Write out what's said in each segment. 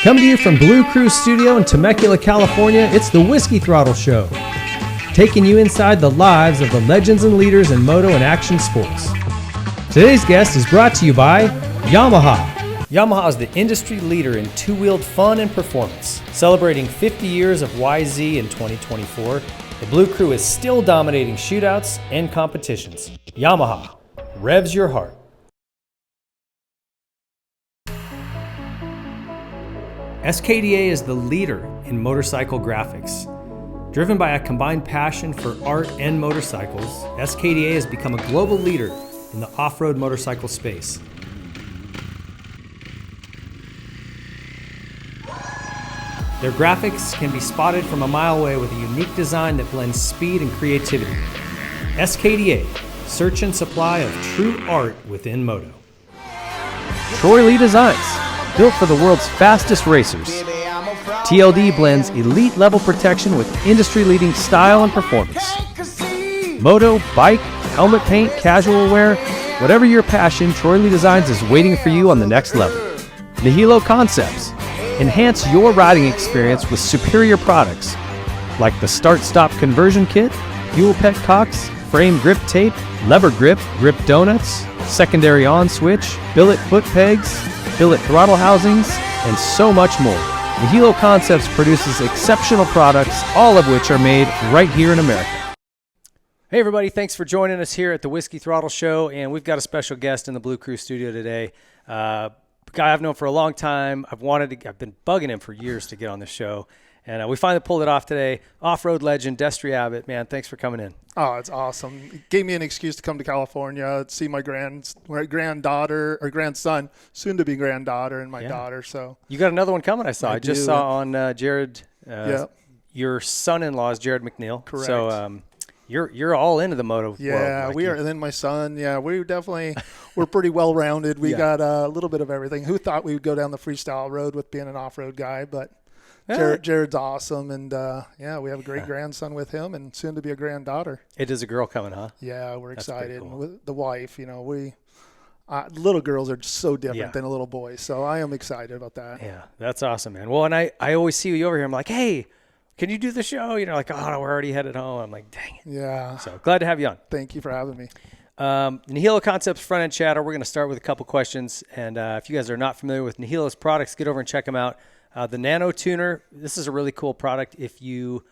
Coming to you from Blue Crew Studio in Temecula, California, it's the Whiskey Throttle Show. Taking you inside the lives of the legends and leaders in moto and action sports. Today's guest is brought to you by Yamaha. Yamaha is the industry leader in two-wheeled fun and performance. Celebrating 50 years of YZ in 2024, the Blue Crew is still dominating shootouts and competitions. Yamaha, revs your heart. SKDA is the leader in motorcycle graphics. Driven by a combined passion for art and motorcycles, SKDA has become a global leader in the off-road motorcycle space. Their graphics can be spotted from a mile away with a unique design that blends speed and creativity. SKDA, search and supply of true art within moto. Troy Lee Designs, built for the world's fastest racers. TLD blends elite level protection with industry-leading style and performance. Moto, bike, helmet paint, casual wear, whatever your passion, Troy Lee Designs is waiting for you on the next level. Nihilo Concepts. Enhance your riding experience with superior products like the Start-Stop Conversion Kit, Fuel Petcocks, Frame Grip Tape, Lever Grip, Grip Donuts, Secondary On Switch, Billet Foot Pegs, Billet Throttle Housings, and so much more. Nihilo Concepts produces exceptional products, all of which are made right here in America. Hey everybody, thanks for joining us here at the Whiskey Throttle Show, and we've got a special guest in the Blue Crew studio today. Guy I've known for a long time. I've been bugging him for years to get on the show, and we finally pulled it off today. Off-road legend Destry Abbott, man, thanks for coming in. Oh, it's awesome. It gave me an excuse to come to California, see my granddaughter or grandson, soon-to-be granddaughter, and my daughter. So you got another one coming. I just saw on Jared. Your son-in-law is Jared McNeil. Correct. So you're all into the moto world. Yeah, we are. And then my son. Yeah, we're pretty well-rounded. We got a little bit of everything. Who thought we would go down the freestyle road with being an off-road guy? But Jared's awesome, and we have a great grandson with him, and soon to be a granddaughter. It is a girl coming, huh? Yeah, we're excited. Cool. With the wife, little girls are just so different than a little boy, so I am excited about that. Yeah, that's awesome, man. Well, and I always see you over here. I'm like, hey, can you do the show? Like, oh, no, we're already headed home. I'm like, dang it. Yeah. So glad to have you on. Thank you for having me. Nihilo Concepts front end chatter. We're going to start with a couple questions, and if you guys are not familiar with Nihilo's products, get over and check them out. The Nano Tuner, this is a really cool product. If you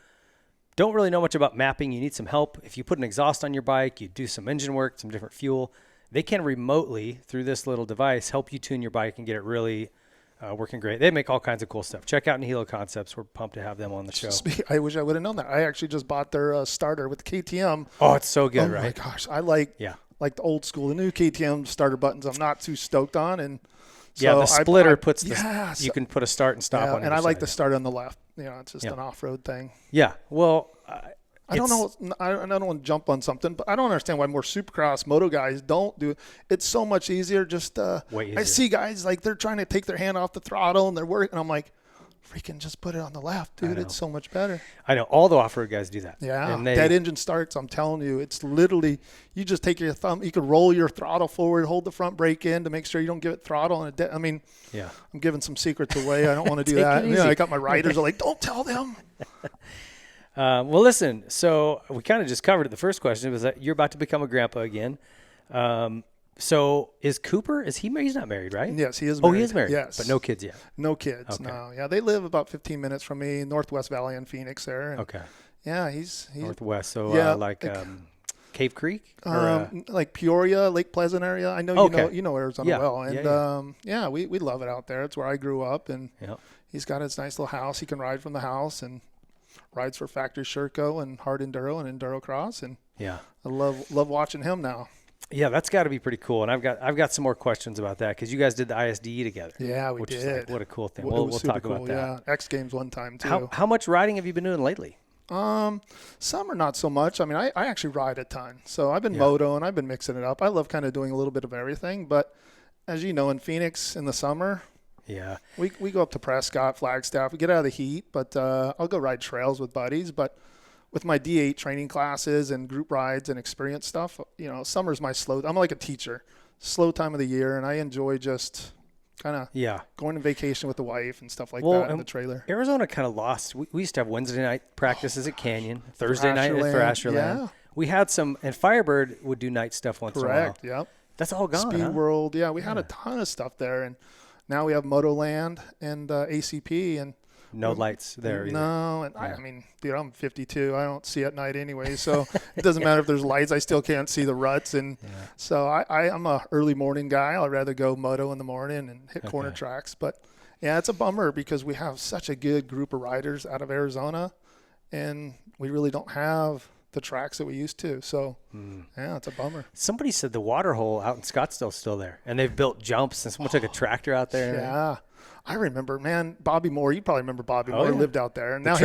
don't really know much about mapping, you need some help. If you put an exhaust on your bike, you do some engine work, some different fuel, they can remotely, through this little device, help you tune your bike and get it really working great. They make all kinds of cool stuff. Check out Nihilo Concepts. We're pumped to have them on the show. I wish I would have known that. I actually just bought their starter with the KTM. Oh, it's so good, right? Oh, my gosh. I like the old school. The new KTM starter buttons I'm not too stoked on, and so the splitter puts you can put a start and stop on it. And I like the start on the left. It's just an off-road thing. Yeah. Well, I don't know. I don't want to jump on something, but I don't understand why more Supercross moto guys don't do it. It's so much easier. Just way easier. I see guys like they're trying to take their hand off the throttle and they're working. And I'm like, freaking just put it on the left, dude. It's so much better. I know all the off-road guys do that. Yeah, and dead engine starts. I'm telling you, it's literally you just take your thumb. You can roll your throttle forward, hold the front brake in to make sure you don't give it throttle. And I'm giving some secrets away. I don't want to do that. I got my riders are like, don't tell them. Well, listen. So we kind of just covered it. The first question was that you're about to become a grandpa again. So is Cooper, he's not married, right? Yes, he is married. Oh, he is married. Yes. But no kids yet. No kids, okay. No. Yeah, they live about 15 minutes from me, Northwest Valley in Phoenix there. And okay. Yeah, he's Northwest. So Cave Creek? Like Peoria, Lake Pleasant area. I know you know Arizona well. And we love it out there. It's where I grew up, and he's got his nice little house. He can ride from the house and rides for Factory Sherco and hard enduro and enduro-cross, and I love watching him now. Yeah, that's got to be pretty cool. And I've got some more questions about that because you guys did the ISDE together. Yeah, we did. Is what a cool thing. We'll talk about that. Yeah, X Games one time too. How much riding have you been doing lately? Summer not so much. I mean, I actually ride a ton. So I've been moto and I've been mixing it up. I love kind of doing a little bit of everything. But as you know, in Phoenix in the summer, we go up to Prescott, Flagstaff. We get out of the heat, but I'll go ride trails with buddies. But with my D8 training classes and group rides and experience stuff, summer's my slow. I'm like a teacher, slow time of the year, and I enjoy just kind of going on vacation with the wife and stuff like that in the trailer. Arizona kind of lost. We used to have Wednesday night practices at Canyon, Thursday night at Thrasherland. Yeah. We had some, and Firebird would do night stuff once in a while. Correct, yep. That's all gone, Speed World, we had a ton of stuff there. And now we have Motoland and ACP, and no lights there either. No, and I mean, dude, I'm 52. I don't see at night anyway, so it doesn't matter if there's lights. I still can't see the ruts, and so I'm a early morning guy. I'd rather go moto in the morning and hit corner tracks. But yeah, it's a bummer because we have such a good group of riders out of Arizona, and we really don't have the tracks that we used to. So yeah, it's a bummer. Somebody said the water hole out in Scottsdale's still there, and they've built jumps, and someone took a tractor out there. Yeah. I remember, man, Bobby Moore. You probably remember Bobby Moore. Lived out there. And now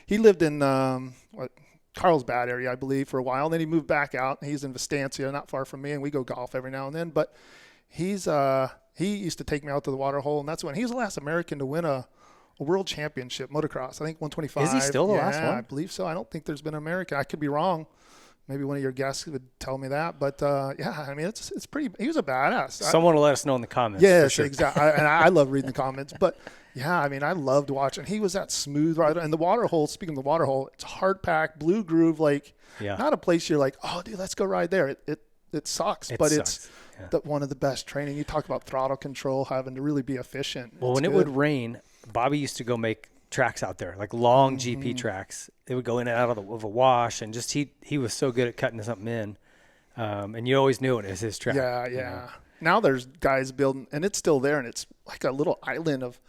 he lived in Carlsbad area, I believe, for a while. And then he moved back out. He's in Vistancia, not far from me, and we go golf every now and then. But he used to take me out to the water hole, and that's when he was the last American to win a world championship motocross. I think 125. Is he still the last one? I believe so. I don't think there's been an American. I could be wrong. Maybe one of your guests would tell me that, but I mean, it's pretty. He was a badass. Someone will let us know in the comments. Yes, for sure. Exactly. And I love reading the comments, but yeah, I mean, I loved watching. He was that smooth rider, and the water hole. Speaking of the water hole, it's hard packed, blue groove, like not a place you're like, oh, dude, let's go ride there. It sucks, but it's one of the best training. You talk about throttle control, having to really be efficient. Well, when it would rain, Bobby used to go make tracks out there, like long GP tracks. It would go in and out of a wash, and just he was so good at cutting something in, and you always knew it was his track. Yeah. You know? Now there's guys building, and it's still there, and it's like a little island of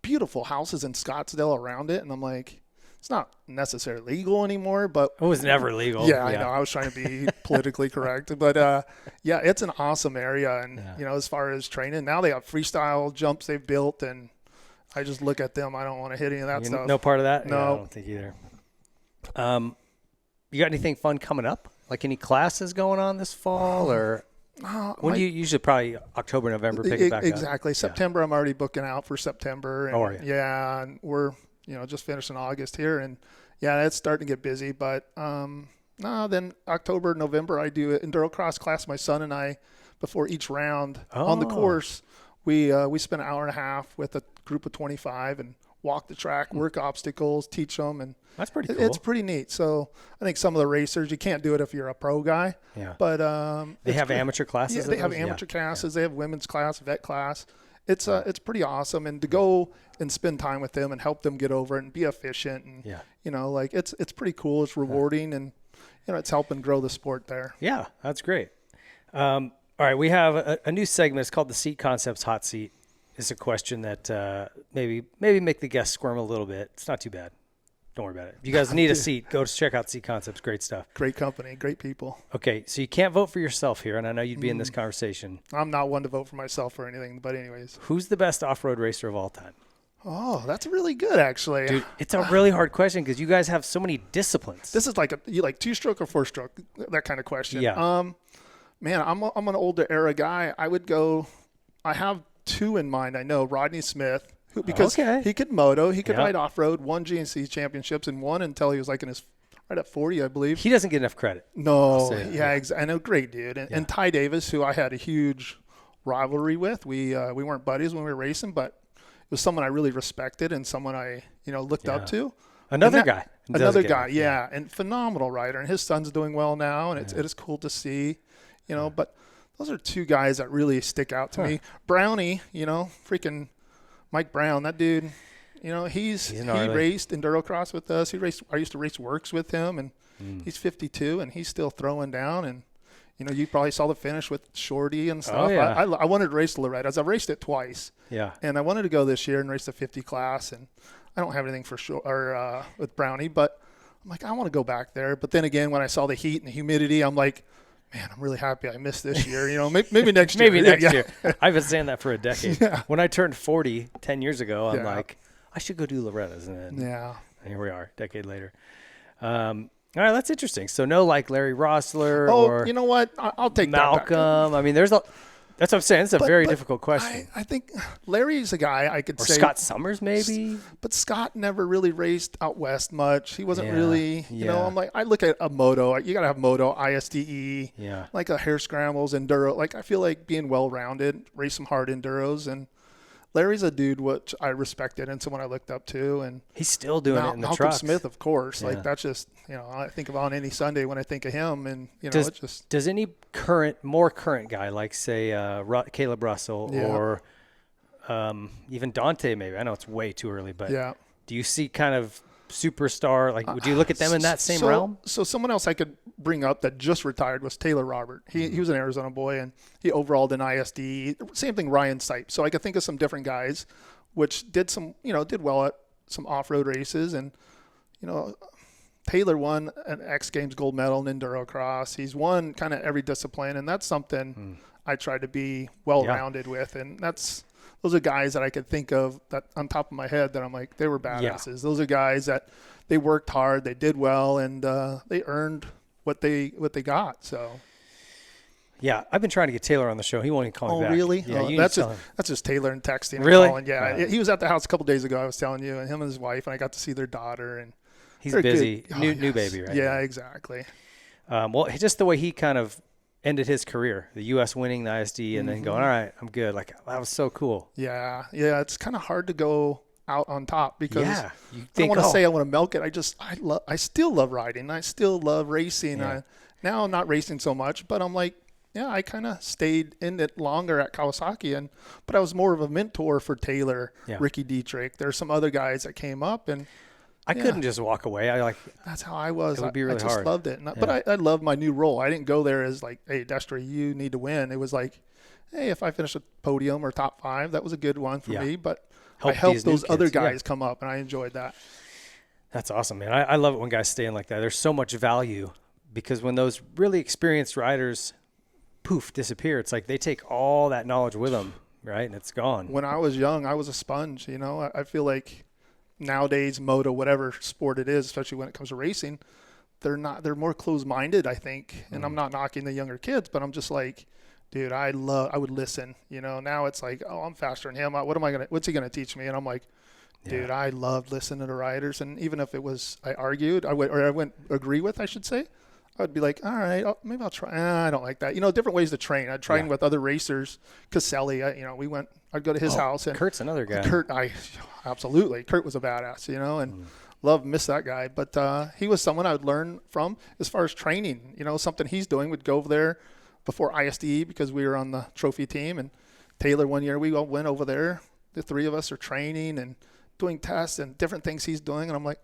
beautiful houses in Scottsdale around it, and I'm like, it's not necessarily legal anymore, but it was never legal. Yeah, I know. I was trying to be politically correct, but it's an awesome area, and as far as training, now they have freestyle jumps they've built, and I just look at them. I don't want to hit any of that stuff. No part of that? No. Yeah, I don't think either. You got anything fun coming up? Like any classes going on this fall? Or when do you usually probably October, November pick it back up? Exactly. September, I'm already booking out for September. And, are you? Yeah, and we're just finishing August here. And, it's starting to get busy. But then October, November, I do an enduro-cross class, my son and I, before each round on the course. We spend an hour and a half with a group of 25 and walk the track, work obstacles, teach them, and that's pretty cool. It's pretty neat. So I think some of the racers, you can't do it if you're a pro guy. Yeah. But they have amateur classes. Yeah, they have amateur classes. They have women's class, vet class. It's pretty awesome, and to go and spend time with them and help them get over it and be efficient, and it's pretty cool. It's rewarding, and it's helping grow the sport there. Yeah, that's great. All right, we have a new segment. It's called the Seat Concepts Hot Seat. It's a question that maybe make the guests squirm a little bit. It's not too bad. Don't worry about it. If you guys need a seat, go check out Seat Concepts. Great stuff. Great company, great people. Okay, so you can't vote for yourself here, and I know you'd be in this conversation. I'm not one to vote for myself or anything, but anyways. Who's the best off-road racer of all time? Oh, that's really good, actually. Dude, it's a really hard question because you guys have so many disciplines. This is like you like two-stroke or four-stroke, that kind of question. Yeah. Man, I'm an older era guy. I would go. I have two in mind. I know Rodney Smith, because he could moto, he could ride off road, won GNCC championships, and won until he was like right at 40, I believe. He doesn't get enough credit. No, I know, great dude. And Ty Davis, who I had a huge rivalry with. We weren't buddies when we were racing, but it was someone I really respected and someone I looked up to. Another guy, and phenomenal rider. And his son's doing well now, and it is cool to see. But those are two guys that really stick out to me. Brownie, freaking Mike Brown, that dude, he raced enduro-cross with us. I used to race works with him, and he's 52, and he's still throwing down. And, you probably saw the finish with Shorty and stuff. Oh, yeah. I wanted to race the Loretta's. I've raced it twice. Yeah. And I wanted to go this year and race the 50 class, and I don't have anything for sure with Brownie, but I'm like, I want to go back there. But then again, when I saw the heat and the humidity, I'm like, man, I'm really happy I missed this year. Maybe next year. Maybe next year. I've been saying that for a decade. Yeah. When I turned 40 10 years ago, I'm like, I should go do Loretta's. And here we are, a decade later. All right, that's interesting. So no Larry Rossler or you know what? I'll take Malcolm. that back. I mean, that's what I'm saying. It's a very difficult question. I think Larry's a guy I could say. Or Scott Summers, maybe. But Scott never really raced out west much. He wasn't really, I'm like, I look at a moto. You got to have moto, ISDE, like a hair scrambles, enduro. Like, I feel like being well-rounded, race some hard enduros. And, Larry's a dude which I respected and someone I looked up to, and he's still doing it in the Malcolm trucks. Smith, of course. Yeah. Like that's just, I think of on any Sunday when I think of him, and it's just. Does any more current guy like say Caleb Russell or even Dante maybe? I know it's way too early, but do you see kind of superstar, like would you look at them in that same realm? So someone else I could bring up that just retired was Taylor Robert. He was an Arizona boy, and he overalled in ISDE. Same thing, Ryan Sipe. So I could think of some different guys which did well at some off-road races, and Taylor won an X Games gold medal in enduro-cross. He's won kind of every discipline, and that's something I try to be well-rounded with, and those are guys that I could think of that on top of my head that I'm like, they were badasses. Yeah. Those are guys that they worked hard, they did well, and they earned what they got. So, yeah, I've been trying to get Taylor on the show. He won't even call me back. Oh, really? Yeah, that's just Taylor and texting. Really? And calling. Yeah, he was at the house a couple days ago. I was telling you, and him and his wife, and I got to see their daughter. And he's busy. New baby, right? Yeah, exactly. Well, just the way he kind of ended his career, the U.S. winning the ISD and then going, all right, I'm good. Like, that was so cool. Yeah. It's kind of hard to go out on top because you I think, don't want to say I want to milk it. I still love riding. I still love racing. Yeah. Now I'm not racing so much, but I'm like, I kind of stayed in it longer at Kawasaki, but I was more of a mentor for Taylor, Ricky Dietrich. There's some other guys that came up, and I couldn't just walk away. That's how I was. It would be really hard. I just loved it. But I loved my new role. I didn't go there as like, hey, Destry, you need to win. It was like, hey, if I finish a podium or top 5, that was a good one for me. But I helped those other guys come up, and I enjoyed that. That's awesome, man. I love it when guys stay in like that. There's so much value because when those really experienced riders, disappear, it's like they take all that knowledge with them, right? And it's gone. When I was young, I was a sponge. I feel like nowadays, moto, whatever sport it is, especially when it comes to racing, they're more closed-minded, I think. And I'm not knocking the younger kids, but I'm just like, dude, I would listen. Now it's like, oh, I'm faster than him. What's he gonna teach me? And I'm like, dude, I loved listening to riders. And even if it was, I argued, I wouldn't agree with, I should say, I'd be like, all right, maybe I'll try. I don't like that. Different ways to train. I'd train with other racers. Caselli, I'd go to his house. And Kurt's another guy. Kurt, absolutely. Kurt was a badass, and miss that guy. But he was someone I would learn from as far as training. Something he's doing, would go over there before ISDE because we were on the trophy team. And Taylor, one year, we all went over there. The 3 of us are training and doing tests and different things he's doing. And I'm like,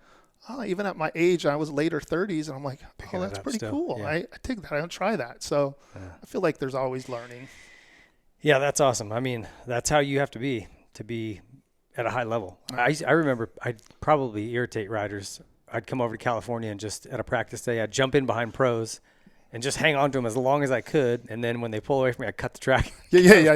even at my age, I was later 30s, and I'm like, that's pretty cool. Yeah. I take that. I'll try that. So I feel like there's always learning. Yeah, that's awesome. I mean, that's how you have to be at a high level. Right. I remember I'd probably irritate riders. I'd come over to California and just at a practice day, I'd jump in behind pros and just hang on to them as long as I could. And then when they pull away from me, I'd cut the track. Yeah. I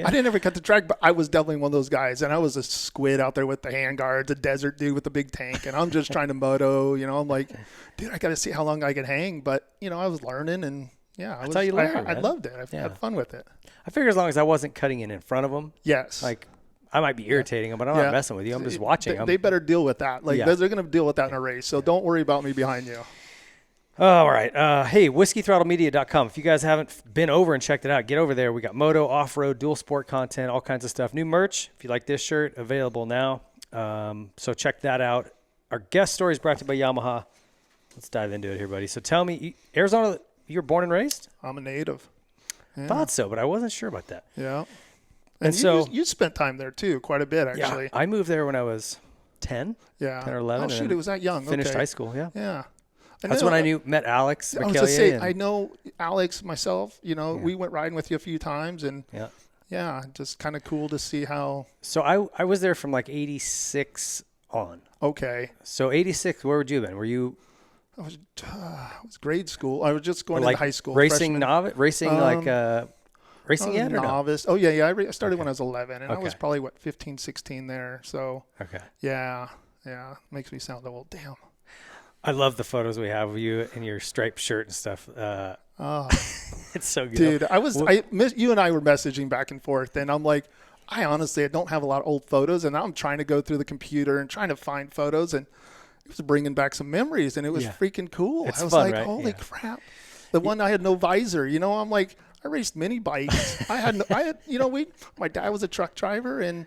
didn't ever cut the track, but I was definitely one of those guys. And I was a squid out there with the hand guards, a desert dude with the big tank. And I'm just trying to moto, I'm like, dude, I got to see how long I can hang. But, I was learning, and that's how you learn. I loved it. I had fun with it. I figure as long as I wasn't cutting in front of them. Yes. Like, I might be irritating them, but I'm not messing with you. I'm just watching them. They better deal with that. Like, they're going to deal with that in a race. So don't worry about me behind you. All right. Hey, whiskeythrottlemedia.com. If you guys haven't been over and checked it out, get over there. We got moto, off-road, dual sport content, all kinds of stuff. New merch, if you like this shirt, available now. So check that out. Our guest story is brought to you by Yamaha. Let's dive into it here, buddy. So tell me, Arizona, you were born and raised? I'm a native. Yeah. Thought so, but I wasn't sure about that. Yeah. And so you spent time there, too, quite a bit, actually. Yeah, I moved there when I was 10. Yeah. 10 or 11. Oh, shoot, it was that young. Finished high school, Yeah. That's when I met Alex. I was to say, I know Alex myself. We went riding with you a few times, and just kind of cool to see how. So I was there from like 86 on. Okay. So 86, where would you have been? Were you? I was grade school. I was just going into high school. Racing novice, racing racing yet or novice? No? Oh yeah. I started when I was 11, and I was probably 15, 16 there. So yeah, makes me sound old. Damn. I love the photos we have of you in your striped shirt and stuff. It's so good. Dude, you and I were messaging back and forth, and I'm like, I don't have a lot of old photos, and I'm trying to go through the computer and trying to find photos, and it was bringing back some memories, and it was freaking cool. It's I was fun, like, right? holy crap. The one I had no visor, I'm like, I raced mini bikes. my dad was a truck driver, and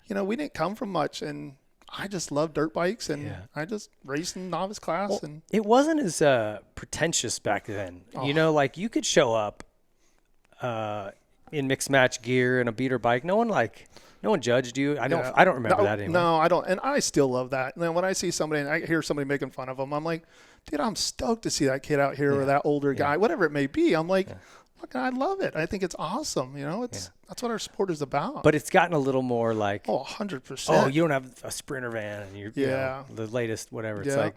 we didn't come from much, and I just love dirt bikes, and I just raced in novice class. Well, and it wasn't as pretentious back then. Like you could show up in mixed match gear and a beater bike. No one judged you. I don't remember that anymore. No, I don't. And I still love that. And then when I see somebody and I hear somebody making fun of them, I'm like, dude, I'm stoked to see that kid out here or that older guy, whatever it may be. I'm like, look, I love it. I think it's awesome. That's what our sport is about. But it's gotten a little more like, 100%. Oh, you don't have a Sprinter van and you're the latest whatever. It's like,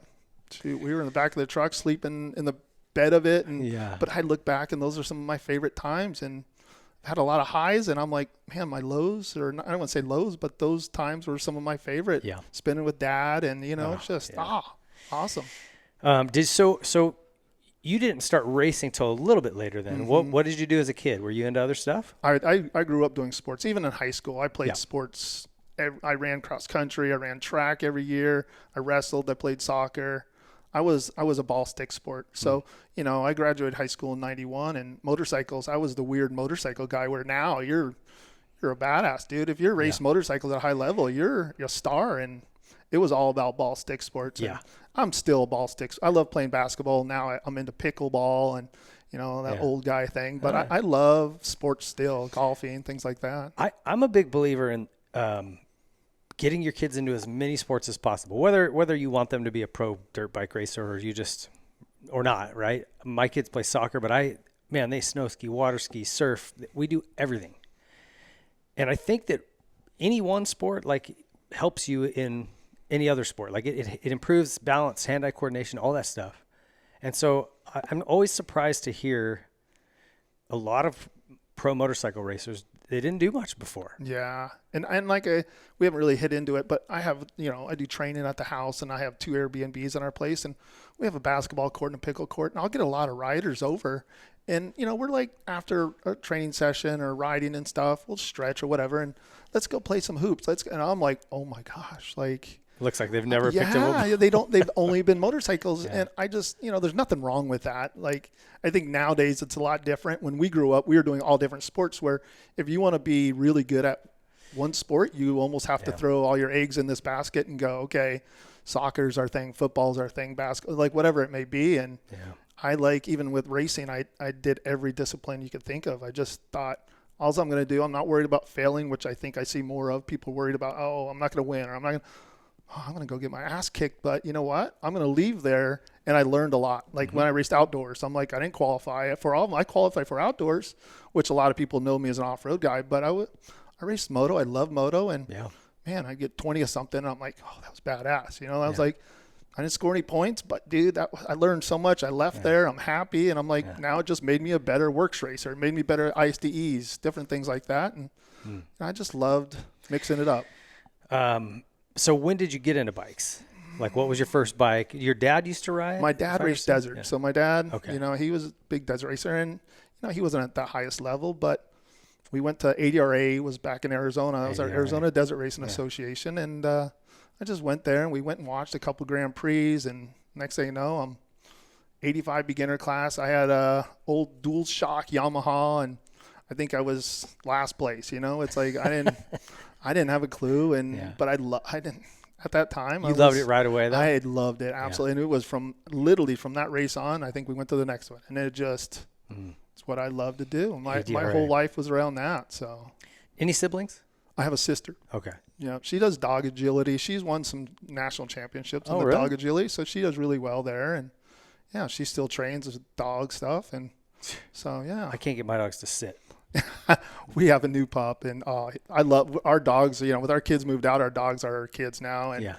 shoot, we were in the back of the truck sleeping in the bed of it. But I look back and those are some of my favorite times, and had a lot of highs, and I'm like, man, my lows, or I don't want to say lows, but those times were some of my favorite. Spinning with Dad, and it's just awesome. So you didn't start racing till a little bit later then. What did you do as a kid? Were you into other stuff? I grew up doing sports. Even in high school, I played sports. I ran cross country. I ran track every year. I wrestled. I played soccer. I was a ball stick sport. So, I graduated high school in 91, and motorcycles, I was the weird motorcycle guy, where now you're a badass, dude. If you're racing motorcycles at a high level, you're a star. And it was all about ball stick sports. And I'm still ball sticks. I love playing basketball. Now I'm into pickleball and, that old guy thing. But I love sports still, golfing, things like that. I'm a big believer in getting your kids into as many sports as possible, whether you want them to be a pro dirt bike racer or not, right? My kids play soccer, but they snow ski, water ski, surf. We do everything. And I think that any one sport helps you in any other sport. It improves balance, hand-eye coordination, all that stuff. And so I'm always surprised to hear a lot of pro motorcycle racers, they didn't do much before. Yeah. And we haven't really hit into it, but I have, I do training at the house, and I have 2 Airbnbs in our place, and we have a basketball court and a pickle court, and I'll get a lot of riders over. And, we're after a training session or riding and stuff, we'll stretch or whatever, and let's go play some hoops. And I'm like, oh my gosh, looks like they've never picked them up. Yeah, they've only been motorcycles. And I just, there's nothing wrong with that. I think nowadays it's a lot different. When we grew up, we were doing all different sports, where if you want to be really good at one sport, you almost have to throw all your eggs in this basket and go, okay, soccer's our thing, football's our thing, basketball, whatever it may be. And I even with racing, I did every discipline you could think of. I just thought, all I'm going to do, I'm not worried about failing, which I think I see more of. People worried about, I'm not going to win, or I'm going to go get my ass kicked. But you know what? I'm going to leave there, and I learned a lot. When I raced outdoors, I'm like, I didn't qualify for all of them. I qualified for outdoors, which a lot of people know me as an off-road guy. But I raced moto. I love moto, and man, I get 20 or something, and I'm like, oh, that was badass. I was like, I didn't score any points, but dude, I learned so much. I left there. I'm happy, and I'm like, now it just made me a better works racer. It made me better ISDEs, different things like that, and I just loved mixing it up. So when did you get into bikes? What was your first bike? Your dad used to ride? My dad raced desert. Yeah. So my dad, he was a big desert racer, and he wasn't at the highest level, but we went to ADRA, was back in Arizona. That was our Arizona Desert Racing Association, and I just went there, and we went and watched a couple Grand Prix, and next thing you know, I'm 85 beginner class. I had a old dual shock Yamaha, and I think I was last place. It's I didn't have a clue, but I didn't at that time. You loved it right away, though? I had loved it, absolutely. And it was literally from that race on, I think we went to the next one, and it just it's what I love to do. My whole life was around that. So, any siblings? I have a sister. Okay. Yeah, she does dog agility. She's won some national championships in the dog agility, so she does really well there. And she still trains with dog stuff, and so I can't get my dogs to sit. We have a new pup, and I love our dogs. With our kids moved out, our dogs are our kids now, and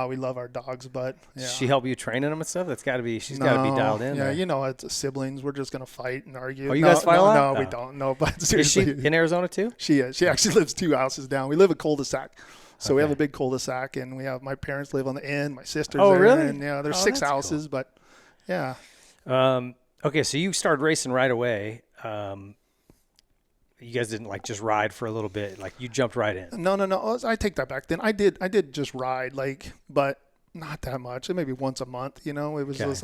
we love our dogs. But does she help you training them and stuff? She's got to be dialed in. Yeah, it's siblings. We're just gonna fight and argue. Oh, you guys fight a lot? No, we don't. No, but seriously, is she in Arizona too? She is. She actually lives 2 houses down. We live a cul-de-sac. So we have a big cul-de-sac, and we have my parents live on the end. My sister's there. Really? And there's 6 houses, cool. But yeah. Okay, so you started racing right away. You guys didn't just ride for a little bit. You jumped right in. No. I take that back. Then I did just ride, but not that much. Maybe once a month. It was just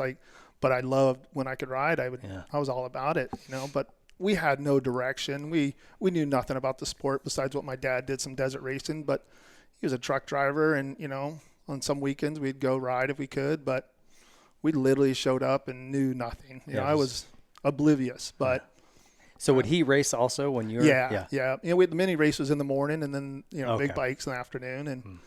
but I loved when I could ride. I was all about it. But we had no direction. We knew nothing about the sport besides what my dad did, some desert racing. But he was a truck driver, and on some weekends we'd go ride if we could, but we literally showed up and knew nothing. I was oblivious, but. So would he race also when you were? Yeah. We had the mini races in the morning, and then big bikes in the afternoon, and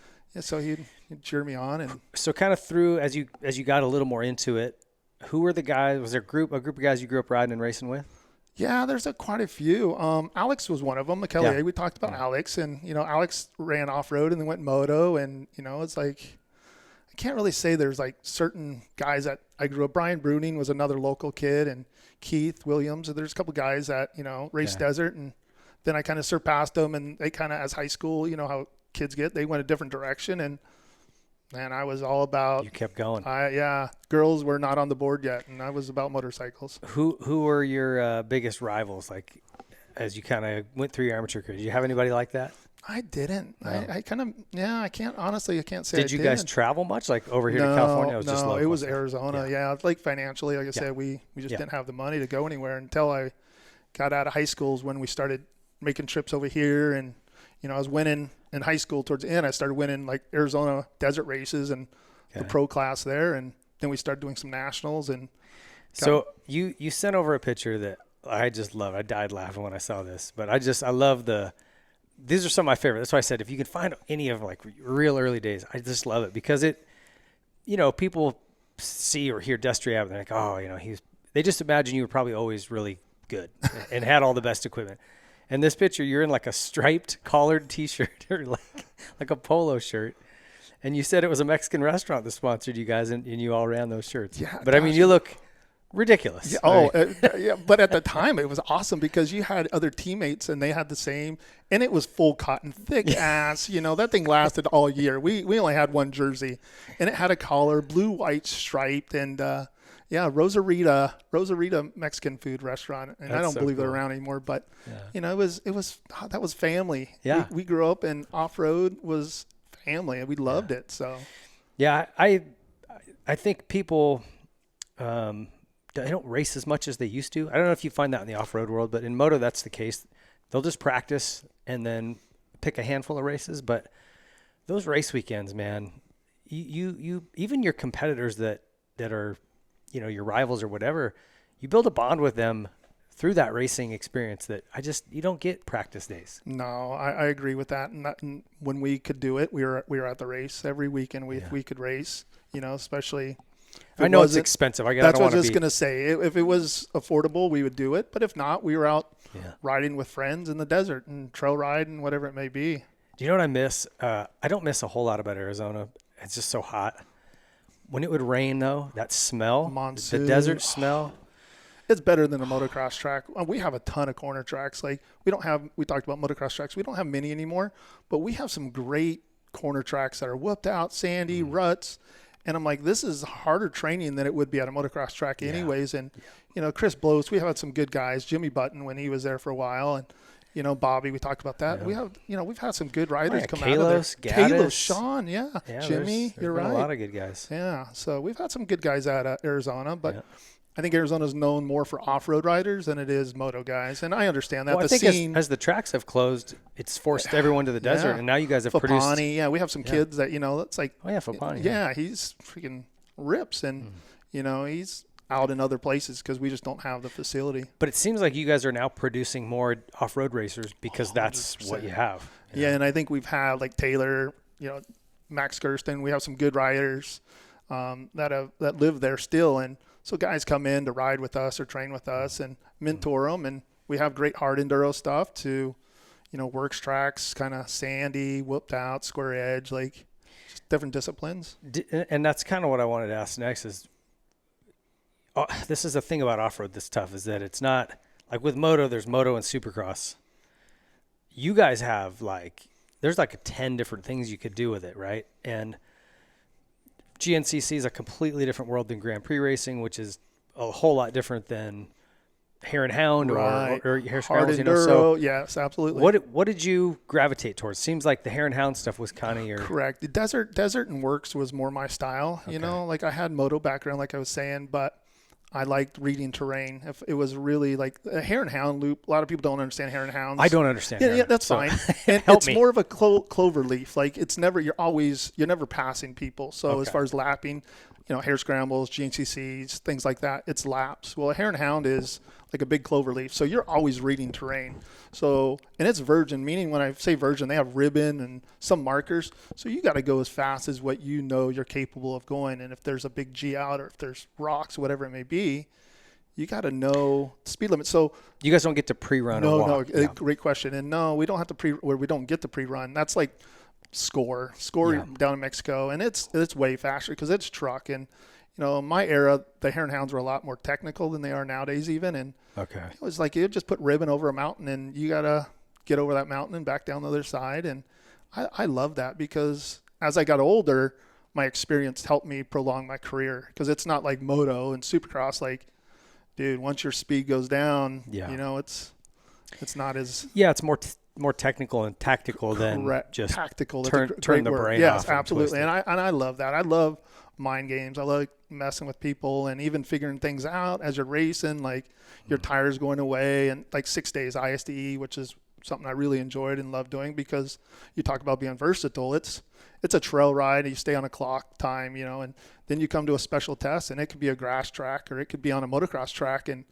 so he'd cheer me on. And so kind of through as you got a little more into it, who were the guys? Was there a group of guys you grew up riding and racing with? Yeah, there's quite a few. Alex was one of them. McKellier, we talked about Alex, and Alex ran off road and then went moto, and it's like I can't really say there's like certain guys that I grew up. Brian Bruning was another local kid, and Keith Williams. There's a couple guys that raced desert, and then I kind of surpassed them, and they kind of as high school, how kids get, they went a different direction, and man, I was all about. You kept going. Girls were not on the board yet, and I was about motorcycles. Who were your biggest rivals? Like, as you kind of went through your amateur career, did you have anybody like that? I didn't. No. I kind of, I can't say. Did you guys travel much, like over here to California? It was Arizona. Yeah, like financially, like I said, we just didn't have the money to go anywhere until I got out of high school. Is when we started making trips over here, and I was winning in high school. Towards the end, I started winning like Arizona desert races and the pro class there, and then we started doing some nationals. And so you sent over a picture that I just love. I died laughing when I saw this, but I love these are some of my favorite. That's why I said if you can find any of like real early days, I just love it because it, people see or hear Destry Abbott, they're like, oh, they just imagine you were probably always really good and had all the best equipment. And this picture, you're in like a striped collared T-shirt or like a polo shirt. And you said it was a Mexican restaurant that sponsored you guys, and you all ran those shirts. Yeah, but I mean, you look ridiculous. Yeah, but at the time it was awesome because you had other teammates and they had the same, and it was full cotton, thick ass. That thing lasted all year. We only had one jersey, and it had a collar, blue, white, striped, and Rosarita Mexican food restaurant, and I don't believe they're around anymore. But it was that was family. Yeah, we grew up, and off road was family, and we loved it. So I think people. They don't race as much as they used to. I don't know if you find that in the off-road world, but in moto, that's the case. They'll just practice and then pick a handful of races. But those race weekends, man, you even your competitors that are, your rivals or whatever, you build a bond with them through that racing experience that you don't get practice days. No, I agree with that. And when we could do it, we were at the race every weekend. We could race, especially. I know it's expensive. That's what I was just going to say. If it was affordable, we would do it. But if not, we were out riding with friends in the desert and trail ride and whatever it may be. Do you know what I miss? I don't miss a whole lot about Arizona. It's just so hot. When it would rain, though, that smell, monsoon, the desert smell. It's better than a motocross track. We have a ton of corner tracks. Like we talked about motocross tracks. We don't have many anymore, but we have some great corner tracks that are whooped out, sandy, ruts. And I'm like, this is harder training than it would be at a motocross track anyways. And, Chris Blows, we had some good guys. Jimmy Button when he was there for a while. And, Bobby, we talked about that. Yeah. We've had some good riders come out of there. Kalos, Sean, Jimmy, you're right. A lot of good guys. Yeah, so we've had some good guys at Arizona. But I think Arizona is known more for off-road riders than it is moto guys. And I understand that. Well, I think as the tracks have closed, it's forced everyone to the desert. And now you guys have produced. We have some kids that, it's like. Oh, yeah, Fapani. Yeah, he's freaking rips. And, he's out in other places because we just don't have the facility. But it seems like you guys are now producing more off-road racers because that's 100%. What you have. Yeah, and I think we've had like Taylor, Max Gersten. We have some good riders that live there still. And so guys come in to ride with us or train with us and mentor them. And we have great hard enduro stuff to, works tracks, kind of sandy, whooped out, square edge, like just different disciplines. And that's kind of what I wanted to ask next is, this is the thing about off-road that's tough is that it's not like with moto, there's moto and supercross. You guys have there's 10 different things you could do with it, right? And GNCC is a completely different world than Grand Prix racing, which is a whole lot different than Hare and Hound or Hare Scrambles. Enduro, so yes, absolutely. What did you gravitate towards? Seems like the Hare and Hound stuff was kind of your correct. The desert and works was more my style. Okay. I had moto background, like I was saying, but I liked reading terrain. If it was really like a hare and hound loop, a lot of people don't understand hare and hounds. I don't understand. Yeah, that's fine. And it's more of a clover leaf. Like it's never, you're never passing people. So as far as lapping, hare scrambles, GNCCs, things like that, it's laps. Well, a hare and hound is like a big clover leaf. So you're always reading terrain. So, and it's virgin, meaning when I say virgin, they have ribbon and some markers. So you got to go as fast as what you're capable of going. And if there's a big G out or if there's rocks, whatever it may be, you got to know the speed limit. So you guys don't get to pre-run or walk. No, great question. And no, we don't have to we don't get to pre-run. That's like score down in Mexico. And it's way faster because it's truck. And, in my era, the hare and hounds were a lot more technical than they are nowadays even. And it was like you just put ribbon over a mountain and you got to get over that mountain and back down the other side. And I love that because as I got older, my experience helped me prolong my career because it's not like moto and supercross. Like, dude, once your speed goes down, it's not as... Yeah, it's more technical and tactical than just tactical. Turn the brain off. Yes, absolutely. And I love that. I love mind games. I like messing with people and even figuring things out as you're racing, like your tires going away and like 6 days ISDE, which is something I really enjoyed and loved doing because you talk about being versatile. It's a trail ride and you stay on a clock time, and then you come to a special test and it could be a grass track or it could be on a motocross track and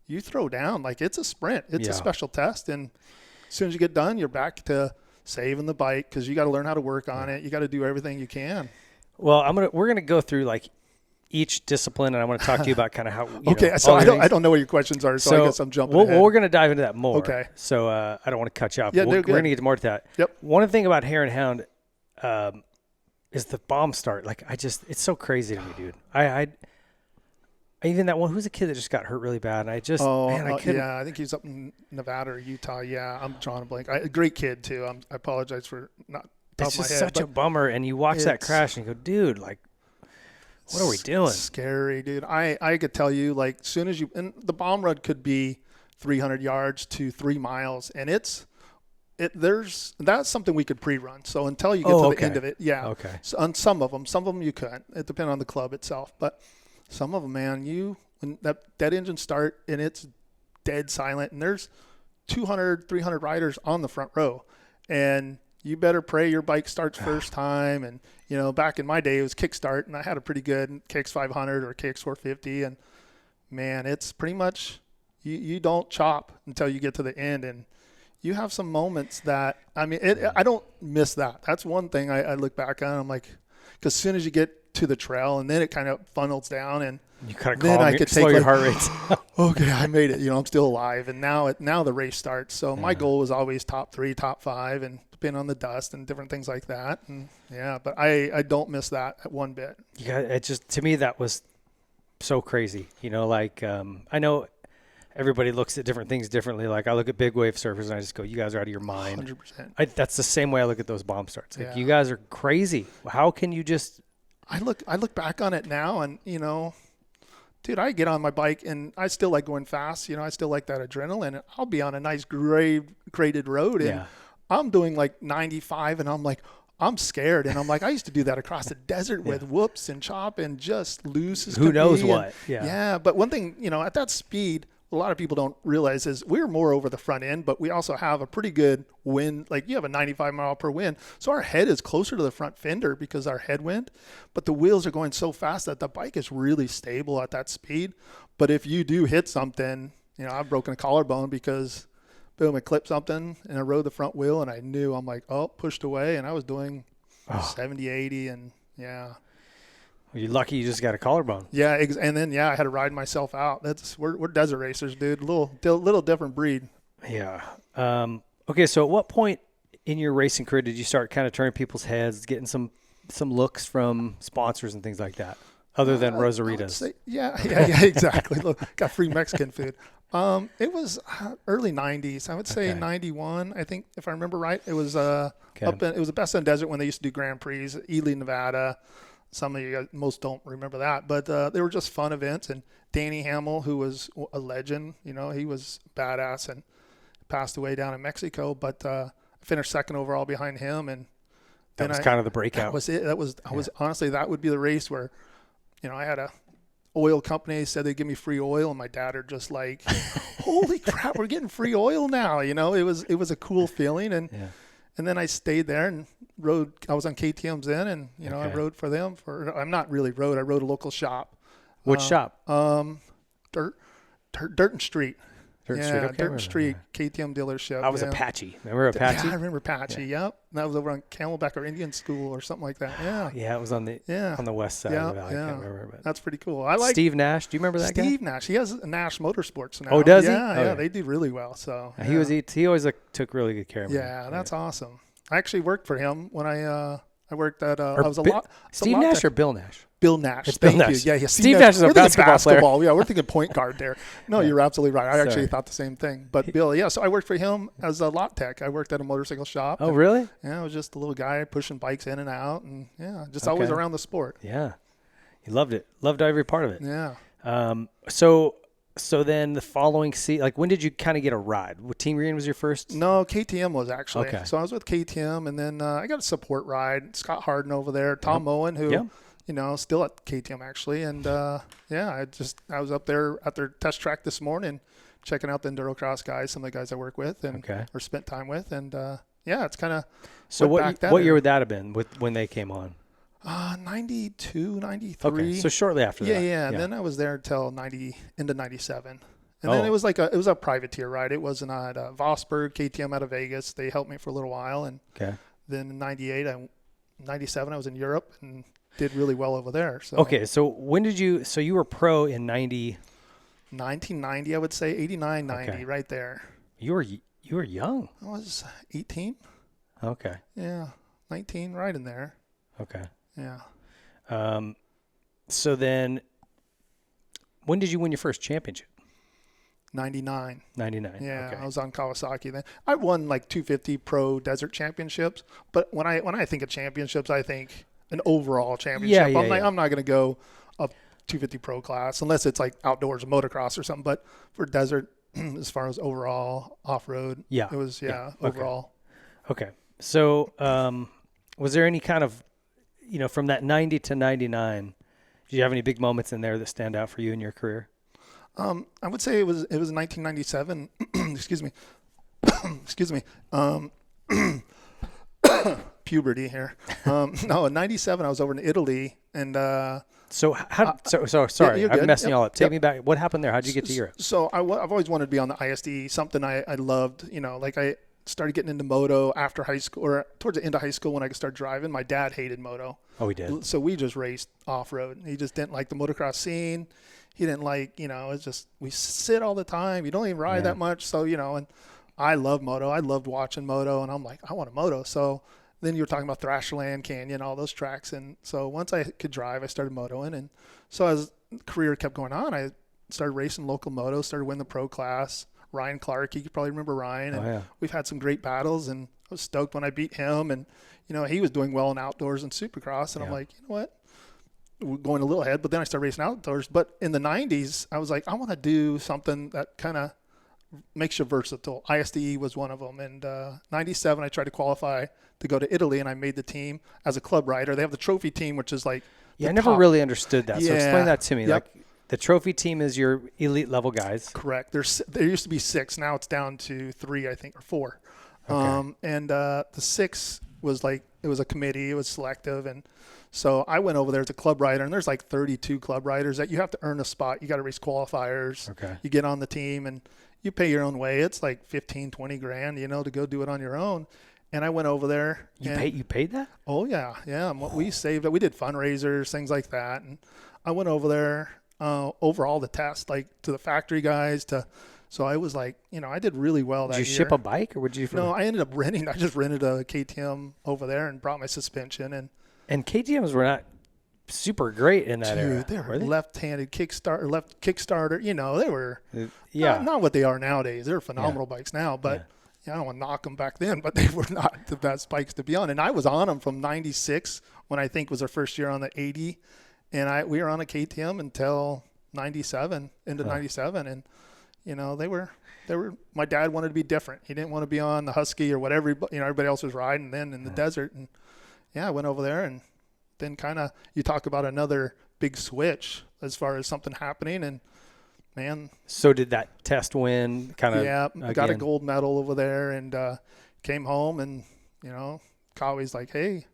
you throw down like it's a sprint. It's a special test. And as soon as you get done, you're back to saving the bike because you got to learn how to work on it. You got to do everything you can. Well, we're gonna go through like each discipline, and I want to talk to you about kind of how. So I don't know what your questions are, so I guess I'm jumping ahead. Well, we're gonna dive into that more. Okay. So I don't want to cut you off. Yeah, we're gonna get more to that. Yep. One thing about hare and hound is the bomb start. Like it's so crazy to me, dude. I even that one. Who's a kid that just got hurt really bad? And I just I couldn't. Yeah, I think he's up in Nevada or Utah. Yeah, I'm drawing a blank. A great kid too. I apologize for not. It's just such a bummer, and you watch that crash and you go, dude, like, what are we doing? Scary, dude. I could tell you, like, soon as and the bomb run could be 300 yards to 3 miles, and that's something we could pre-run. So until you get to the end of it, Okay. So on some of them you couldn't. It depends on the club itself, but some of them, man, when that dead engine start and it's dead silent, and there's 200, 300 riders on the front row, and you better pray your bike starts first time. And, back in my day, it was kickstart, and I had a pretty good KX 500 or KX 450. And, man, it's pretty much you don't chop until you get to the end. And you have some moments that, I don't miss that. That's one thing I look back on. I'm like, because as soon as you get to the trail, and then it kind of funnels down, and you kind of slow your heart rate down. Okay, I made it. I'm still alive. And now the race starts. So my goal was always top 3, top 5, and depend on the dust and different things like that. And but I don't miss that at one bit. Yeah, it just, to me, that was so crazy. I know everybody looks at different things differently. Like I look at big wave surfers and I just go, you guys are out of your mind. 100%. That's the same way I look at those bomb starts. Like you guys are crazy. How can you just? I look back on it now and, dude, I get on my bike and I still like going fast. I still like that adrenaline. I'll be on a nice graded road and I'm doing like 95 and I'm like, I'm scared. And I'm like, I used to do that across the desert with whoops and chop and just loose as who knows what. And, yeah. But one thing, at that speed, a lot of people don't realize is we're more over the front end, but we also have a pretty good wind. Like you have a 95 mile per wind. So our head is closer to the front fender because our headwind, but the wheels are going so fast that the bike is really stable at that speed. But if you do hit something, I've broken a collarbone because boom, it clipped something and I rode the front wheel and I knew I'm like, pushed away. And I was doing 70, 80 and Well, you're lucky you just got a collarbone. Yeah, and then I had to ride myself out. We're desert racers, dude. Little different breed. Yeah. Okay, so at what point in your racing career did you start kind of turning people's heads, getting some looks from sponsors and things like that, other than Rosaritas? Yeah, exactly. Look, got free Mexican food. It was early 90s. I would say 91. I think if I remember right, it was it was the Best in the Desert when they used to do Grand Prix, Ely, Nevada. Some of you guys, most don't remember that, but they were just fun events. And Danny Hamill, who was a legend, he was badass and passed away down in Mexico. But I finished second overall behind him, and that was kind of the breakout. That was it. I was honestly, that would be the race where, I had oil company said they'd give me free oil, and my dad are just like, holy crap, we're getting free oil now. You know, it was a cool feeling. And then I stayed there and rode. I was on KTM's then, and, you know, I rode for them I'm not really rode. I rode a local shop. Which shop? Dirt and Street. Okay, Dirt and Street KTM dealership. I was Apache. Remember Apache? Yeah, I remember Apache. Yep. That was over on Camelback or Indian School or something like that. Yeah. Yeah, it was on the west side of the valley. I can't remember. But that's pretty cool. I like Steve Nash. Do you remember that guy? Steve Nash. He has Nash Motorsports now. Oh, does he? Yeah, they do really well. So he always took really good care of me. Yeah, that's awesome. I actually worked for him when I worked at Steve Nash or Bill Nash? Bill Nash. It's Thank Bill you. Nash. Yeah. Steve Nash is a basketball player. Yeah, we're thinking point guard there. No, you're absolutely right. I actually thought the same thing. But Bill, so I worked for him as a lot tech. I worked at a motorcycle shop. Oh, really? Yeah, I was just a little guy pushing bikes in and out, and just always around the sport. Yeah, he loved it. Loved every part of it. Yeah. So then the following season, like when did you kind of get a ride? Team Green was your first? No, KTM was actually. Okay. So I was with KTM, and then I got a support ride. Scott Harden over there, Tom Moen, who. You know, still at KTM actually, and I was up there at their test track this morning, checking out the enduro-cross guys, some of the guys I work with and or spent time with, and it's kind of. So what year would that have been when they came on? 92, 93. Okay, so shortly after that. Yeah. And then I was there until into 97. And then it was a privateer ride. It wasn't at Vosburg, KTM out of Vegas. They helped me for a little while, and then in 97 I was in Europe and did really well over there. So so when did you? So you were pro in 1990, I would say 89, 90, right there. You were young. I was 18. Okay. Yeah, 19, right in there. Okay. Yeah. So then, when did you win your first championship? 99. 99. Yeah, okay. I was on Kawasaki then. I won like 250 pro desert championships, but when I think of championships, I think an overall championship. I'm not going to go up 250 pro class unless it's like outdoors motocross or something. But for desert, as far as overall off-road, it was overall. Okay. So was there any kind of, from that 90 to 99, did you have any big moments in there that stand out for you in your career? I would say it was 1997. Excuse me. Excuse me. Puberty here. No, in 97 I was over in Italy, and sorry, I'm messing y'all up. Take me back. What happened there? How'd you get to Europe? So I've always wanted to be on the ISDE, something I loved. Like I started getting into moto after high school, or towards the end of high school when I could start driving. My dad hated moto. Oh, he did. So we just raced off road. He just didn't like the motocross scene. He didn't like, it's just we sit all the time. You don't even ride that much. So and I love moto. I loved watching moto, and I'm like, I want a moto. So then you were talking about Thrasherland, Canyon, all those tracks. And so once I could drive, I started motoing. And so as career kept going on, I started racing local moto, started winning the pro class. Ryan Clark, you probably remember Ryan. And we've had some great battles, and I was stoked when I beat him. And, he was doing well in outdoors and supercross. And I'm like, you know what? We're going a little ahead. But then I started racing outdoors. But in the 90s, I was like, I want to do something that kind of makes you versatile. ISDE was one of them. And 97, I tried to qualify to go to Italy, and I made the team as a club rider. They have the trophy team, which is like I never really understood that. So explain that to me. Yep. Like the trophy team is your elite level guys. Correct. There used to be 6. Now it's down to 3, I think, or 4. Okay. And the 6 was like, it was a committee. It was selective. And so I went over there as a club rider, and there's like 32 club riders that you have to earn a spot. You got to race qualifiers. Okay. You get on the team, and you pay your own way. It's like 15, 20 grand, to go do it on your own. And I went over there. You paid that? Oh, yeah. Yeah. We saved it. We did fundraisers, things like that. And I went over there over all the tests, like to the factory guys. So I was like, I did really well that year. Did you ship a bike, or would you? No, I ended up renting. I just rented a KTM over there and brought my suspension. And KTMs were not super great in that era. They were left-handed kickstarter, left Kickstarter. They were not what they are nowadays. They're phenomenal bikes now, but I don't want to knock them back then, but they were not the best bikes to be on. And I was on them from 96 when I think was our first year on the 80. And we were on a KTM until 97, into 97. And, they were, my dad wanted to be different. He didn't want to be on the Husky or whatever, everybody else was riding then in the desert. And I went over there and then kind of you talk about another big switch as far as something happening. And man, so did that test win kind of? Yeah, got a gold medal over there, and came home, and Kawai's like, hey,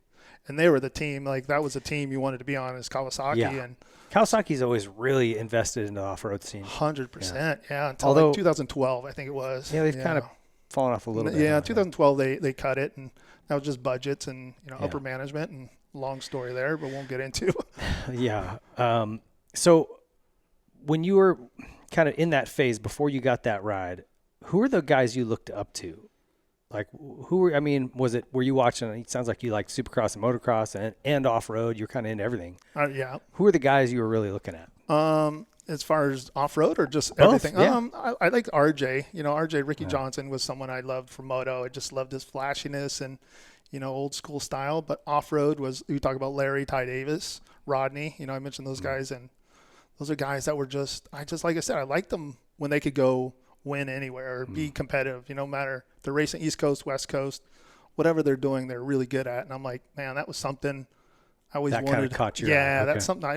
and they were the team, like that was the team you wanted to be on, is Kawasaki. And Kawasaki's always really invested in the off-road scene. 100%, until like 2012, I think it was. Yeah, they've kind of fallen off a little bit. Yeah, in 2012 they cut it, and that was just budgets and upper management, and long story there, but won't get into. Yeah. So when you were kind of in that phase before you got that ride, who are the guys you looked up to? Like were you watching, it sounds like you like Supercross and Motocross and off-road, you're kind of into everything. Yeah. Who are the guys you were really looking at? As far as off-road or just both, everything? Yeah. I like RJ. Ricky Johnson was someone I loved from moto. I just loved his flashiness and, old school style. But off-road was, you talk about Larry, Ty Davis, Rodney. I mentioned those guys, and those are guys that were like I said, I liked them when they could go win anywhere or be competitive. No matter if they're racing East Coast, West Coast, whatever they're doing, they're really good at. And I'm like, man, that was something I always wanted. That kind of caught your eye. Yeah, that's something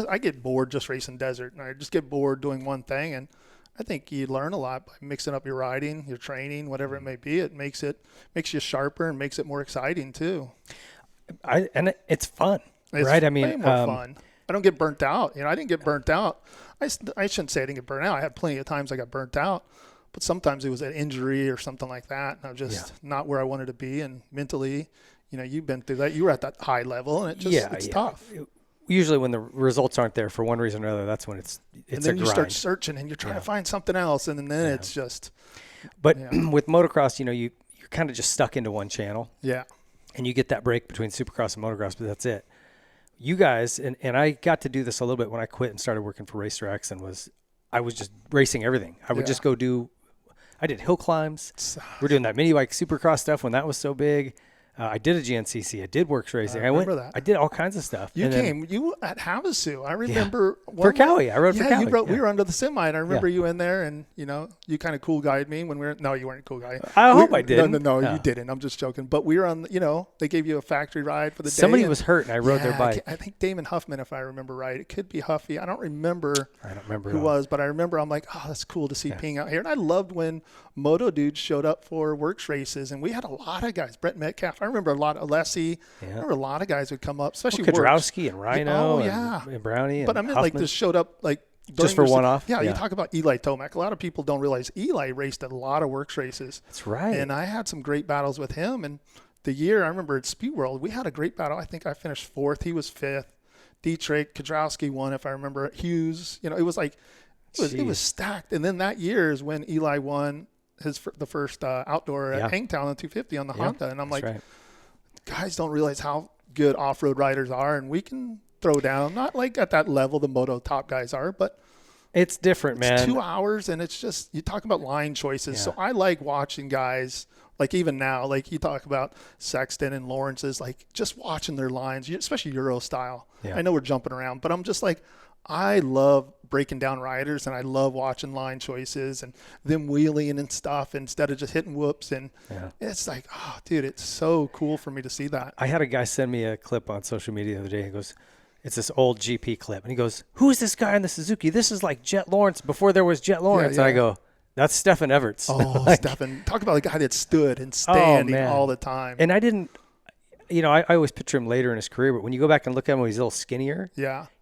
I get bored just racing desert, and I just get bored doing one thing. And I think you learn a lot by mixing up your riding, your training, whatever it may be. It makes you sharper and makes it more exciting too. And it's fun, it's right? Way more fun. I don't get burnt out. I didn't get burnt out. I shouldn't say I didn't get burnt out. I had plenty of times I got burnt out, but sometimes it was an injury or something like that, and I was just not where I wanted to be. And mentally, you've been through that. You were at that high level, and it's tough. Usually when the results aren't there for one reason or another, that's when it's and then a you grind. start searching, and you're trying to find something else, and then it's just. But with motocross, you're kind of just stuck into one channel. Yeah. And you get that break between Supercross and motocross, but that's it. You guys, and I got to do this a little bit when I quit and started working for Racer X, and I was just racing everything. I would just go I did hill climbs. We're doing that mini bike Supercross stuff when that was so big. I did a GNCC. I did works racing. I did all kinds of stuff. You at Havasu. I remember for Cowie. I rode for Cowie. We were under the semi, and I remember you in there, and you kind of cool guyed me when we were. No, you weren't a cool guy. I hope I did. No, you didn't. I'm just joking. But we were on. They gave you a factory ride for the day. Somebody was hurt, and I rode their bike. I think Damon Huffman, if I remember right. It could be Huffy. I don't remember who was, but I remember I'm like, oh, that's cool to see Ping out here. And I loved when moto dudes showed up for works races, and we had a lot of guys. Brett Metcalf. I remember a lot of Lessie. I remember a lot of guys would come up, especially Kudrowski and Rhino and Brownie. But I mean, like, just showed up like just for one-off. Yeah, you talk about Eli Tomac. A lot of people don't realize Eli raced a lot of works races. That's right. And I had some great battles with him. And the year I remember at Speed World, we had a great battle. I think I finished 4th. He was 5th. Dietrich, Kudrowski won, if I remember. Hughes, it was like it was stacked. And then that year is when Eli won the first outdoor at Hangtown on 250 on the Honda. And I'm like, guys don't realize how good off-road riders are, and we can throw down, not like at that level the moto top guys are, but it's different, man. It's 2 hours, and it's just, you talk about line choices. So I like watching guys, like even now, like you talk about Sexton and Lawrence's, like just watching their lines, especially Euro style. I know we're jumping around, but I'm just like, I love breaking down riders, and I love watching line choices and them wheeling and stuff instead of just hitting whoops. And it's like, oh, dude, it's so cool for me to see that. I had a guy send me a clip on social media the other day. He goes, it's this old GP clip. And he goes, who is this guy in the Suzuki? This is like Jet Lawrence before there was Jet Lawrence. And I go, that's Stefan Everts. Oh, Stefan. Talk about a guy that stood and standing all the time. And I didn't, I always picture him later in his career, but when you go back and look at him when he's a little skinnier,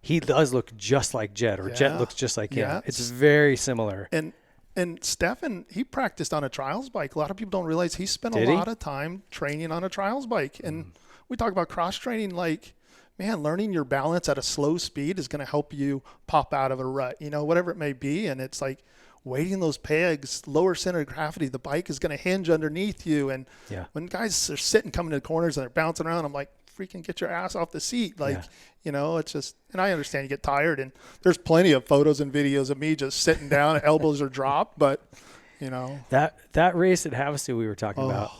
he does look just like Jet, or Jet looks just like him. It's very similar. And Stefan, he practiced on a trials bike. A lot of people don't realize he spent a lot of time training on a trials bike. And we talk about cross training, like, man, learning your balance at a slow speed is going to help you pop out of a rut, whatever it may be. And it's like weighting those pegs, lower center of gravity, the bike is going to hinge underneath you. And when guys are sitting, coming to the corners and they're bouncing around, I'm like, freaking get your ass off the seat. Like, it's just, and I understand you get tired, and there's plenty of photos and videos of me just sitting down, elbows are dropped, but that race at Havasu we were talking about,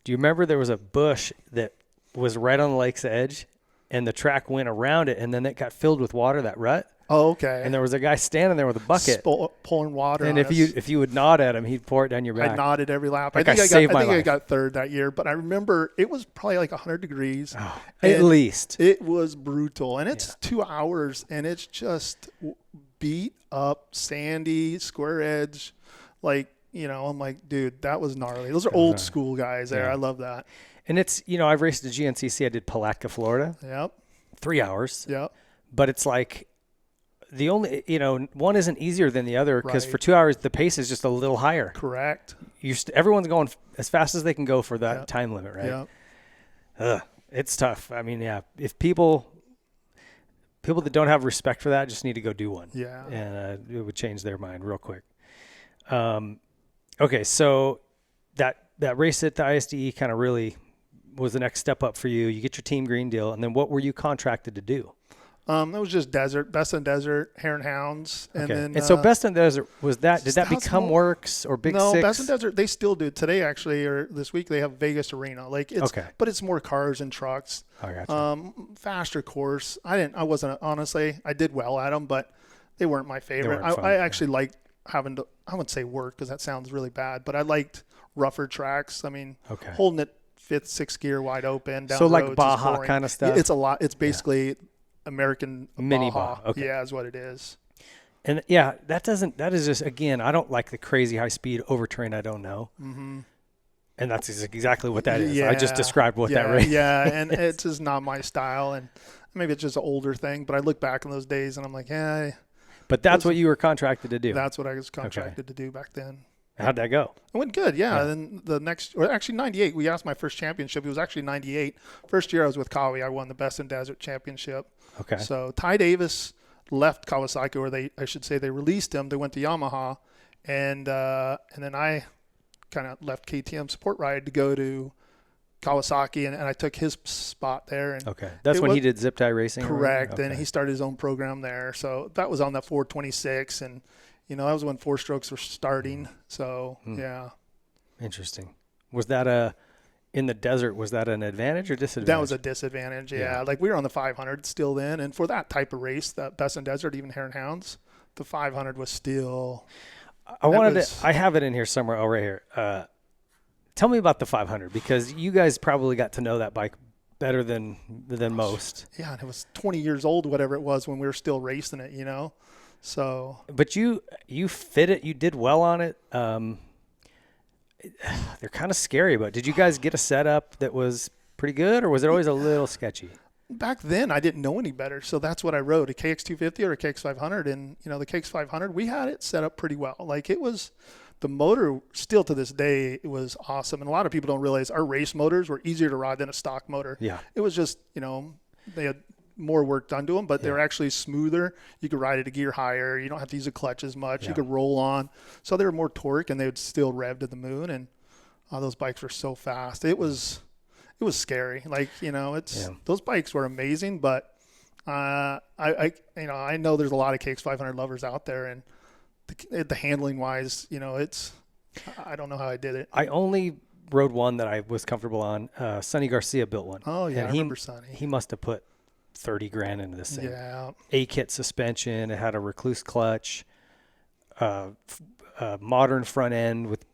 do you remember there was a bush that was right on the lake's edge, and the track went around it, and then it got filled with water, that rut? Oh, okay. And there was a guy standing there with a bucket. Pouring water and on if you would nod at him, he'd pour it down your back. I nodded every lap. I think I got third that year, but I remember it was probably like 100 degrees. Oh, at least. It was brutal. And it's 2 hours, and it's just beat up, sandy, square edge. Like, I'm like, dude, that was gnarly. Those are old school guys there. I love that. And it's, I've raced at GNCC. I did Palatka, Florida. Yep. 3 hours. Yep. But it's like the only, one isn't easier than the other because for 2 hours, the pace is just a little higher. Correct. Everyone's going as fast as they can go for that time limit, right? Yep. It's tough. I mean, if people that don't have respect for that just need to go do one. Yeah. And it would change their mind real quick. Okay, so that race at the ISDE kind of really was the next step up for you. You get your Team Green deal, and then what were you contracted to do? It was just best in desert, hare and hounds. And so best in desert, did that become Works or Big Six? No, best in desert, they still do. Today, actually, or this week, they have Vegas Arena. But it's more cars and trucks. I gotcha. Faster course. I did well at them, but they weren't my favorite. I actually liked having to, I wouldn't say work because that sounds really bad, but I liked rougher tracks. I mean, holding it fifth, sixth gear wide open down so roads like Baja kind of stuff. It's a lot. It's basically American mini Baja. Okay. Yeah, is what it is. And that is just, again, I don't like the crazy high speed overtrain. I don't know. Mm-hmm. And that's exactly what that is. I just described what that race. Yeah, and it's just not my style, and maybe it's just an older thing. But I look back in those days, and I'm like, But that's what you were contracted to do. That's what I was contracted to do back then. How'd that go? It went good, yeah. And then actually 98, we asked my first championship. It was actually 98. First year I was with Kawi, I won the Best in Desert Championship. Okay. So Ty Davis left Kawasaki, or they released him. They went to Yamaha, and then I kind of left KTM Support Ride to go to Kawasaki, and I took his spot there. And that's when he did zip tie racing. Correct, and he started his own program there. So that was on that 426, and that was when four strokes were starting. So Interesting. Was that in the desert? Was that an advantage or disadvantage? That was a disadvantage. Yeah, like we were on the 500 still then, and for that type of race, that Best in Desert, even Hare and Hounds, the 500 was still. I have it in here somewhere. Oh, right here. Tell me about the 500 because you guys probably got to know that bike better than most. Yeah, and it was 20 years old, whatever it was, when we were still racing it, So. But you fit it. You did well on it. They're kind of scary, but did you guys get a setup that was pretty good, or was it always a little sketchy? Back then, I didn't know any better, so that's what I rode, a KX250 or a KX500, and the KX500, we had it set up pretty well. Like it was. The motor, still to this day, it was awesome. And a lot of people don't realize our race motors were easier to ride than a stock motor. Yeah. It was just, they had more work done to them, but they were actually smoother. You could ride it a gear higher. You don't have to use a clutch as much. You could roll on. So they were more torque, and they would still rev to the moon. And those bikes were so fast. It was scary. Like, those bikes were amazing, but I know there's a lot of KX500 lovers out there, and the handling wise, I don't know how I did it. I only rode one that I was comfortable on. Sonny Garcia built one. Oh yeah, I remember Sonny. He must have put $30,000 into this thing. Yeah. A-kit suspension. It had a recluse clutch, modern front end with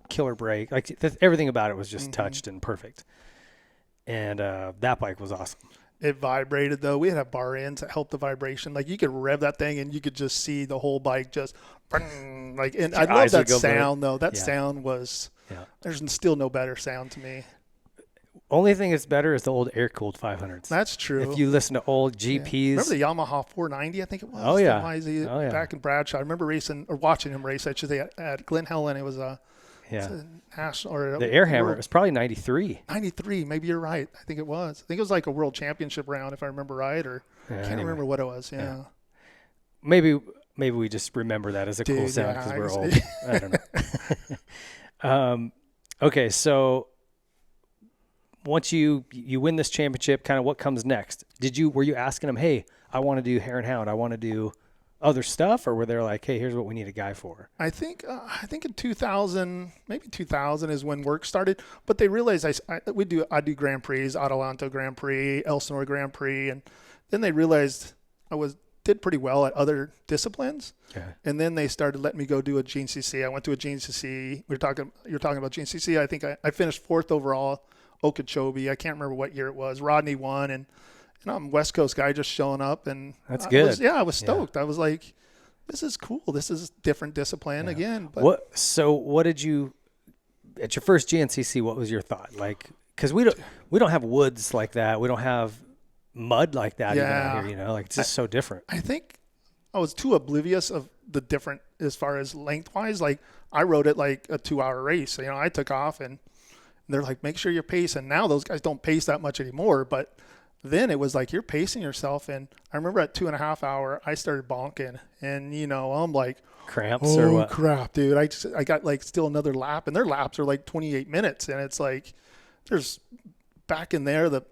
killer brake. Like everything about it was just touched and perfect. And that bike was awesome. It vibrated though. We had bar ends that helped the vibration. Like you could rev that thing and you could just see the whole bike just like. And I love that sound though. That sound was. Yeah. There's still no better sound to me. Only thing that's better is the old air-cooled 500s. That's true. If you listen to old GPs. Yeah. Remember the Yamaha 490, I think it was? Oh, yeah. Back in Bradshaw. I remember watching him race, I should say, at Glen Helen. It was a national. Or the Air Hammer. It was probably 93. 93. Maybe you're right. I think it was. I think it was like a world championship round, if I remember right. Or I can't remember what it was. Yeah. Maybe we just remember that as a cool sound because we're old. I don't know. Okay, so once you win this championship, kind of what comes next? Were you asking them, hey, I want to do Hare and Hound, I want to do other stuff, or were they like, hey, here's what we need a guy for? I think in 2000, maybe 2000 is when work started, but they realized I do Grand Prix, Adelanto Grand Prix, Elsinore Grand Prix, and then they realized I was did pretty well at other disciplines. Okay. And then they started letting me go do a GNCC. I went to a GNCC. You're talking about GNCC. I think I finished 4th overall, Okeechobee. I can't remember what year it was. Rodney won, and I'm a West Coast guy just showing up. And that's good. I was stoked. I was like, this is cool. This is different discipline again. But what did you, at your first GNCC, what was your thought? Like, because we don't have woods like that. We don't have mud like that even out here, like it's just so different. I think I was too oblivious of the different as far as lengthwise. Like I rode it like a 2-hour race. So, I took off and they're like, make sure you pace. And now those guys don't pace that much anymore. But then it was like, you're pacing yourself. And I remember at 2.5 hour, I started bonking and, I'm like, cramps or what? Crap, dude. I got like still another lap and their laps are like 28 minutes. And it's like, there's back in there, the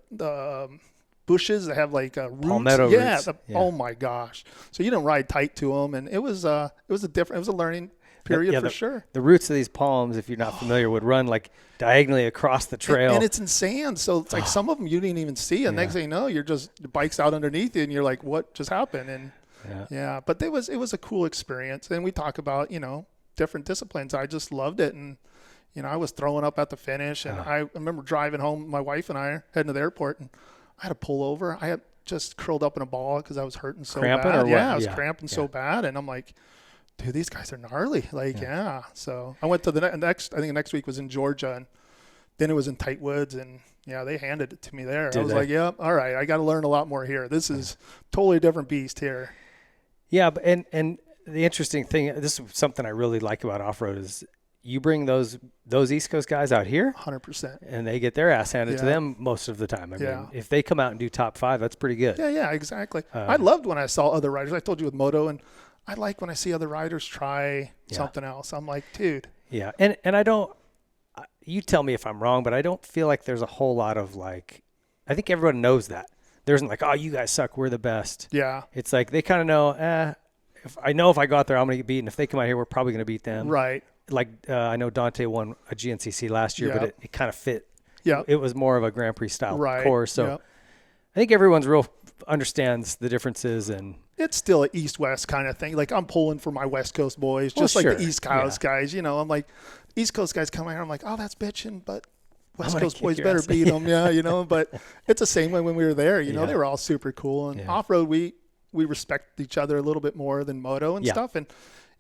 bushes that have like roots. Palmetto roots. Oh my gosh. So you don't ride tight to them. And it was a learning period for sure. The roots of these palms, if you're not familiar, would run like diagonally across the trail. And it's in sand. So it's like some of them you didn't even see. And next thing you know, the bike's out underneath you and you're like, what just happened? And but it was a cool experience. And we talk about, different disciplines. I just loved it. And, I was throwing up at the finish. And I remember driving home, my wife and I are heading to the airport, and I had to pull over. I had just curled up in a ball because I was hurting so Cramping bad. Or what? I was cramping so bad. And I'm like, dude, these guys are gnarly. Like, So I went to the next, I think the next week was in Georgia, and then it was in Tight Woods, and they handed it to me there. I was like, all right, I got to learn a lot more here. This is totally different beast here. Yeah. And the interesting thing, this is something I really like about off-road is you bring those East Coast guys out here 100%, and they get their ass handed to them most of the time. I mean, if they come out and do top 5, that's pretty good. Yeah, exactly. I loved when I saw other riders. I told you with moto, and I like when I see other riders try something else. I'm like, dude. Yeah. And I don't, you tell me if I'm wrong, but I don't feel like there's a whole lot of like, I think everyone knows that. There isn't like, oh, you guys suck, we're the best. Yeah. It's like they kind of know, if I go out there, I'm going to get beaten. If they come out here, we're probably going to beat them. Right. Like I know Dante won a GNCC last year, but it kind of fit. Yeah. It was more of a Grand Prix style course. So I think everyone's understands the differences, and it's still an East-West kind of thing. Like I'm pulling for my West Coast boys, just like the East Coast guys. I'm like, East Coast guys come out here, I'm like, oh, that's bitching, but West Coast boys better beat them. Yeah, but it's the same way when we were there. They were all super cool. And off-road, we respect each other a little bit more than moto and stuff. And,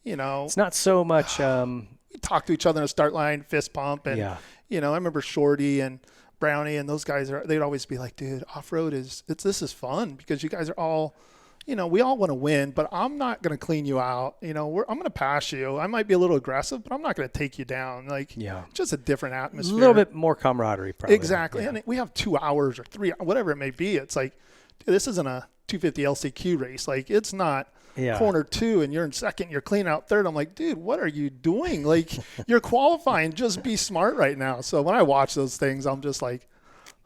it's not so much we talk to each other in a start line, fist pump. And, I remember Shorty and Brownie and those guys, they'd always be like, dude, off-road this is fun because you guys are all, we all want to win, but I'm not going to clean you out. I'm going to pass you. I might be a little aggressive, but I'm not going to take you down. Like, just a different atmosphere. A little bit more camaraderie, probably. Exactly. Yeah. And we have 2 hours or 3, whatever it may be. It's like, dude, this isn't a 250 LCQ race. Like, it's not corner 2 and you're in second, you're clean out third. I'm like, dude, what are you doing? Like, you're qualifying. Just be smart right now. So when I watch those things, I'm just like,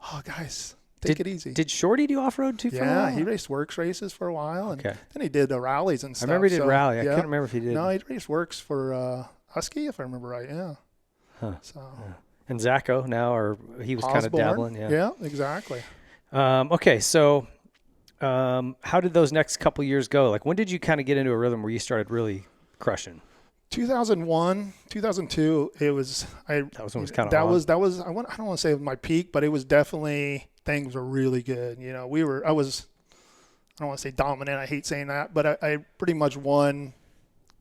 oh, guys, take it easy. Did Shorty do off-road too for a while? Yeah, he raced works races for a while. And then he did rallies and stuff. I remember he did rally. I couldn't remember if he did. No, he raced works for Husky, if I remember right. Yeah. Huh. So. Yeah. And Zacho now, or he was kind of dabbling. Yeah, exactly. Okay, so how did those next couple years go? Like, when did you kind of get into a rhythm where you started really crushing? 2001, 2002. That was when it was kind of. That was. I don't want to say my peak, but it was definitely, things were really good. I don't want to say dominant. I hate saying that, but I pretty much won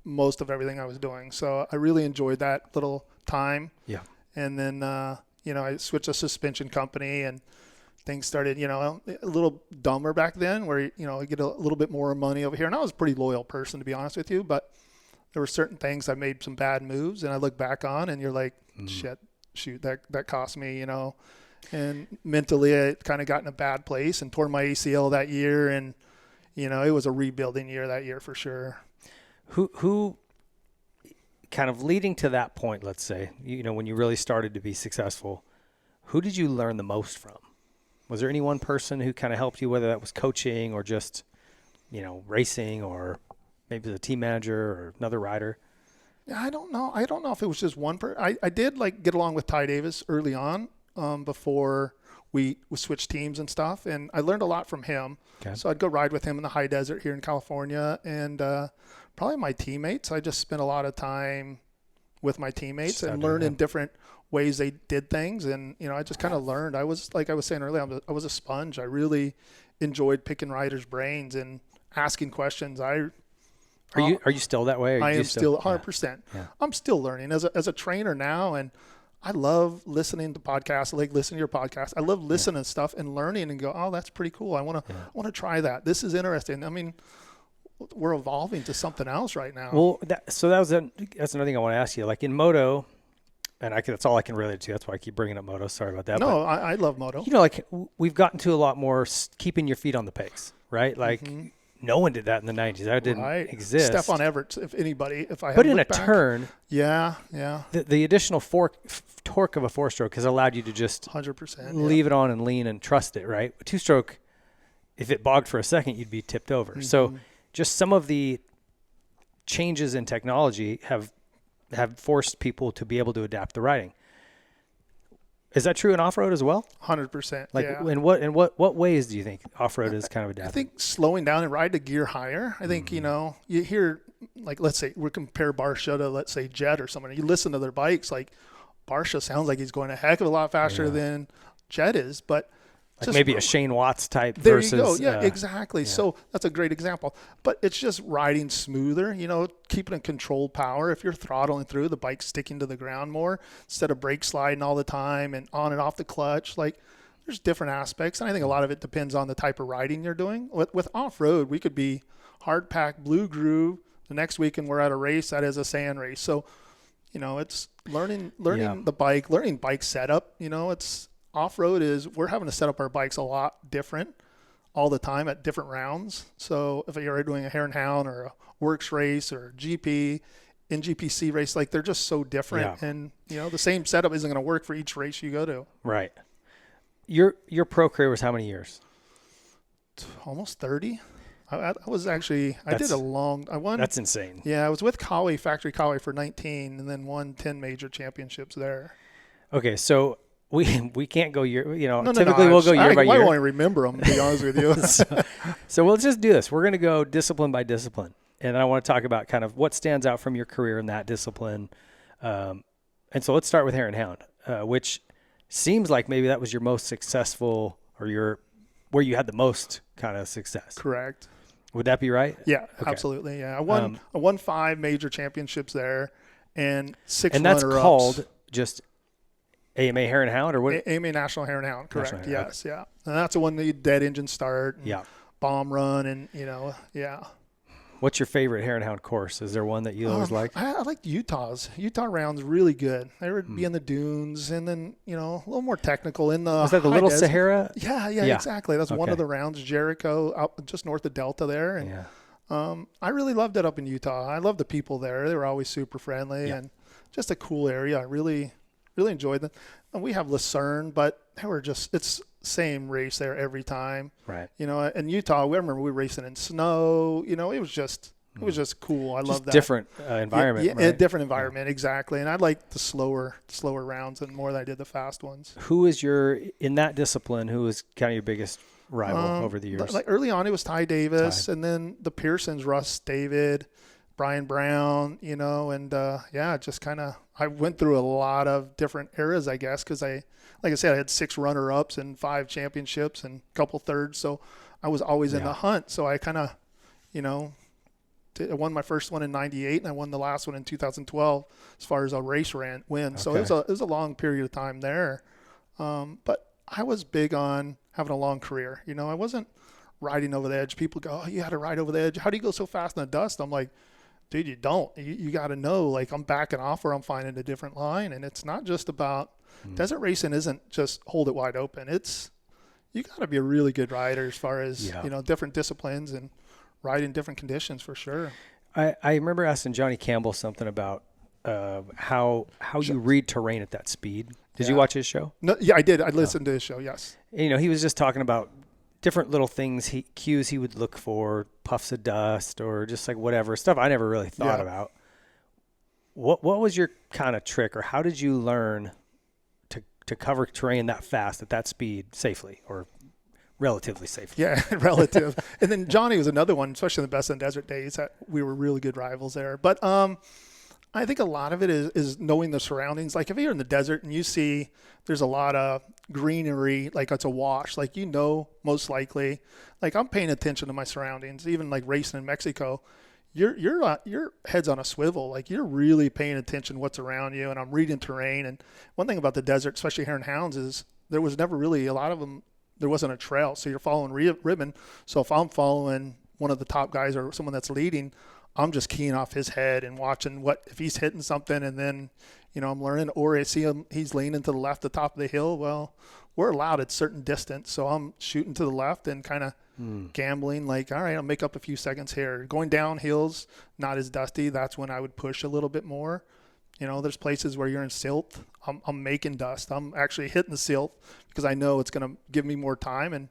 most of everything I was doing. So I really enjoyed that little time. Yeah. And then I switched a suspension company and things started, a little dumber back then where, I get a little bit more money over here. And I was a pretty loyal person, to be honest with you, but there were certain things I made some bad moves and I look back on and you're like, shoot, that cost me, and mentally I kind of got in a bad place and tore my ACL that year. And, it was a rebuilding year that year for sure. Who kind of leading to that point, let's say, when you really started to be successful, who did you learn the most from? Was there any one person who kind of helped you, whether that was coaching or just, racing, or maybe the team manager or another rider? I don't know. I don't know if it was just one person. I did get along with Ty Davis early on, before we switched teams and stuff, and I learned a lot from him. Okay. So I'd go ride with him in the high desert here in California, and probably my teammates. I just spent a lot of time with my teammates and learning different ways they did things. And, I just kind of learned. I was, like I was saying earlier, I was a sponge. I really enjoyed picking riders' brains and asking questions. Are you still that way? I am still 100%. Yeah. I'm still learning as a trainer now, and I love listening to podcasts. I like listening to your podcast. I love listening to stuff and learning and go, oh, that's pretty cool. I want to try that. This is interesting. I mean, we're evolving to something else right now. Well, that's another thing I want to ask you. Like in moto, and that's all I can relate to. That's why I keep bringing up moto. Sorry about that. No, I love moto. Like we've gotten to a lot more keeping your feet on the pace, right? Like no one did that in the 90s. That didn't exist. Stefan Everett, if anybody, but in a turn, yeah, the additional torque of a 4-stroke has allowed you to just 100% leave it on and lean and trust it, right? A 2-stroke, if it bogged for a second, you'd be tipped over. So just some of the changes in technology have forced people to be able to adapt the riding. Is that true in off-road as well? 100%. Like, in what ways do you think off-road is kind of adapting? I think slowing down and ride the gear higher. I think, you hear, like, let's say we compare Barsha to, let's say, Jet or someone. You listen to their bikes, like Barsha sounds like he's going a heck of a lot faster than Jet is, but like maybe a Shane Watts type there versus. There you go. Yeah, exactly. Yeah. So that's a great example. But it's just riding smoother, keeping a controlled power. If you're throttling through, the bike's sticking to the ground more instead of brake sliding all the time and on and off the clutch. Like there's different aspects. And I think a lot of it depends on the type of riding you're doing. With off-road, we could be hard pack, blue groove. The next weekend we're at a race that is a sand race. So, it's learning the bike, learning bike setup. It's off-road we're having to set up our bikes a lot different all the time at different rounds. So if you're doing a hare and hound or a works race or GP, NGPC race, like they're just so different. Yeah. And, the same setup isn't going to work for each race you go to. Right. Your pro career was how many years? Almost 30. I won. That's insane. Yeah, I was with Factory Kawi for 19 and then won 10 major championships there. Okay, so we can't go year, typically we'll go year by year. I won't remember them, to be honest with you. So we'll just do this. We're going to go discipline by discipline. And I want to talk about kind of what stands out from your career in that discipline. And so let's start with hare and hound, which seems like maybe that was your most successful or where you had the most kind of success. Correct. Would that be right? Yeah, okay. Absolutely. Yeah. I won 5 major championships there and 6 runner-ups. And that's called just AMA Hare and Hound or what? AMA National Hare and Hound, correct. National Hare, yes, okay. Yeah. And that's the one that you dead engine start and bomb run and, yeah. What's your favorite Hare and Hound course? Is there one that you always like? I like Utah's. Utah round's really good. They would be in the dunes and then, a little more technical in the Was that the Little desert. Sahara? Yeah, exactly. That's one of the rounds, Jericho, up just north of Delta there. And I really loved it up in Utah. I loved the people there. They were always super friendly and just a cool area. I really enjoyed them. And we have Lucerne, but they were it's same race there every time. Right. In Utah, we remember we were racing in snow. It was just cool. I love that. Different environment. Yeah, right? A different environment, exactly. And I liked the slower rounds and more than I did the fast ones. Who is in that discipline, who was kind of your biggest rival over the years? Like early on, it was Ty Davis, and then the Pearsons, Russ David, Brian Brown, and just kind of, I went through a lot of different eras, I guess, because like I said, I had 6 runner-ups and 5 championships and a couple thirds, so I was always in the hunt. So I kind of, I won my first one in 98, and I won the last one in 2012 as far as a race win. Okay. So it was a long period of time there. But I was big on having a long career. I wasn't riding over the edge. People go, oh, you had to ride over the edge. How do you go so fast in the dust? I'm like, dude, you don't. You got to know, like, I'm backing off or I'm finding a different line. And it's not just about desert racing isn't just hold it wide open. You got to be a really good rider as far as, different disciplines and ride in different conditions for sure. I remember asking Johnny Campbell something about how you read terrain at that speed. Did you watch his show? No, yeah, I did. I listened to his show, yes. And, he was just talking about different little things, cues he would look for, puffs of dust or just like whatever, stuff I never really thought about. What was your kind of trick, or how did you learn to cover terrain that fast at that speed safely, or relatively safely? Yeah, relative. And then Johnny was another one, especially in the Best in the Desert days. That we were really good rivals there. But I think a lot of it is knowing the surroundings. Like if you're in the desert and you see there's a lot of greenery, like it's a wash, like most likely, like I'm paying attention to my surroundings. Even like racing in Mexico, your head's on a swivel. Like you're really paying attention to what's around you, and I'm reading terrain. And one thing about the desert, especially here in Hounds, is there was never really a lot of them. There wasn't a trail, so you're following ribbon. So if I'm following one of the top guys or someone that's leading, I'm just keying off his head and watching if he's hitting something, and then, I'm learning. Or I see him, he's leaning to the left, the top of the hill. Well, we're allowed at certain distance, so I'm shooting to the left and kind of gambling. Like, all right, I'll make up a few seconds here. Going down hills, not as dusty. That's when I would push a little bit more. There's places where you're in silt. I'm making dust. I'm actually hitting the silt because I know it's going to give me more time. And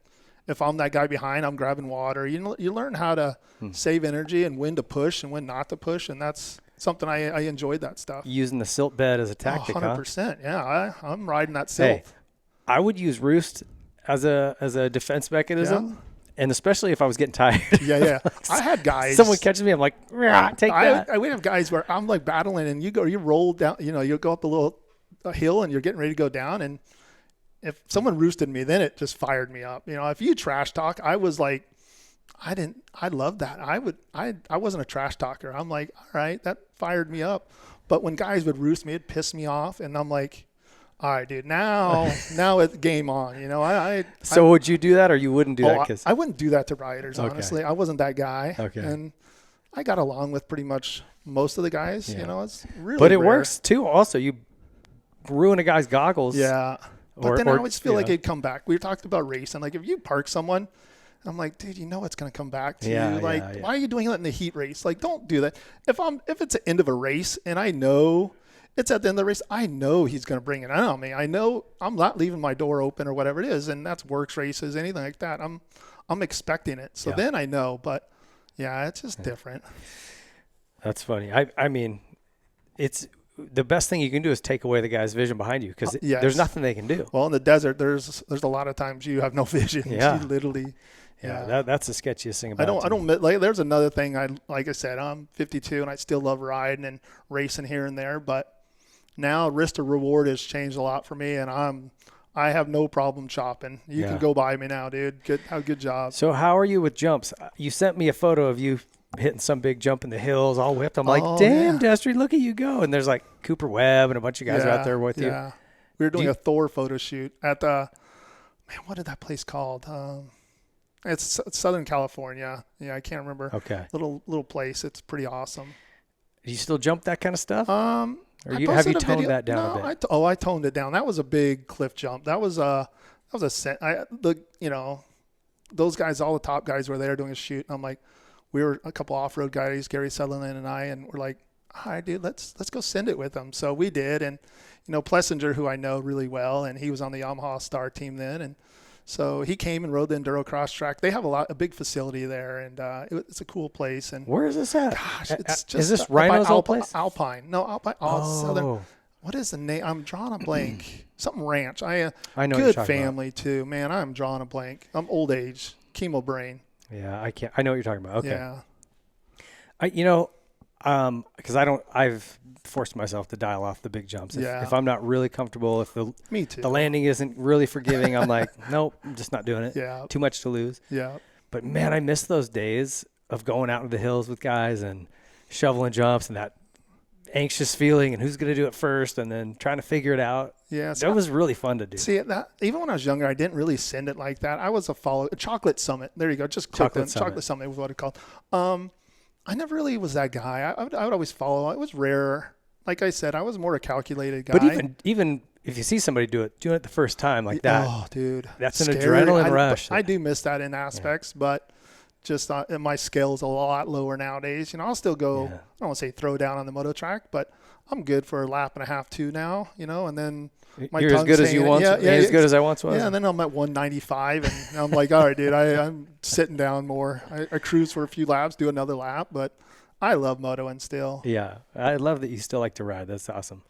if I'm that guy behind, I'm grabbing water. You learn how to save energy and when to push and when not to push, and that's something I enjoyed that stuff. Using the silt bed as a tactic, 100%. Yeah, I'm riding that silt. Hey, I would use roost as a defense mechanism, and especially if I was getting tired. Yeah. I had guys. Someone catches me, I'm like, take that. I would have guys where I'm like battling, and you roll down. You go up a hill, and you're getting ready to go down, and if someone roosted me, then it just fired me up. If you trash talk, I was like, I loved that. I wasn't a trash talker. I'm like, all right, that fired me up. But when guys would roost me, it pissed me off. And I'm like, all right, dude, now it's game on. So would you do that, or you wouldn't do that? 'Cause I wouldn't do that to riders, honestly. I wasn't that guy. Okay. And I got along with pretty much most of the guys. It's really But it rare. works too. Also, you ruin a guy's goggles. Yeah. But then I always feel like it'd come back. We talked about racing. Like if you park someone, I'm like, dude, it's going to come back to you. Like, why are you doing that in the heat race? Like, don't do that. If it's the end of a race and I know it's at the end of the race, I know he's going to bring it on me. I know I'm not leaving my door open or whatever it is, and that's works races, anything like that. I'm expecting it. So then I know. But yeah, it's just different. That's funny. I mean, it's. The best thing you can do is take away the guy's vision behind you, because there's nothing they can do. Well, in the desert, there's a lot of times you have no vision. Yeah. You literally. Yeah. That's the sketchiest thing about it. I don't like. There's another thing. Like I said, I'm 52 and I still love riding and racing here and there. But now risk to reward has changed a lot for me, and I have no problem chopping. You can go by me now, dude. Good job. So how are you with jumps? You sent me a photo of you hitting some big jump in the hills, all whipped. I'm like, damn, Destry, look at you go. And there's like Cooper Webb and a bunch of guys out there with you. Yeah. We were doing a Thor photo shoot at what did that place called? It's Southern California. Yeah, I can't remember. Okay. Little place. It's pretty awesome. Do you still jump that kind of stuff? Or have you toned that down a bit? I toned it down. That was a big cliff jump. That was a those guys, all the top guys were there doing a shoot. And I'm like, we were a couple off-road guys, Gary Sutherland and I, and we're like, all right, dude, let's go send it with them. So we did. And, Plessinger, who I know really well, and he was on the Yamaha Star team then. And so he came and rode the enduro-cross track. They have a big facility there, and it's a cool place. And where is this at? Gosh, it's just is this Rhino's old place? Alpine. No, Alpine. Southern. What is the name? I'm drawing a blank. Something ranch. I know. Good family too, man. I'm drawing a blank. I'm old age, chemo brain. Yeah, I can't. I know what you're talking about. Okay. Yeah. Because I've forced myself to dial off the big jumps. If I'm not really comfortable, if Me too. the landing isn't really forgiving, I'm like, nope, I'm just not doing it. Yeah. Too much to lose. Yeah. But man, I miss those days of going out into the hills with guys and shoveling jumps and that anxious feeling and who's going to do it first and then trying to figure it out. Yeah. That was really fun to do. See, that even when I was younger, I didn't really send it like that. I was a Chocolate Summit. There you go. Just Chocolate Summit was what it called. I never really was that guy. I would always follow. It was rare. Like I said, I was more a calculated guy. But even if you see somebody doing it the first time like that, oh, dude, that's an adrenaline rush. I do miss that in aspects, but just my scale's a lot lower nowadays. I'll still go. I don't want to say throw down on the moto track, but I'm good for a lap and a half, 2 now. And then you're as good as you once. As good as I once was. Yeah, and then I'm at 195, and I'm like, all right, dude, I'm sitting down more. I cruise for a few laps, do another lap, but I love motoing still. Yeah, I love that you still like to ride. That's awesome.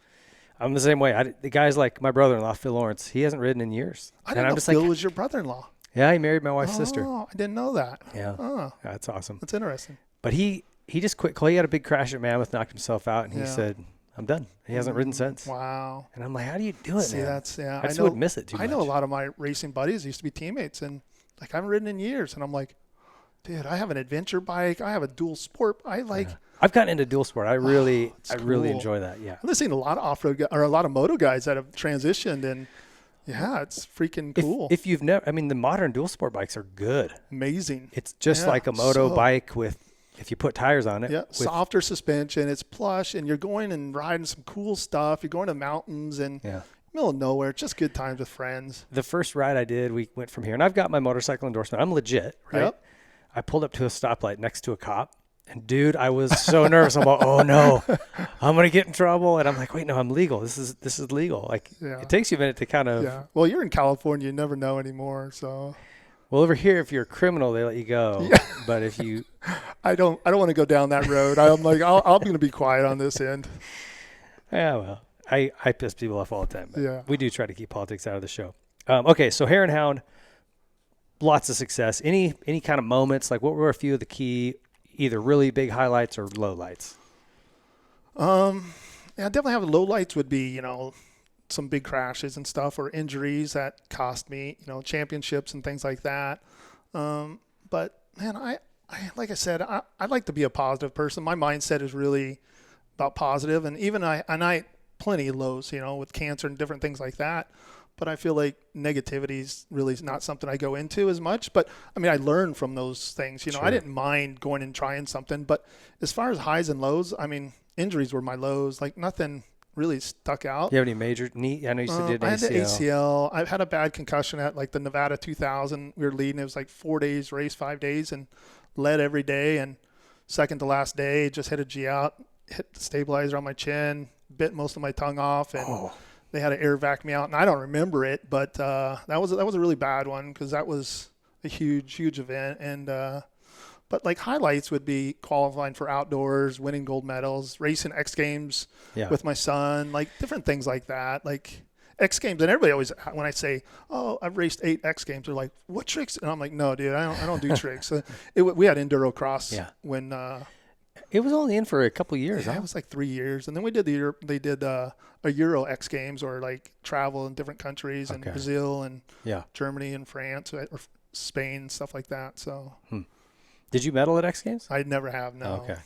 I'm the same way. The guy's like my brother-in-law, Phil Lawrence. He hasn't ridden in years. I didn't know Phil was your brother-in-law. Yeah, he married my wife's sister. Oh, I didn't know that. Yeah. That's awesome. That's interesting. But he just quit. He had a big crash at Mammoth, knocked himself out, and he said, I'm done. He hasn't ridden since. Wow. And I'm like, how do you do it, See, man? I just would miss it too much. I know a lot of my racing buddies used to be teammates, and like I haven't ridden in years, and I'm like, dude, I have an adventure bike. I have a dual sport. I've gotten into dual sport. I really enjoy that. Yeah. I've seen a lot of off-road or a lot of moto guys that have transitioned, and yeah, it's freaking cool. If you've never, I mean, the modern dual sport bikes are good. Amazing. It's just like a moto bike if you put tires on it. Yeah, softer suspension. It's plush, and you're going and riding some cool stuff. You're going to mountains and middle of nowhere. Just good times with friends. The first ride I did, we went from here, and I've got my motorcycle endorsement. I'm legit, right? Yep. I pulled up to a stoplight next to a cop, and dude, I was so nervous. I'm like, oh no, I'm gonna get in trouble. And I'm like, wait, no, I'm legal. This is legal. Like, it takes you a minute to kind of. Yeah. Well, you're in California. You never know anymore. So. Well, over here, if you're a criminal, they let you go. Yeah. But if you, I don't want to go down that road. I'm like, I'm going to be quiet on this end. Yeah, well, I piss people off all the time. But we do try to keep politics out of the show. Okay, so Hare and Hound, lots of success. Any kind of moments? Like, what were a few of the key, either really big highlights or low lights? Definitely have low lights would be, some big crashes and stuff or injuries that cost me, championships and things like that. But man, I like I said, I like to be a positive person. My mindset is really about positive, and even I plenty of lows, with cancer and different things like that. But I feel like negativity is really not something I go into as much. But I mean, I learn from those things. Sure. I didn't mind going and trying something. But as far as highs and lows, I mean, injuries were my lows. Like nothing really stuck out. Do you have any major knee? I know you said you did ACL. I had the ACL. I've had a bad concussion at like the Nevada 2000. We were leading. It was like 4 days race, 5 days, and led every day. And second to last day, just hit a G out, hit the stabilizer on my chin, bit most of my tongue off, and they had to air vac me out. And I don't remember it, but that was a really bad one because that was a huge event. And but like highlights would be qualifying for outdoors, winning gold medals, racing X Games with my son, like different things like that. Like X Games, and everybody always, when I say, "Oh, I've raced 8 X Games," they're like, "What tricks?" And I'm like, "No, dude, I don't do tricks." We had enduro-cross when it was only in for a couple of years. Yeah, it was like 3 years, and then we did they did a Euro X Games, or like travel in different countries in Brazil and Germany and France or Spain, stuff like that. So. Did you medal at X Games? I never have, no. Oh, okay.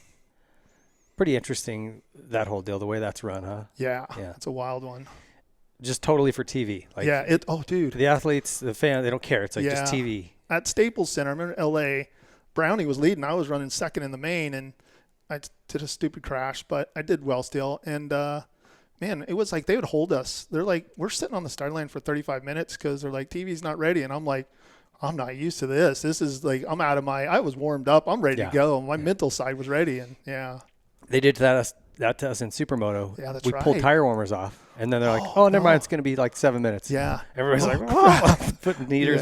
Pretty interesting, that whole deal, the way that's run, huh? Yeah. It's a wild one. Just totally for TV. Like, dude. The athletes, the fan, they don't care. It's like just TV. At Staples Center, I remember L.A., Brownie was leading. I was running second in the main, and I did a stupid crash, but I did well still. And, man, it was like they would hold us. They're like, we're sitting on the start line for 35 minutes because they're like, TV's not ready. And I'm like, I'm not used to this. This is like, I was warmed up. I'm ready to go. My mental side was ready. And they did that to us in Supermoto. Yeah, that's we right. pulled tire warmers off. And then they're like, oh, never mind. It's going to be like 7 minutes. Yeah. Everybody's putting meters.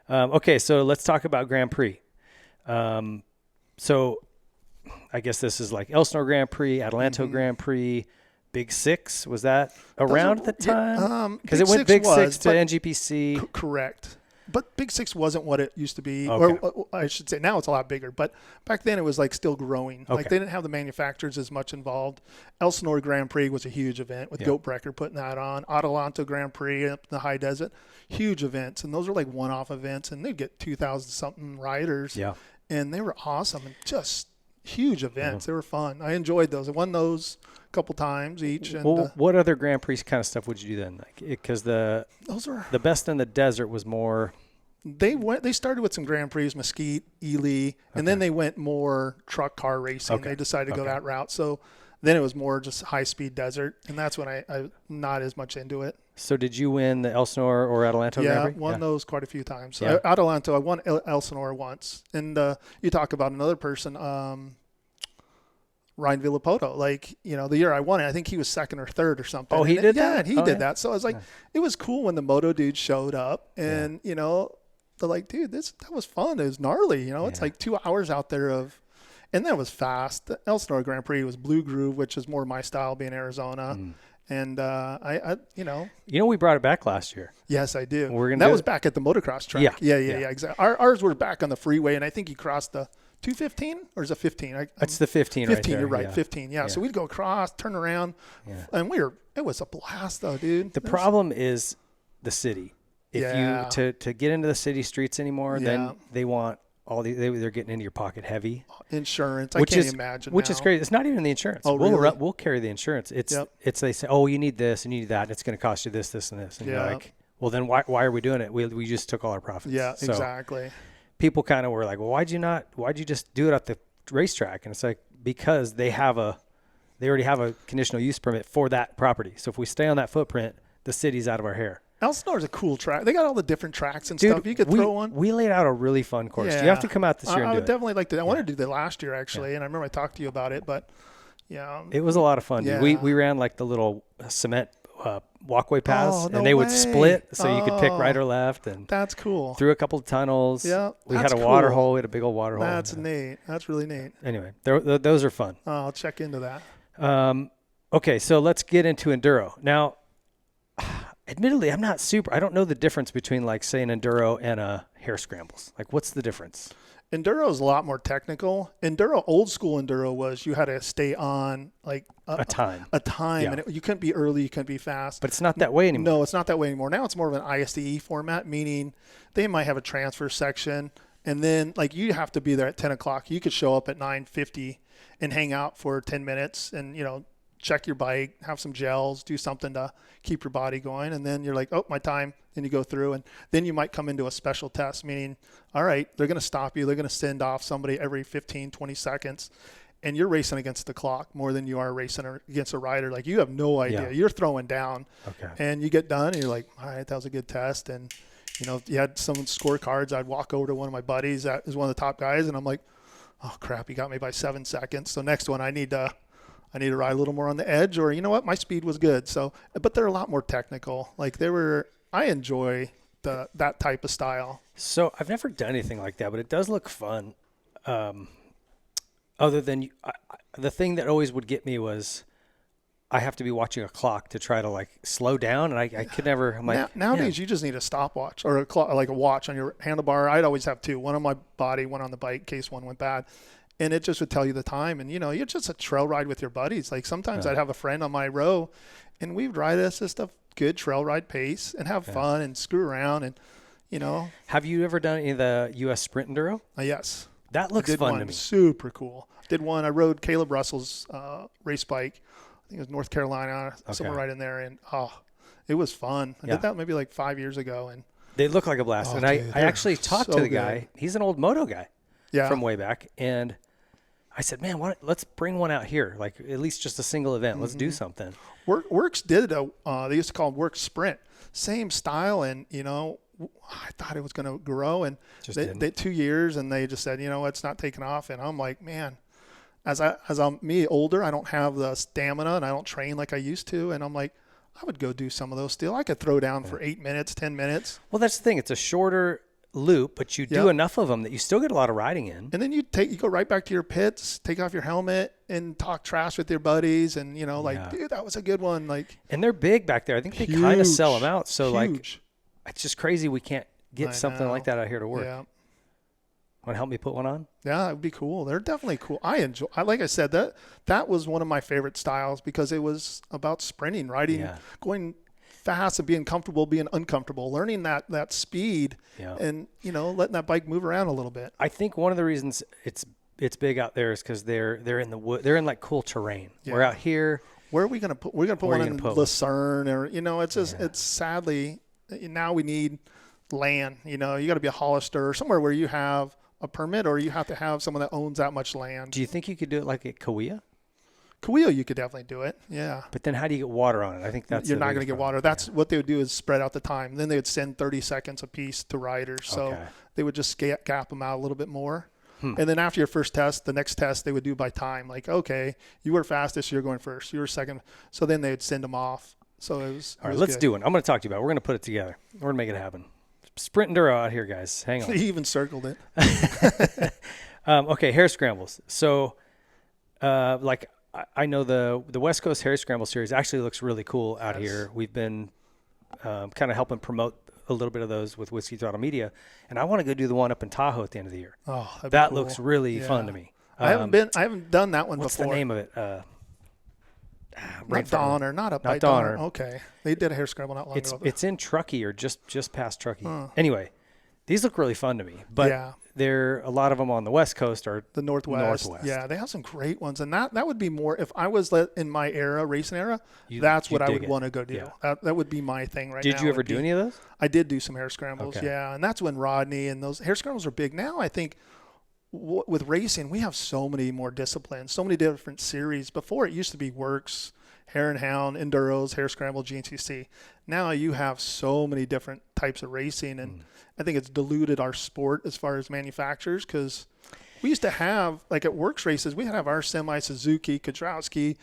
Okay. So let's talk about Grand Prix. So I guess this is like Elsinore Grand Prix, Adelanto Grand Prix, Big Six. Was that around at the time? Because it went Big Six to NGPC. Correct. But Big Six wasn't what it used to be. Okay. Or I should say now it's a lot bigger. But back then it was like still growing. Okay. Like they didn't have the manufacturers as much involved. Elsinore Grand Prix was a huge event with Goat Brecker putting that on. Adelanto Grand Prix up in the high desert. Huge events. And those are like one-off events. And they'd get 2,000-something riders. Yeah. And they were awesome and just huge events. They were fun. I enjoyed those. I won those a couple times each. And, what other Grand Prix kind of stuff would you do then? Because the best in the desert was more. They started with some Grand Prix, Mesquite, Ely, and then they went more truck car racing. They decided to go that route. So then it was more just high-speed desert, and that's when I'm not as much into it. So did you win the Elsinore or Adelanto Grand Prix? Won those quite a few times. So Adelanto, I won Elsinore once. And you talk about another person, Ryan Villapoto. Like, the year I won it, I think he was second or third or something. Oh, he did that? Yeah, and he did that. So I was like, it was cool when the moto dude showed up, and, they're like, dude, that was fun. It was gnarly. It's like 2 hours out there and that was fast. The Elsinore Grand Prix was Blue Groove, which is more my style being Arizona. And we brought it back last year. Yes, I do. That was back at the motocross track. Yeah, exactly. Ours were back on the freeway, and I think you crossed the 215 or is it 15? It's the 15 right there. You're right, yeah. 15. Yeah. So we'd go across, turn around, and it was a blast though, dude. The problem is the city. If you to get into the city streets anymore, then they want they're getting into your pocket heavy. Insurance. I can't imagine. Which is great. It's not even the insurance. Oh, really? We'll carry the insurance. It's they say, oh, you need this and you need that. It's going to cost you this, this, and this. And you're like, well, then why are we doing it? We just took all our profits. Yeah, so exactly. People kind of were like, well, why'd you just do it at the racetrack? And it's like, because they already have a conditional use permit for that property. So if we stay on that footprint, the city's out of our hair. Elsinore's a cool track. They got all the different tracks and stuff. You could throw one. We laid out a really fun course. Yeah. You have to come out this year and do it. I would definitely like to. I wanted to do that last year, actually, and I remember I talked to you about it, but it was a lot of fun. Yeah. We ran like the little cement walkway paths, and they would split so you could pick right or left. And that's cool. Through a couple of tunnels. Yeah, we had a water hole. We had a big old water hole. That's neat. That's really neat. Anyway, those are fun. I'll check into that. Okay, so let's get into enduro now. Admittedly, I don't know the difference between like say an enduro and a hare scrambles. Like what's the difference? Enduro is a lot more technical. Old school enduro was you had to stay on like a time, and you couldn't be early, you couldn't be fast. But it's not that way anymore. No, it's not that way anymore. Now it's more of an ISDE format, meaning they might have a transfer section, and then like you have to be there at 10 o'clock. You could show up at 9:50 and hang out for 10 minutes, and check your bike, have some gels, do something to keep your body going. And then you're like, oh, my time. And you go through, and then you might come into a special test, meaning, all right, they're going to stop you. They're going to send off somebody every 15, 20 seconds. And you're racing against the clock more than you are racing against a rider. Like you have no idea. You're throwing down. Okay. And you get done and you're like, all right, that was a good test. And, you had some scorecards. I'd walk over to one of my buddies that is one of the top guys. And I'm like, oh crap, he got me by 7 seconds. So next one I need to ride a little more on the edge, or you know what, my speed was good. So, but they're a lot more technical. Like I enjoy that type of style. So I've never done anything like that, but it does look fun. Other than the thing that always would get me was I have to be watching a clock to try to like slow down, and I could never. I'm like, nowadays you just need a stopwatch or a clock, like a watch on your handlebar. I'd always have two, one on my body, one on the bike in case one went bad. And it just would tell you the time. And, you're just a trail ride with your buddies. Like sometimes I'd have a friend on my row and we'd ride at just a good trail ride pace and have fun and screw around. And, Have you ever done any of the U.S. Sprint Enduro? Yes. That looks fun to me. Super cool. Did one. I rode Caleb Russell's race bike. I think it was North Carolina, somewhere right in there. And, it was fun. I did that maybe like 5 years ago. And they look like a blast. And dude, I actually talked to the guy. He's an old moto guy. From way back. And I said, man, let's bring one out here, like at least just a single event. Let's do something. Works did they used to call it Works Sprint. Same style, and I thought it was going to grow, and they 2 years, and they just said, it's not taking off. And I'm like, man, as I'm older, I don't have the stamina, and I don't train like I used to. And I'm like, I would go do some of those still. I could throw down for 8 minutes, 10 minutes. Well, that's the thing. It's a shorter loop, but you do enough of them that you still get a lot of riding in. And then you go right back to your pits, take off your helmet, and talk trash with your buddies, and dude, that was a good one. Like, and they're big back there. I think they kind of sell them out. So like, it's just crazy we can't get something like that out here to work. Yeah. Want to help me put one on? Yeah, it would be cool. They're definitely cool. Like I said, that was one of my favorite styles because it was about sprinting, riding, going fast and being comfortable, being uncomfortable, learning that speed and, letting that bike move around a little bit. I think one of the reasons it's big out there is because they're in the wood. They're in like cool terrain. Yeah. We're out here. Where are we going to put? We're going to put one in Lucerne, or, it's just, it's sadly, now we need land. You got to be a Hollister or somewhere where you have a permit, or you have to have someone that owns that much land. Do you think you could do it like at Kauai? Kauai, you could definitely do it. Yeah. But then how do you get water on it? I think you're not going to get water. That's what they would do is spread out the time. Then they would send 30 seconds a piece to riders. So they would just gap them out a little bit more. And then after your first test, the next test they would do by time. Like, okay, you were fastest, you're going first. You were second. So then they would send them off. So it was. All right, let's do it. I'm going to talk to you about it. We're going to put it together. We're going to make it happen. Sprint Enduro out here, guys. Hang on. He even circled it. Okay, hare scrambles. So, like I know the West Coast Harry Scramble Series actually looks really cool out here. We've been kind of helping promote a little bit of those with Whiskey Throttle Media, and I want to go do the one up in Tahoe at the end of the year. Oh, that cool. looks really fun to me. I haven't done that one what's before. What's the name of it? Not Donner, not up by Donner. Okay, they did a Harry Scramble not long ago. It's in Truckee or just past Truckee. Anyway, these look really fun to me, but there a lot of them on the West Coast are the Northwest. Yeah, they have some great ones, and that would be more if I was in my racing era. That's what I would want to go do. Yeah. That would be my thing right now. Did you ever do any of those? I did do some Harry Scrambles, yeah, and that's when Rodney and those Harry Scrambles are big. Now I think with racing we have so many more disciplines, so many different series. Before it used to be Works, Hare and Hound, Enduros, Harry Scramble, GNCC. Now you have so many different types of racing, and I think it's diluted our sport as far as manufacturers, because we used to have, like at Works races, we had to have our semi Suzuki, Kudrowski,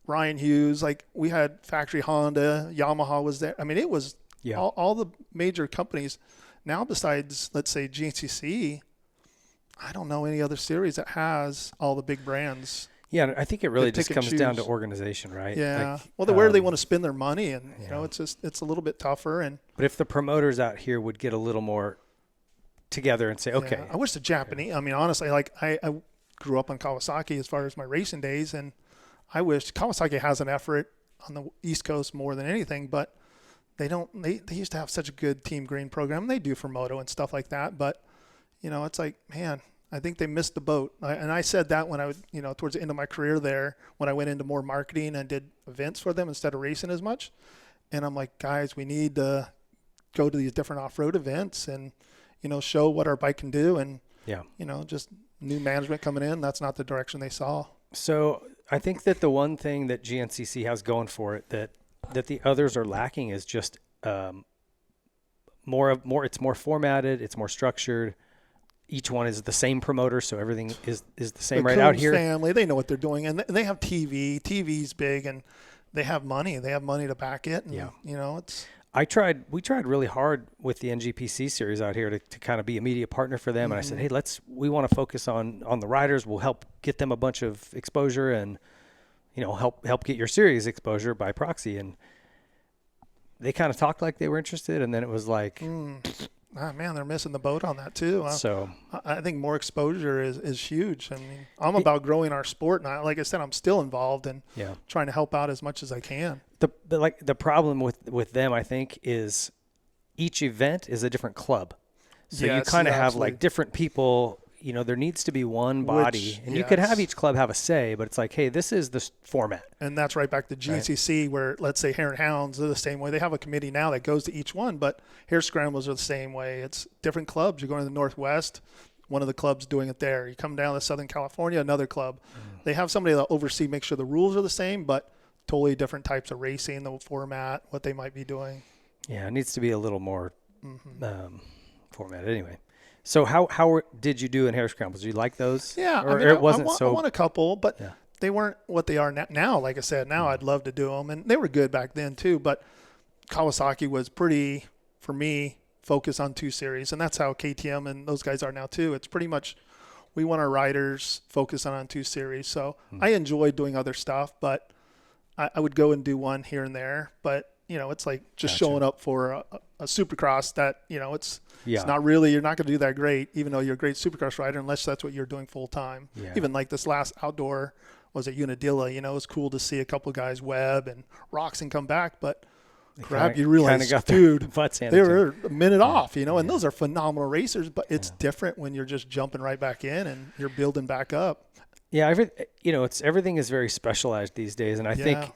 Ryan Hughes, like we had factory Honda, Yamaha was there. I mean, it was all the major companies. Now besides, let's say, GNCC, I don't know any other series that has all the big brands. Yeah, I think it really just comes down to organization, right? Yeah. Like, where do they want to spend their money? And, you know, it's a little bit tougher. But if the promoters out here would get a little more together and say, okay. I wish the Japanese, I mean, honestly, like I grew up on Kawasaki as far as my racing days, and I wish Kawasaki has an effort on the East Coast more than anything, but they used to have such a good Team Green program. They do for moto and stuff like that. But, you know, it's like, man, I think they missed the boat. And I said that when I was, you know, towards the end of my career there, when I went into more marketing and did events for them instead of racing as much. And I'm like, guys, we need to go to these different off-road events and, you know, show what our bike can do. And, you know, just new management coming in, that's not the direction they saw. So I think that the one thing that GNCC has going for it that the others are lacking is just more. It's more formatted. It's more structured. Each one is the same promoter, so everything is the same right out here. Family, they know what they're doing, and they have TV. TV's big, and they have money. They have money to back it. And, you know, it's. We tried really hard with the NGPC series out here to kind of be a media partner for them. And I said, hey, we want to focus on the riders. We'll help get them a bunch of exposure and, you know, help get your series exposure by proxy. And they kind of talked like they were interested. And then it was like, man, they're missing the boat on that too. So I think more exposure is huge. I mean, I'm about growing our sport. And like I said, I'm still involved in trying to help out as much as I can. The problem with them, I think, is each event is a different club. So you kind of have like different people, you know, there needs to be one body. And you could have each club have a say, but it's like, hey, this is the format. And that's right back to GNCC where, let's say, Hare and Hounds are the same way. They have a committee now that goes to each one, but Hare Scrambles are the same way. It's different clubs. You're going to the Northwest, one of the clubs doing it there. You come down to Southern California, another club. They have somebody that oversee, make sure the rules are the same, but totally different types of racing, the format, what they might be doing. Yeah, it needs to be a little more formatted anyway. So how did you do in Hare Scrambles? Did you like those? Yeah, or I mean, it wasn't I won a couple, but they weren't what they are now. Like I said, now I'd love to do them, and they were good back then too. But Kawasaki was pretty, for me, focused on 2 series, and that's how KTM and those guys are now too. It's pretty much we want our riders focused on 2 series. So I enjoyed doing other stuff, but I would go and do one here and there. But you know, it's like just showing up for a Supercross that, you know, it's not really, you're not going to do that great, even though you're a great Supercross rider, unless that's what you're doing full time. Yeah. Even like this last outdoor was at Unadilla, you know, it was cool to see a couple of guys, Webb and Roxon, come back, but you realize, dude, they were a minute off, you know, and those are phenomenal racers, but it's different when you're just jumping right back in and you're building back up. Yeah. Everything is very specialized these days. And I think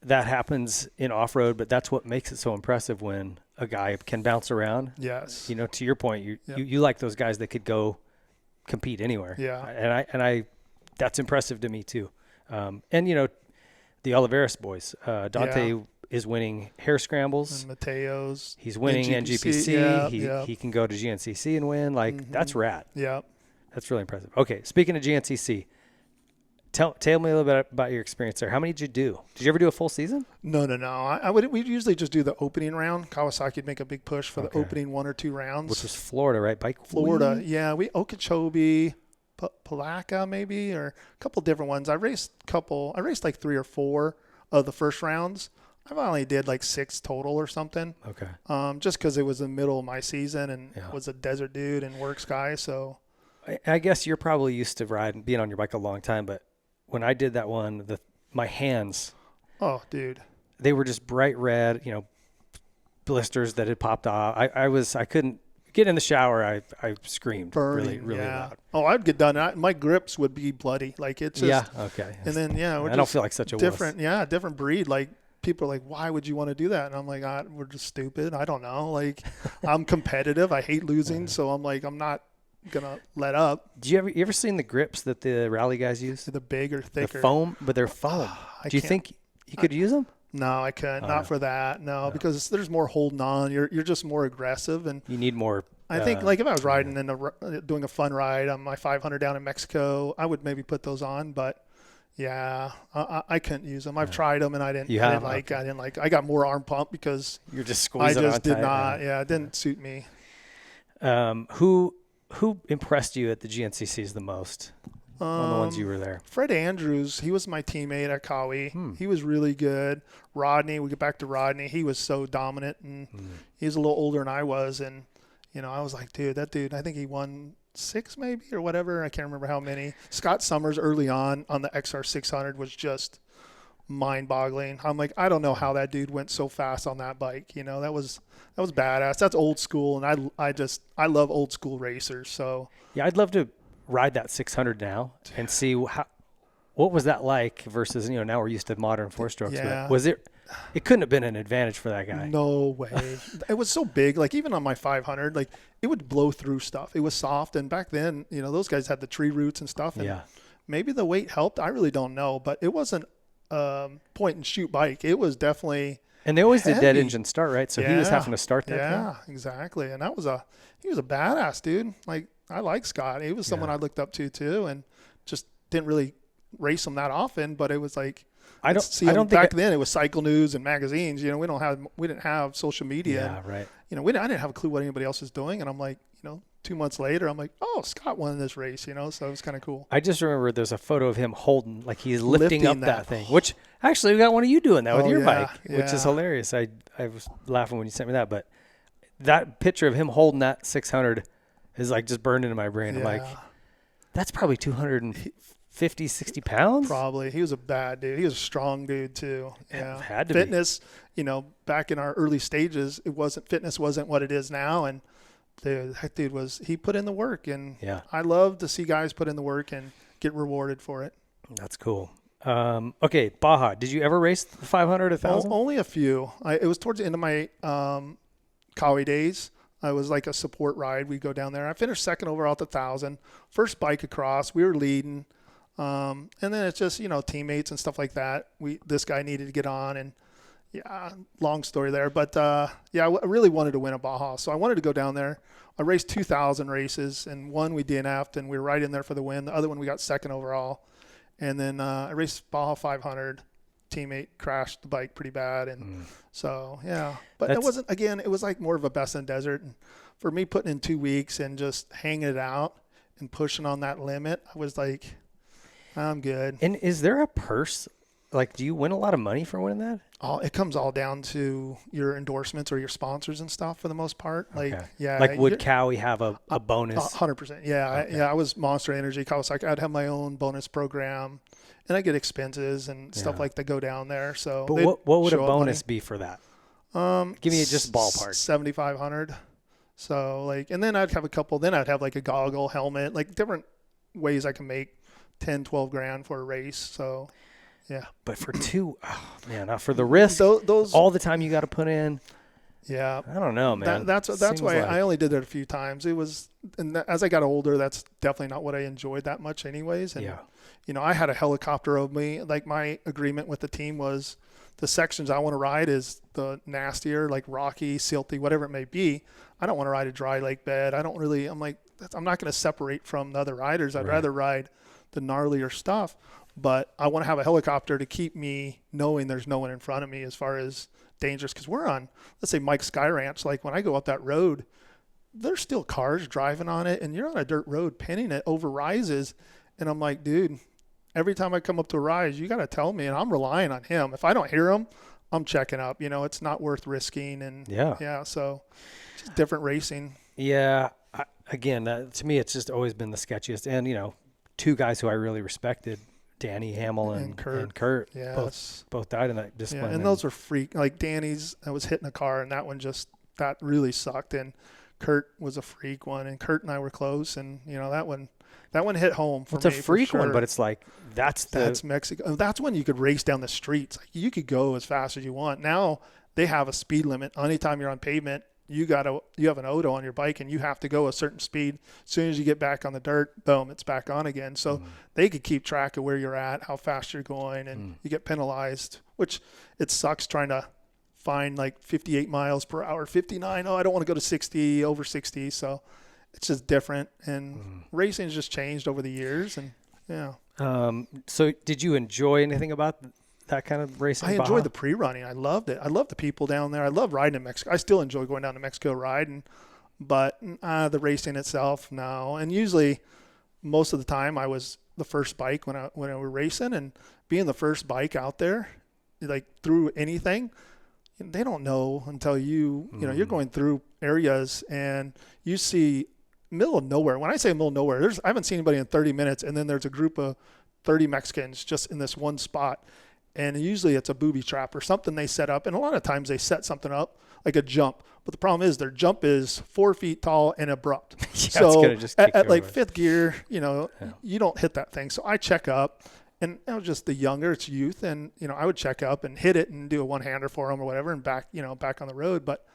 that happens in off-road, but that's what makes it so impressive when a guy can bounce around. Yes. You know, to your point, you like those guys that could go compete anywhere. Yeah. And I that's impressive to me too. And you know, the Oliveras boys, Dante is winning Hare Scrambles. And Mateo's. He's winning NGPC. He can go to GNCC and win. Like that's rad. Yeah. That's really impressive. Okay. Speaking of GNCC, Tell me a little bit about your experience there. How many did you do? Did you ever do a full season? No. We'd usually just do the opening round. Kawasaki'd make a big push for the opening 1 or 2 rounds. Which was Florida, right? Florida, yeah. Okeechobee, Palaka maybe, or a couple different ones. I raced like 3 or 4 of the first rounds. I only did like 6 total or something. Okay. Just because it was the middle of my season and was a desert dude and works guy. So I guess you're probably used to being on your bike a long time, but when I did that one, my hands. Oh, dude. They were just bright red, blisters that had popped off. I couldn't get in the shower. I screamed Burning, really loud. Oh, I'd get done. My grips would be bloody. Like it's just. Yeah. Okay. And then, I don't feel like such a different. wuss. Yeah. Different breed. Like, people are like, why would you want to do that? And I'm like, we're just stupid. I don't know. Like, I'm competitive. I hate losing. So I'm like, I'm not going to let up. Do you ever seen the grips that the rally guys use? The big or thicker. The foam, but they're foam. Do you think you could use them? No, I couldn't. Not for that. No, because there's more holding on. You're just more aggressive. And you need more. I think like if I was riding doing a fun ride on my 500 down in Mexico, I would maybe put those on, but yeah, I couldn't use them. I've tried them and I didn't like. I got more arm pump because you're just squeezing. I just did not. Yeah, it didn't suit me. Who impressed you at the GNCCs the most? On the ones you were there. Fred Andrews, he was my teammate at Cowie. He was really good. Rodney, we get back to Rodney. He was so dominant, and he was a little older than I was. And I was like, that dude. I think he won 6 maybe or whatever. I can't remember how many. Scott Summers early on the XR 600 was just mind-boggling. I'm like, I don't know how that dude went so fast on that bike. That was badass. That's old school, and I love old school racers. So yeah, I'd love to ride that 600 now and see what was that like versus now we're used to modern 4-strokes. Yeah. Was it couldn't have been an advantage for that guy. No way. It was so big. Like even on my 500, like it would blow through stuff. It was soft, and back then those guys had the tree roots and stuff, and maybe the weight helped. I really don't know, but it wasn't point and shoot bike. It was definitely and they always heavy. did dead engine start, right? So he was having to start that thing. Exactly. And he was a badass dude. Like I like Scott. He was someone I looked up to too, and just didn't really race him that often. But it was like I don't think back then it was cycle news and magazines. We didn't have social media. Yeah, right. I didn't have a clue what anybody else was doing, and I'm like, 2 months later, I'm like, oh, Scott won this race. So it was kind of cool. I just remember there's a photo of him holding, like he's lifting up that thing, which actually we got one of you doing that with your bike, which is hilarious. I was laughing when you sent me that, but that picture of him holding that 600 is like just burned into my brain. I'm like, that's probably 250, 60 pounds. Probably. He was a bad dude. He was a strong dude too. Yeah. Had to fitness, back in our early stages, fitness wasn't what it is now. And that dude he put in the work, and I love to see guys put in the work and get rewarded for it. That's cool. Okay. Baja. Did you ever race the 500, 1,000? Only a few. It was towards the end of my, Cowie days. I was like a support ride. We'd go down there. I finished second overall at the 1,000. First bike across. We were leading. And then it's just, teammates and stuff like that. This guy needed to get on, and long story there. But, I really wanted to win a Baja. So I wanted to go down there. I raced 2,000 races, and one we DNF'd, and we were right in there for the win. The other one we got second overall. And then I raced Baja 500. Teammate crashed the bike pretty bad, and so but it wasn't, again, it was like more of a best in desert, and for me putting in 2 weeks and just hanging it out and pushing on that limit, I was like, I'm good. And is there a purse? Like, do you win a lot of money for winning that? It comes all down to your endorsements or your sponsors and stuff for the most part. Like, like would Cowie have a bonus? 100%. I was Monster Energy, Kawasaki. I'd have my own bonus program. And I get expenses and stuff like that go down there. So, but what would a bonus be for that? Give me just ballpark. 7,500. So and then I'd have a couple. Then I'd have like a goggle, helmet, like different ways I can make 10, 12 grand for a race. So, yeah. But for for the risk, those all the time you got to put in. Yeah, I don't know, man. That's why I only did it a few times. It was, and as I got older, that's definitely not what I enjoyed that much, anyways. And I had a helicopter of me. Like my agreement with the team was, the sections I want to ride is the nastier, like rocky, silty, whatever it may be. I don't want to ride a dry lake bed. I'm not going to separate from the other riders. I'd rather ride the gnarlier stuff. But I want to have a helicopter to keep me knowing there's no one in front of me as far as dangerous, because we're on, let's say, Mike's Sky Ranch. Like when I go up that road, there's still cars driving on it, and you're on a dirt road pinning it over rises. And I'm like, dude, every time I come up to a rise, you got to tell me, and I'm relying on him. If I don't hear him, I'm checking up. It's not worth risking. And so just different racing. Yeah. Again, to me, it's just always been the sketchiest. And, two guys who I really respected, Danny Hamill and Kurt. Yeah, both died in that discipline. Yeah, and those were freak. Like Danny's, I was hitting a car, and that really sucked. And Kurt was a freak one, and Kurt and I were close, and that one hit home for me. It's a freak one, but it's like that's Mexico. That's when you could race down the streets. Like, you could go as fast as you want. Now they have a speed limit. Anytime you're on pavement, you have an auto on your bike, and you have to go a certain speed. As soon as you get back on the dirt, boom, it's back on again. So they could keep track of where you're at, how fast you're going, and you get penalized, which it sucks trying to find like 58 miles per hour, 59. Oh, I don't want to go to 60, over 60. So it's just different, and racing has just changed over the years. And so did you enjoy anything about that kind of racing? I enjoyed the pre-running. I loved it. I love the people down there. I love riding in Mexico. I still enjoy going down to Mexico riding, but the racing itself, no. And usually, most of the time, I was the first bike when I were racing, and being the first bike out there, like through anything, they don't know until you're going through areas and you see middle of nowhere. When I say middle of nowhere, I haven't seen anybody in 30 minutes, and then there's a group of 30 Mexicans just in this one spot. And usually it's a booby trap or something they set up. And a lot of times they set something up like a jump. But the problem is their jump is 4 feet tall and abrupt. So at like fifth gear, you don't hit that thing. So I check up, and I was just the younger, it's youth. And, I would check up and hit it and do a one-hander for them or whatever, and back on the road. But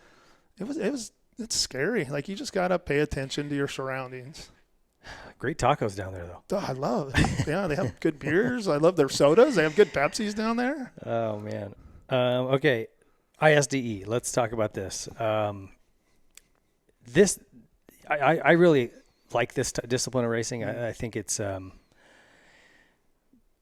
it's scary. Like, you just got to pay attention to your surroundings. Great tacos down there, though. Oh, I love it. Yeah, they have good beers. I love their sodas. They have good Pepsis down there. Oh, man. Okay, ISDE. Let's talk about this. I really like this discipline of racing. I think it's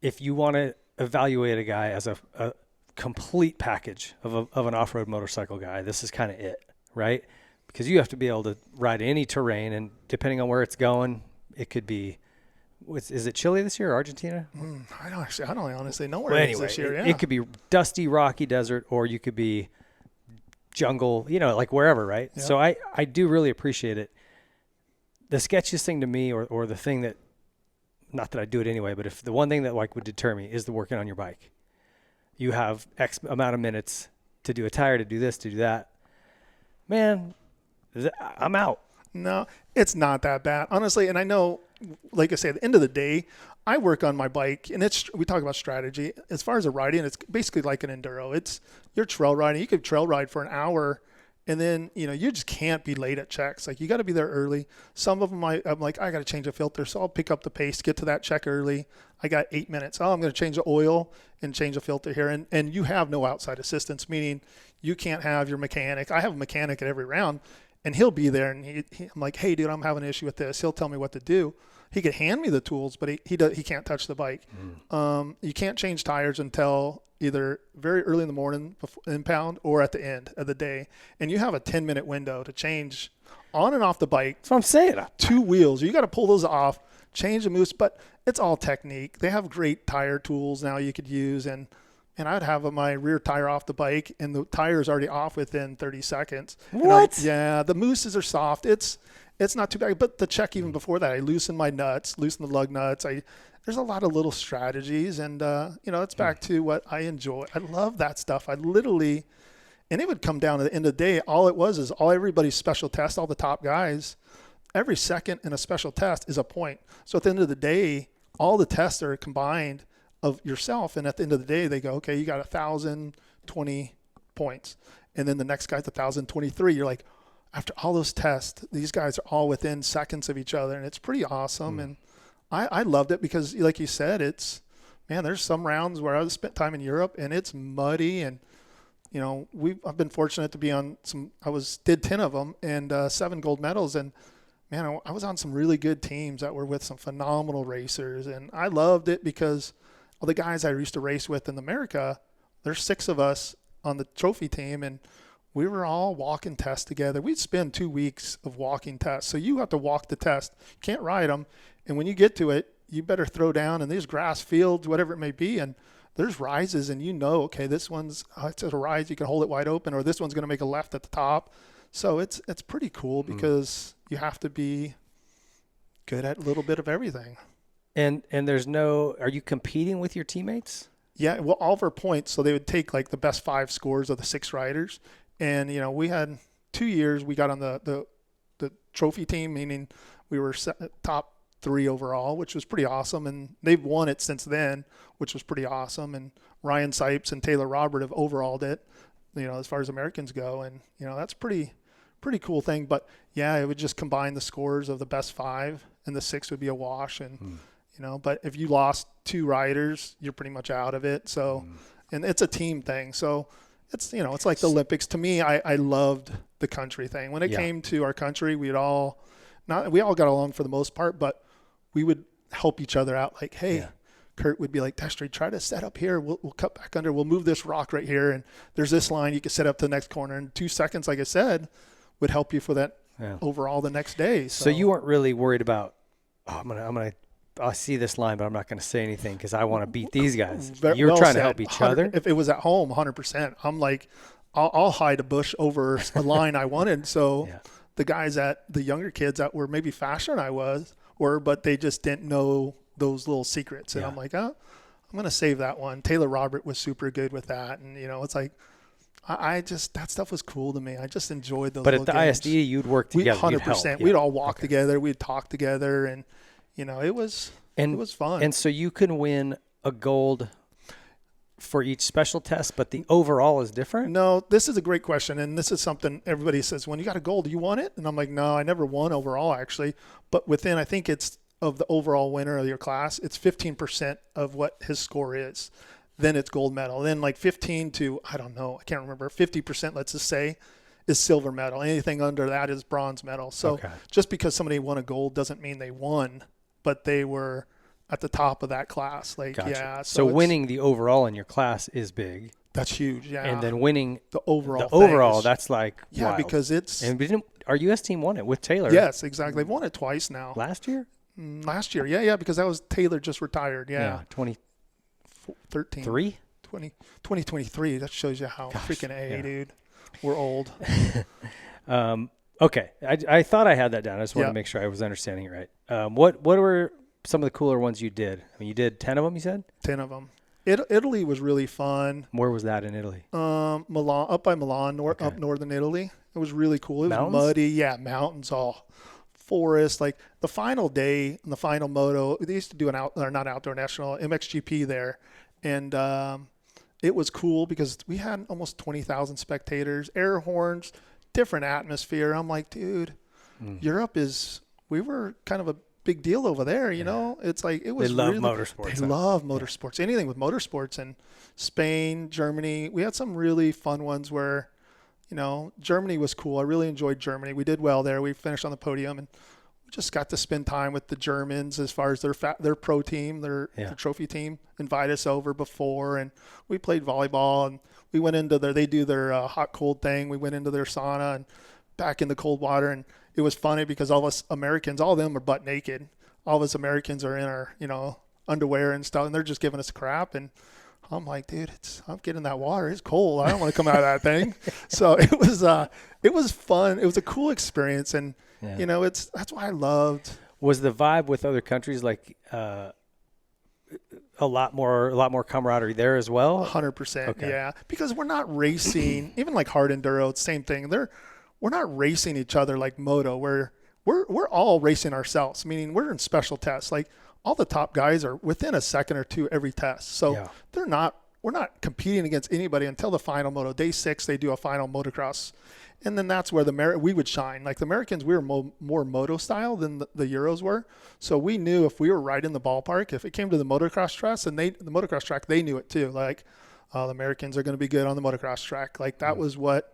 if you want to evaluate a guy as a complete package of an off-road motorcycle guy, this is kind of it, right? Because you have to be able to ride any terrain, and depending on where it's going, it could be. Is it Chile this year or Argentina? I don't honestly know where it is this year. Yeah. It could be dusty, rocky desert, or you could be jungle, like wherever, right? Yeah. So I do really appreciate it. The sketchiest thing to me, or the thing that, not that I do it anyway, but if the one thing that would deter me is the working on your bike. You have X amount of minutes to do a tire, to do this, to do that. Man, I'm out. No, it's not that bad, honestly. And I know, like I say, at the end of the day, I work on my bike, and we talk about strategy. As far as the riding, it's basically like an enduro. You're trail riding. You could trail ride for an hour, and then, you just can't be late at checks. Like, you got to be there early. Some of them, I'm like, I got to change a filter, so I'll pick up the pace, get to that check early. I got 8 minutes. Oh, I'm going to change the oil and change the filter here. And you have no outside assistance, meaning you can't have your mechanic. I have a mechanic at every round. And he'll be there, and I'm like, hey, dude, I'm having an issue with this. He'll tell me what to do. He could hand me the tools, but he can't touch the bike. You can't change tires until either very early in the morning, before impound, or at the end of the day. And you have a 10-minute window to change on and off the bike. That's what I'm saying. 2 wheels. You got to pull those off, change the moose, but it's all technique. They have great tire tools now you could use, and I'd have my rear tire off the bike, and the tire's already off within 30 seconds. What? Yeah, the mooses are soft. It's not too bad. But the check even before that, I loosen my nuts, loosen the lug nuts. There's a lot of little strategies, and it's back to what I enjoy. I love that stuff. And it would come down to the end of the day. All it was is everybody's special test, all the top guys. Every second in a special test is a point. So at the end of the day, all the tests are combined of yourself, and at the end of the day they go, okay, you got 1,020 points, and then the next guy's 1,023. You're like, after all those tests, these guys are all within seconds of each other, and it's pretty awesome. And I loved it because, like you said, there's some rounds where I spent time in Europe and it's muddy, and I've been fortunate to be on some. Did 10 of them and 7 gold medals, and man, I was on some really good teams that were with some phenomenal racers, and I loved it because all the guys I used to race with in America, there's 6 of us on the trophy team, and we were all walking tests together. We'd spend 2 weeks of walking tests. So you have to walk the test. You can't ride them. And when you get to it, you better throw down. And these grass fields, whatever it may be, and there's rises, and okay, this one's it's a rise. You can hold it wide open, or this one's going to make a left at the top. So it's pretty cool because you have to be good at a little bit of everything. And are you competing with your teammates? Yeah, well, all of our points, so they would take like the best 5 scores of the 6 riders. And, we had 2 years, we got on the trophy team, meaning we were top 3 overall, which was pretty awesome. And they've won it since then, which was pretty awesome. And Ryan Sipes and Taylor Robert have overalled it, as far as Americans go. And, that's pretty cool thing. But, yeah, it would just combine the scores of the best 5, and the 6 would be a wash. And, but if you lost 2 riders, you're pretty much out of it. So, and it's a team thing. So it's, it's like the Olympics. To me, I loved the country thing. When it came to our country, we all got along for the most part, but we would help each other out. Like, hey, Kurt would be like, Destry, try to set up here. We'll cut back under. We'll move this rock right here. And there's this line you can set up to the next corner. And 2 seconds, like I said, would help you for that overall the next day. So you weren't really worried about, I see this line, but I'm not going to say anything because I want to beat these guys. You're trying to help each other. If it was at home, 100%. I'm like, I'll hide a bush over a line I wanted. So the guys the younger kids that were maybe faster than I were, but they just didn't know those little secrets. And I'm like, I'm going to save that one. Taylor Robert was super good with that. And, it's like, that stuff was cool to me. I just enjoyed those. But at the games. ISDE, you'd work together. 100%. We'd all walk together. We'd talk together. And, it was fun. And so you can win a gold for each special test, but the overall is different? No, this is a great question. And this is something everybody says, when you got a gold, do you want it? And I'm like, no, I never won overall, actually. But within, I think it's of the overall winner of your class, it's 15% of what his score is. Then it's gold medal. Then like 15 to, I don't know, I can't remember, 50%, let's just say, is silver medal. Anything under that is bronze medal. So just because somebody won a gold doesn't mean they won, but they were at the top of that class. Like, gotcha. So winning the overall in your class is big. That's huge, yeah. And then winning the overall, that's like wild. Because it's. And our U.S. team won it with Taylor. Yes, exactly. They've won it twice now. Last year? Last year, yeah, because that was Taylor just retired. Yeah, 2013. 2023. That shows you how freaking dude. We're old. Okay, I thought I had that down. I just wanted to make sure I was understanding it right. What were some of the cooler ones you did? I mean, you did 10 of them, you said? 10 of them. Italy was really fun. Where was that in Italy? Milan, up by Milan, up northern Italy. It was really cool. It was muddy. Yeah, mountains, all forest. Like the final day, the final moto, they used to do not outdoor national, MXGP there. And it was cool because we had almost 20,000 spectators, air horns, different atmosphere. I'm like, dude, Europe we were kind of a big deal over there, It's like it was. They love motorsports. They love motorsports. Anything with motorsports. And Spain, Germany, we had some really fun ones where, Germany was cool. I really enjoyed Germany. We did well there. We finished on the podium, and we just got to spend time with the Germans as far as their pro team, their trophy team, invited us over before, and we played volleyball, and we went into they do their hot cold thing. We went into their sauna and back in the cold water, and it was funny because all of us Americans, all of them are butt naked. All of us Americans are in our, underwear and stuff, and they're just giving us crap. And I'm like, dude, I'm getting in that water. It's cold. I don't want to come out of that thing. So it was fun. It was a cool experience. And, that's why I loved. Was the vibe with other countries like a lot more camaraderie there as well? 100%. Yeah. Because we're not racing, even like hard enduro, it's the same thing. We're not racing each other like moto, where we're all racing ourselves, meaning we're in special tests. Like all the top guys are within a second or two every test. So we're not competing against anybody until the final moto. Day 6, they do a final motocross. And then that's where we would shine. Like the Americans, we were more moto style than the Euros were. So we knew if we were right in the ballpark, if it came to the motocross track, they knew it too. Like the Americans are going to be good on the motocross track. Like that was what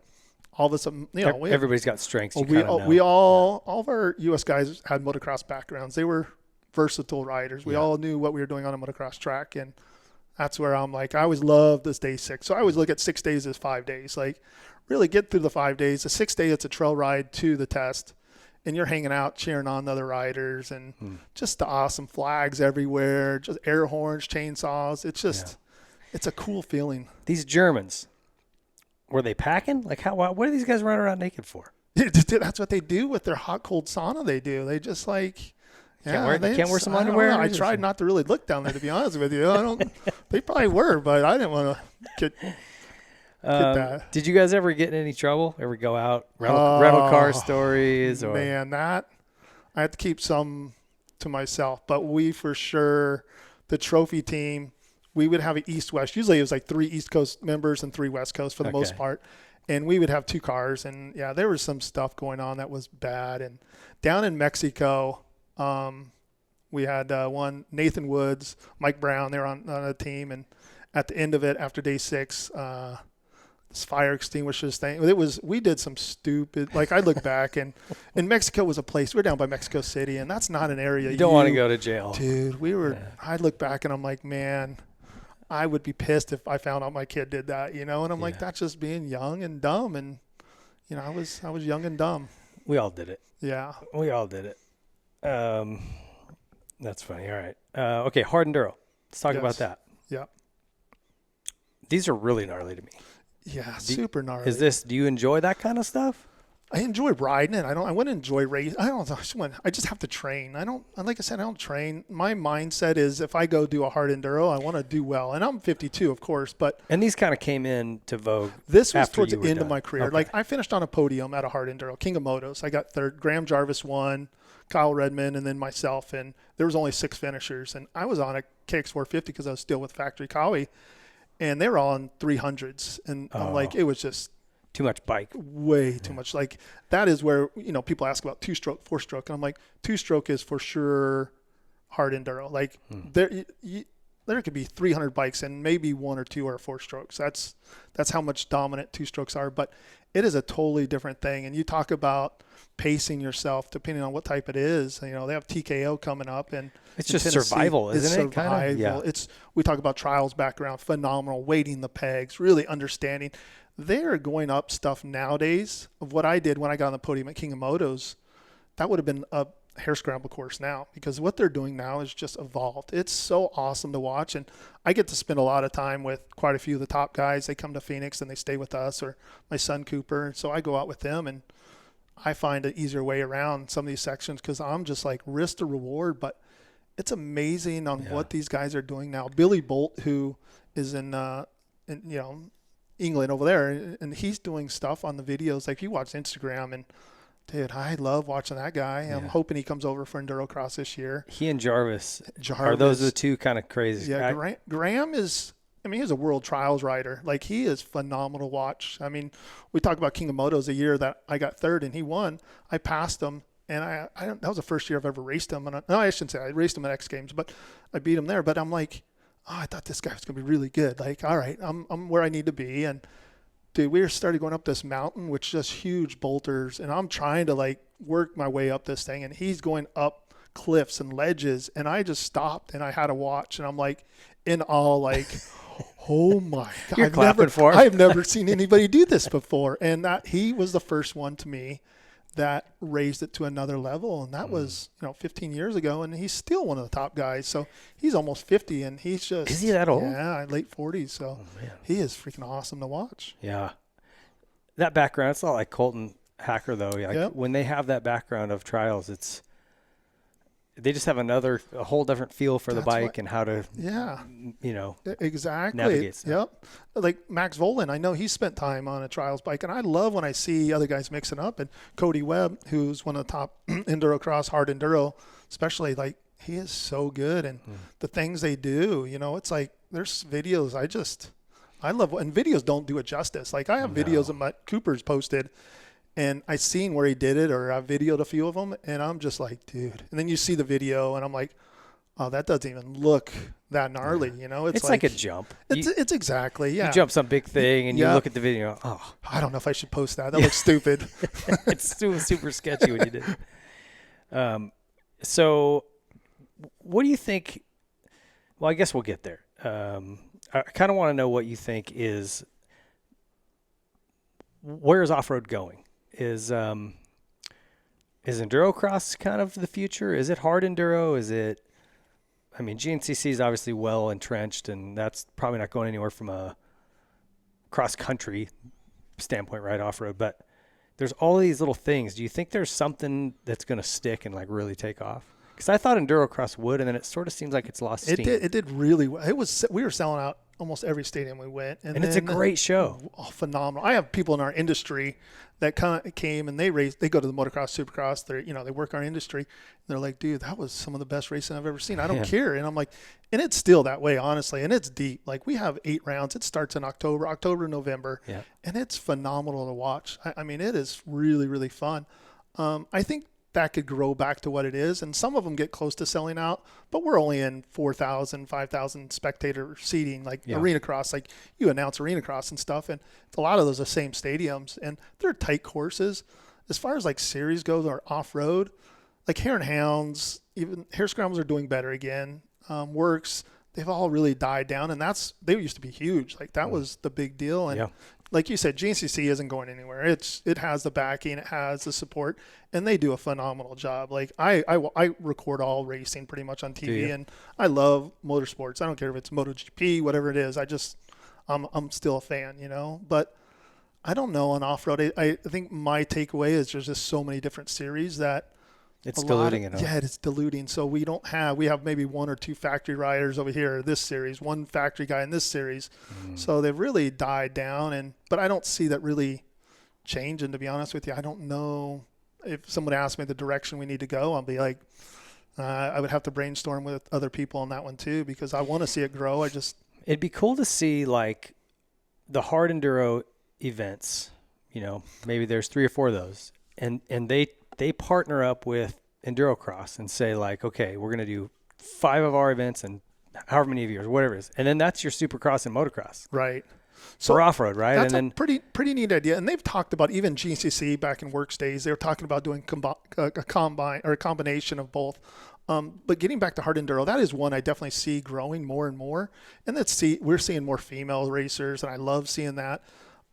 all of us, everybody's got strengths. All of our U.S. guys had motocross backgrounds. They were versatile riders. We all knew what we were doing on a motocross track, and that's where I'm like, I always loved this day 6. So I always look at 6 days as 5 days. Like really get through the 5 days. The 6th day, it's a trail ride to the test. And you're hanging out, cheering on the other riders, and just the awesome flags everywhere, just air horns, chainsaws. It's just, it's a cool feeling. These Germans, were they packing? Like, what are these guys running around naked for? That's what they do with their hot, cold sauna they do. They just like, can't wear some underwear? I tried not to really look down there, to be honest with you. They probably were, but I didn't want to get that. Did you guys ever get in any trouble? Ever go out? Rental car stories? Or? Man, I had to keep some to myself. But we for sure, the trophy team, we would have an East-West. Usually it was like 3 East Coast members and 3 West Coast for the most part. And we would have 2 cars. And, there was some stuff going on that was bad. And down in Mexico, we had one, Nathan Woods, Mike Brown. They were on a team. And at the end of it, after day 6, this fire extinguishers thing. We did some stupid, like I look back and Mexico was a place, we're down by Mexico City, and that's not an area you don't want to go to jail. Dude, I look back and I'm like, man, I would be pissed if I found out my kid did that, and I'm like, that's just being young and dumb. And, I was young and dumb. We all did it. Yeah. We all did it. That's funny. All right. Okay. Hard enduro. Let's talk about that. Yeah. These are really gnarly to me. Yeah, super gnarly. Do you enjoy that kind of stuff? I enjoy riding it. I wouldn't enjoy race. I just have to train. Like I said, I don't train. My mindset is if I go do a hard enduro, I want to do well. And I'm 52, of course, and these kind of came into vogue. This was towards the end of my career. Okay. Like I finished on a podium at a hard enduro, King of Motos. I got 3rd. Graham Jarvis won, Kyle Redmond, and then myself. And there was only 6 finishers. And I was on a KX450 because I was still with Factory Cowie. And they were all on 300s. And I'm like, it was just too much bike. Way too much. Like that is where, people ask about 2-stroke, 4-stroke. And I'm like, 2-stroke is for sure hard enduro. Like there could be 300 bikes and maybe 1 or 2 are 4-strokes. That's how much dominant 2-strokes are. But it is a totally different thing. And you talk about pacing yourself depending on what type it is. They have TKO coming up, and it's just survival, isn't it? Survival. Yeah. We talk about trials background, phenomenal, weighting the pegs, really understanding. They're going up stuff nowadays of what I did when I got on the podium at King of Motos. That would have been a hair scramble course now, because what they're doing now is just evolved. It's so awesome to watch, and I get to spend a lot of time with quite a few of the top guys. They come to Phoenix and they stay with us, or my son Cooper. So I go out with them, and I find an easier way around some of these sections because I'm just like risk to reward. But it's amazing on what these guys are doing now. Billy Bolt, who is in England over there, and he's doing stuff on the videos. Like you watch Instagram, and dude, I love watching that guy. I'm hoping he comes over for enduro-cross this year. He and Jarvis. Are those the two kind of crazy? Yeah, Graham is, he's a world trials rider. Like, he is phenomenal to watch. We talk about King of Motos, the year that I got 3rd and he won. I passed him, and that was the first year I've ever raced him. And I shouldn't say I raced him at X Games, but I beat him there. But I'm like, I thought this guy was going to be really good. Like, all right, I'm where I need to be. And dude, we started going up this mountain, which is just huge boulders, and I'm trying to like work my way up this thing, and he's going up cliffs and ledges, and I just stopped and I had to watch, and I'm like in awe, like, oh my God, I've never seen anybody do this before. And that he was the first one to me that raised it to another level, and that was 15 years ago, and he's still one of the top guys. So he's almost 50, and he's just, is he that old? Yeah, late 40s. So he is freaking awesome to watch. Yeah, that background, it's not like Colton Hacker though. Like when they have that background of trials, they just have a whole different feel for the bike and how to exactly navigate stuff. Yep. Like Max Volan, I know he spent time on a trials bike, and I love when I see other guys mixing up. And Cody Webb, who's one of the top enduro-cross hard enduro, especially, like, he is so good. And the things they do, it's like there's videos I love, and videos don't do it justice. Like, I have videos that my Cooper's posted, and I seen where he did it, or I videoed a few of them, and I'm just like, dude. And then you see the video, and I'm like, oh, that doesn't even look that gnarly. It's like a jump. It's exactly, You jump some big thing, and you look at the video, and oh, I don't know if I should post that. That looks stupid. It's super sketchy when you did it. So what do you think? Well, I guess we'll get there. I kind of want to know what you think is where is off-road going? Is enduro-cross kind of the future? Is it hard enduro? Is it, I mean, GNCC is obviously well entrenched, and that's probably not going anywhere from a cross-country standpoint, right, off-road. But there's all these little things. Do you think there's something that's going to stick and like really take off? Because I thought enduro-cross would, and then it sort of seems like it's lost steam. It did really well. We were selling out almost every stadium we went. And it's a great show. Oh, phenomenal. I have people in our industry that came and they go to the motocross, supercross. They work our industry. And they're like, dude, that was some of the best racing I've ever seen. I don't care. And I'm like, and it's still that way, honestly. And it's deep. Like we have 8 rounds. It starts in October to November. Yeah. And it's phenomenal to watch. I mean, it is really, really fun. I think that could grow back to what it is. And some of them get close to selling out, but we're only in 4,000, 5,000 spectator seating, like arena cross, like you announce arena cross and stuff. And a lot of those are the same stadiums and they're tight courses. As far as like series goes or off-road, like Hare and Hounds, even Hare Scrambles are doing better again. Works, they've all really died down, and they used to be huge. Like that was the big deal. And like you said, GNCC isn't going anywhere. It has the backing, it has the support, and they do a phenomenal job. Like I record all racing pretty much on TV, and I love motorsports. I don't care if it's MotoGP, whatever it is. I'm still a fan, But I don't know on off-road. I think my takeaway is there's just so many different series that it's diluting it. Yeah, it's diluting. So we have maybe 1 or 2 factory riders over here this series, 1 factory guy in this series. So they've really died down, but I don't see that really changing, to be honest with you. I don't know if someone asked me the direction we need to go. I'll be like, I would have to brainstorm with other people on that one too, because I want to see it grow. It'd be cool to see like the hard enduro events, maybe there's 3 or 4 of those, and they partner up with enduro-cross and say like, okay, we're going to do 5 of our events and however many of yours, whatever it is. And then that's your supercross and motocross. Right. So for off-road, right? That's a pretty neat idea. And they've talked about, even GNCC back in Works days, they were talking about doing a combination of both. But getting back to hard enduro, that is one I definitely see growing more and more. And we're seeing more female racers, and I love seeing that.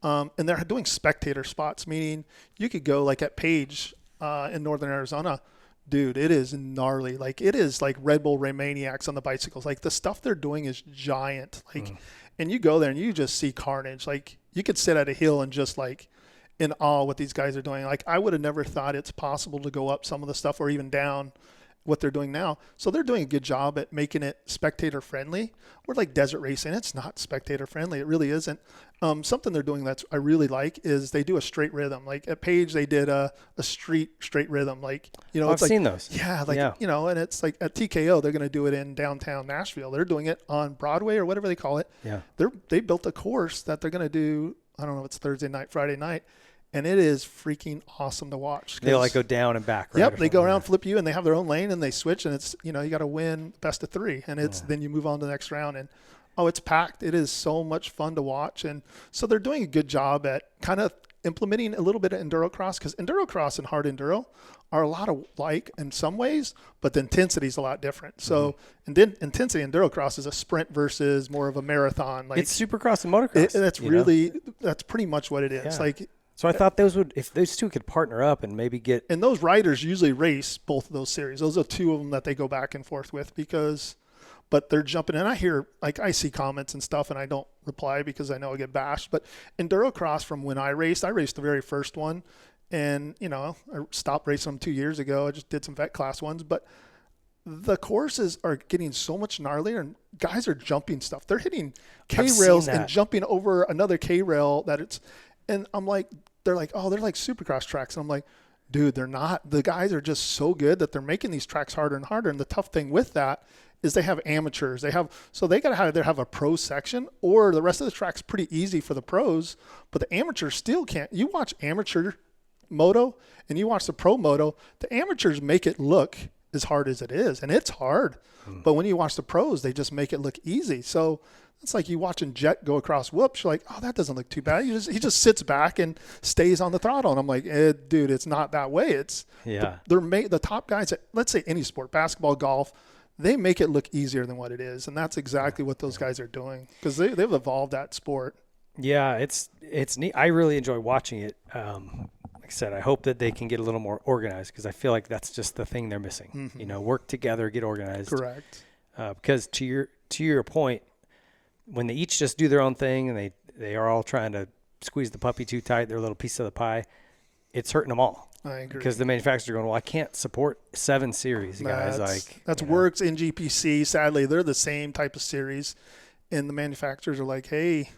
And they're doing spectator spots, meaning you could go like at Page in northern Arizona. Dude, it is gnarly. Like it is like Red Bull Raymaniacs on the bicycles. Like the stuff they're doing is giant. Like, and you go there and you just see carnage. Like you could sit at a hill and just like in awe what these guys are doing. Like I would have never thought it's possible to go up some of the stuff or even down what they're doing now. So they're doing a good job at making it spectator friendly. We're like desert racing. It's not spectator friendly. It really isn't. Something they're doing I really like is they do a straight rhythm. Like at Page, they did a straight rhythm. Like, I've seen those. Yeah. And it's like at TKO, they're going to do it in downtown Nashville. They're doing it on Broadway or whatever they call it. Yeah. They built a course that they're going to do. I don't know if it's Thursday night, Friday night. And it is freaking awesome to watch. They like go down and back, right? Yep, they go around, flip you, and they have their own lane, and they switch, and it's, you got to win best of 3, and then you move on to the next round, and it's packed. It is so much fun to watch, and so they're doing a good job at kind of implementing a little bit of enduro-cross, because enduro-cross and hard enduro are a lot alike in some ways, but the intensity is a lot different. So, and then intensity enduro-cross is a sprint versus more of a marathon. Like it's supercross and motocross. That's pretty much what it is. Yeah. Like. So I thought if those 2 could partner up and maybe get... And those riders usually race both of those series. Those are 2 of them that they go back and forth with but they're jumping in. I see comments and stuff and I don't reply because I know I get bashed. But enduro-cross from when I raced the very first one. And, I stopped racing them 2 years ago. I just did some vet class ones. But the courses are getting so much gnarlier and guys are jumping stuff. They're hitting K-rails and jumping over another K-rail and I'm like, they're like, oh, they're like supercross tracks. And I'm like, dude, they're not. The guys are just so good that they're making these tracks harder and harder. And the tough thing with that is they have amateurs. So they got to either have a pro section or the rest of the track's pretty easy for the pros, but the amateurs still can't. You watch amateur moto and you watch the pro moto, the amateurs make it look as hard as it is. And it's hard. But when you watch the pros, they just make it look easy. So it's like you watching Jet go across whoops. You're like, oh, that doesn't look too bad. He just sits back and stays on the throttle. And I'm like, dude, it's not that way. It's the top guys at, let's say any sport, basketball, golf, they make it look easier than what it is. And that's exactly what those guys are doing because they've evolved that sport. Yeah, it's neat. I really enjoy watching it. Like I said, I hope that they can get a little more organized because I feel like that's just the thing they're missing. Work together, get organized. Correct. Because to your point, when they each just do their own thing and they are all trying to squeeze the puppy too tight, their little piece of the pie, it's hurting them all. I agree. Because the manufacturers are going, well, I can't support 7 series, guys. That's Works in GPC. Sadly, they're the same type of series, and the manufacturers are like, hey,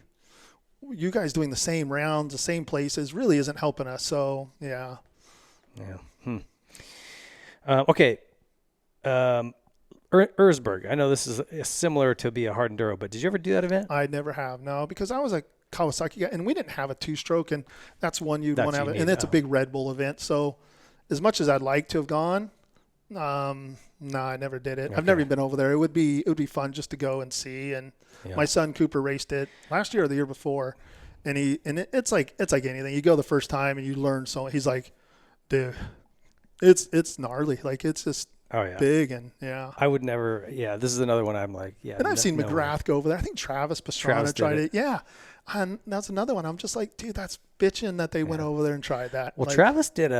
you guys doing the same rounds, the same places really isn't helping us. So, yeah. Okay. Erzberg. I know this is similar to be a hard enduro, but did you ever do that event? I never have, no, because I was a Kawasaki guy, and we didn't have a 2-stroke, and that's one you'd want to have. And it's a big Red Bull event. So, as much as I'd like to have gone, no, I never did it. Okay. I've never been over there. It would be fun just to go and see. And my son Cooper raced it last year or the year before, and it's like anything. You go the first time and you learn so. He's like, dude, it's gnarly. Like it's just big and I would never. Yeah, this is another one. I'm like, yeah. And I've seen McGrath go over there. I think Travis Pastrana tried it. Yeah, and that's another one. I'm just like, dude, that's bitching that they went over there and tried that. Well, Travis did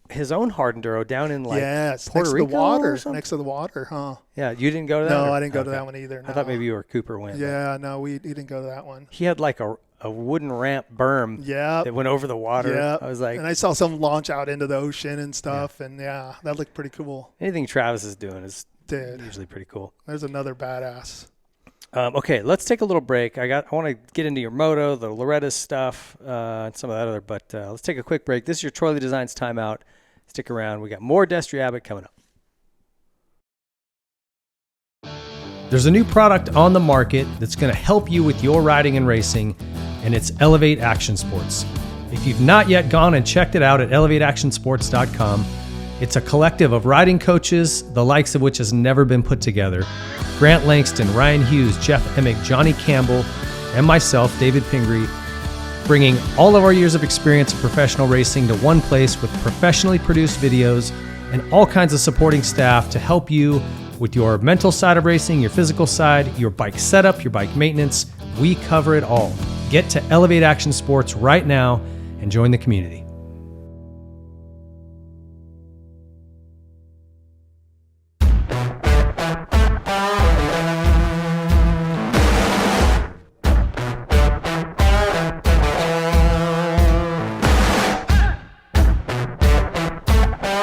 his own hard enduro down in Puerto Rico next to the water, huh? Yeah, you didn't go to that? No, I didn't go to that one either. No. I thought maybe you or Cooper went. Yeah, no, he didn't go to that one. He had like a wooden ramp berm that went over the water. Yeah, I was like, and I saw some launch out into the ocean and stuff, and that looked pretty cool. Anything Travis is doing is usually pretty cool. There's another badass. Okay, let's take a little break. I want to get into your moto, the Loretta stuff, and some of that other, but let's take a quick break. This is your Troy Lee Designs timeout. Stick around. We got more Destry Abbott coming up. There's a new product on the market that's going to help you with your riding and racing, and it's Elevate Action Sports. If you've not yet gone and checked it out at elevateactionsports.com, it's a collective of riding coaches, the likes of which has never been put together. Grant Langston, Ryan Hughes, Jeff Emick, Johnny Campbell, and myself, David Pingree, bringing all of our years of experience in professional racing to one place with professionally produced videos and all kinds of supporting staff to help you with your mental side of racing, your physical side, your bike setup, your bike maintenance. We cover it all. Get to Elevate Action Sports right now and join the community.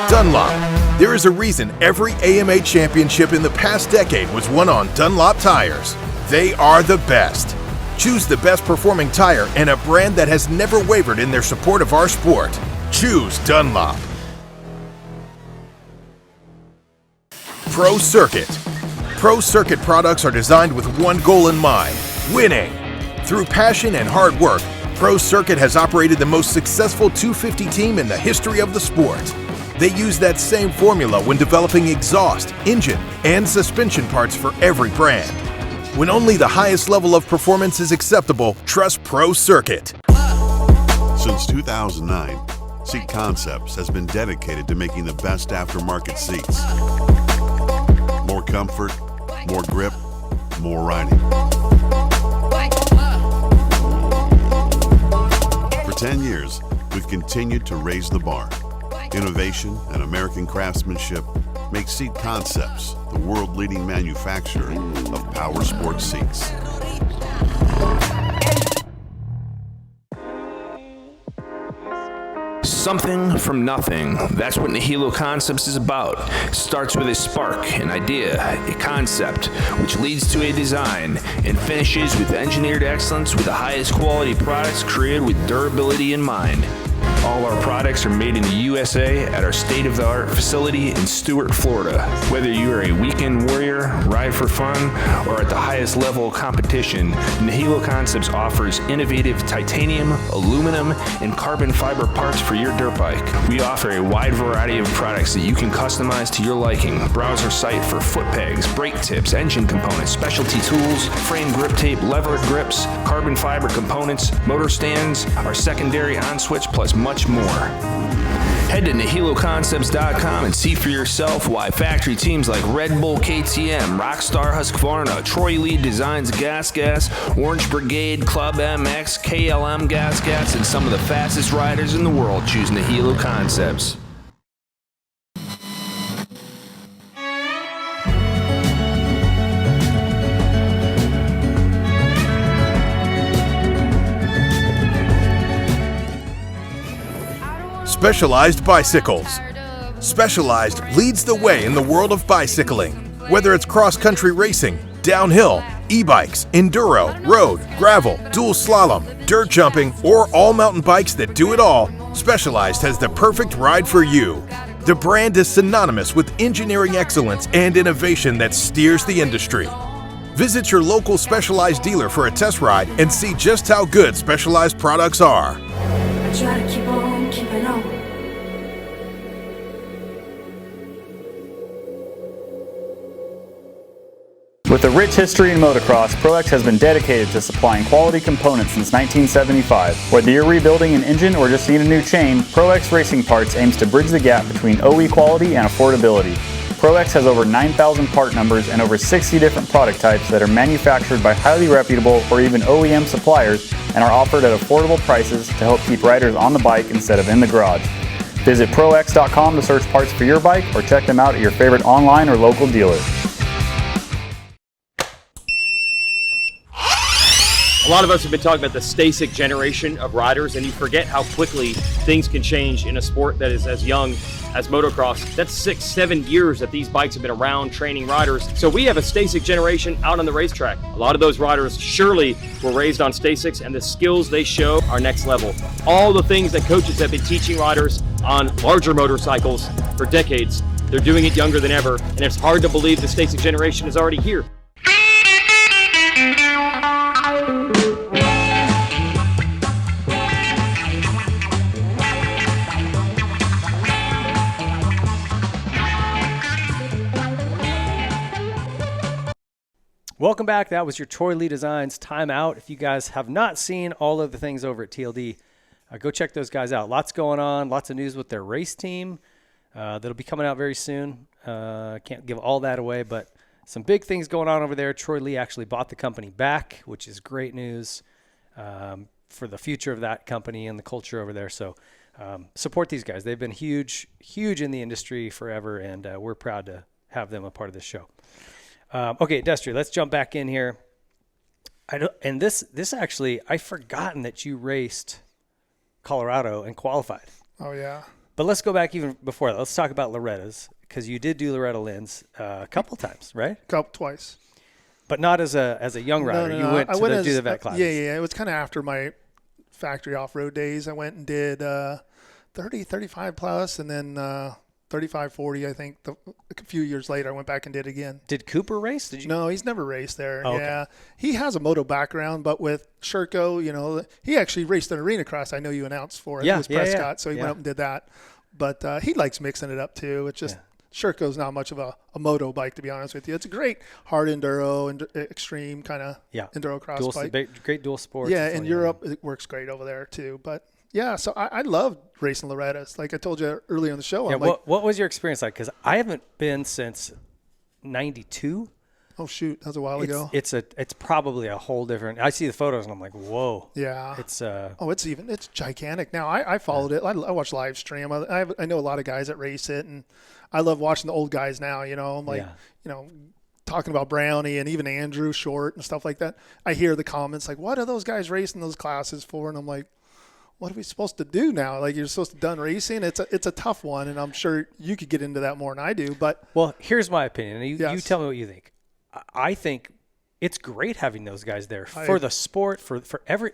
Dunlop. There is a reason every AMA championship in the past decade was won on Dunlop tires. They are the best. Choose the best performing tire and a brand that has never wavered in their support of our sport. Choose Dunlop. Pro Circuit. Pro Circuit products are designed with one goal in mind: winning. Through passion and hard work, Pro Circuit has operated the most successful 250 team in the history of the sport. They use that same formula when developing exhaust, engine, and suspension parts for every brand. When only the highest level of performance is acceptable, trust Pro Circuit. Since 2009, Seat Concepts has been dedicated to making the best aftermarket seats. More comfort, more grip, more riding. For 10 years, we've continued to raise the bar. Innovation and American craftsmanship make Seat Concepts the world-leading manufacturer of power sports seats. Something from nothing. That's what Nihilo Concepts is about. It starts with a spark, an idea, a concept, which leads to a design, and finishes with engineered excellence with the highest quality products created with durability in mind. All our products are made in the USA at our state-of-the-art facility in Stuart, Florida. Whether you are a weekend warrior, ride for fun, or at the highest level of competition, Nihilo Concepts offers innovative titanium, aluminum, and carbon fiber parts for your dirt bike. We offer a wide variety of products that you can customize to your liking. Browse our site for foot pegs, brake tips, engine components, specialty tools, frame grip tape, lever grips, carbon fiber components, motor stands, our secondary on-switch, plus much more. Head to nihiloconcepts.com and see for yourself why factory teams like Red Bull KTM, Rockstar Husqvarna, Troy Lee Designs Gas, Orange Brigade, Club MX, KLM Gas, and some of the fastest riders in the world choose Nihilo Concepts. Specialized Bicycles. Specialized leads the way in the world of bicycling. Whether it's cross-country racing, downhill, e-bikes, enduro, road, gravel, dual slalom, dirt jumping, or all mountain bikes that do it all, Specialized has the perfect ride for you. The brand is synonymous with engineering excellence and innovation that steers the industry. Visit your local Specialized dealer for a test ride and see just how good Specialized products are. I try to keep on keeping on. With a rich history in motocross, Pro-X has been dedicated to supplying quality components since 1975. Whether you're rebuilding an engine or just need a new chain, Pro-X Racing Parts aims to bridge the gap between OE quality and affordability. Pro-X has over 9,000 part numbers and over 60 different product types that are manufactured by highly reputable or even OEM suppliers and are offered at affordable prices to help keep riders on the bike instead of in the garage. Visit Prox.com to search parts for your bike or check them out at your favorite online or local dealer. A lot of us have been talking about the Stasic generation of riders, and you forget how quickly things can change in a sport that is as young as motocross. That's 6-7 years that these bikes have been around training riders. So we have a Stasic generation out on the racetrack. A lot of those riders surely were raised on Stasics, and the skills they show are next level. All the things that coaches have been teaching riders on larger motorcycles for decades, they're doing it younger than ever, and it's hard to believe the Stasic generation is already here. Welcome back. That was your Troy Lee Designs timeout. If you guys have not seen all of the things over at TLD, go check those guys out. Lots going on, lots of news with their race team that'll be coming out very soon. Can't give all that away, but some big things going on over there. Troy Lee actually bought the company back, which is great news for the future of that company and the culture over there. So support these guys. They've been huge in the industry forever, and we're proud to have them a part of this show. Okay, Destry, let's jump back in here. This actually, I've forgotten that you raced Colorado and qualified. Oh, yeah. But let's go back even before that. Let's talk about Loretta's, because you did do Loretta Lynn's a couple times, right? Twice. But not as a young rider. No. You went to do the vet classes. Yeah. It was kind of after my factory off-road days. I went and did 30, 35 plus, and then 35, 40, I think. A few years later, I went back and did it again. Did Cooper race? No, he's never raced there. Oh, yeah. okay. He has a moto background, but with Sherco, he actually raced an arena cross. I know you announced for it. Yeah, it was Prescott, so he yeah. went up and did that. But he likes mixing it up, too. It's just Sherco's not much of a moto bike, to be honest with you. It's a great hard enduro and extreme kind of enduro-cross bike. Great dual sports. Yeah, in Europe, it works great over there, too. But yeah, so I love racing Lorettas. Like I told you earlier in the show. Yeah, what was your experience like? Because I haven't been since 92. Oh, shoot. That was a while ago. It's probably a whole different. I see the photos and I'm like, whoa. Yeah. It's gigantic. Now, I followed it. I watch live stream. I know a lot of guys that race it, and I love watching the old guys now, I'm like, talking about Brownie and even Andrew Short and stuff like that. I hear the comments like, what are those guys racing those classes for? And I'm like, what are we supposed to do now? Like, you're supposed to done racing. It's a tough one, and I'm sure you could get into that more than I do. But well, here's my opinion. You tell me what you think. I think it's great having those guys there for the sport, for every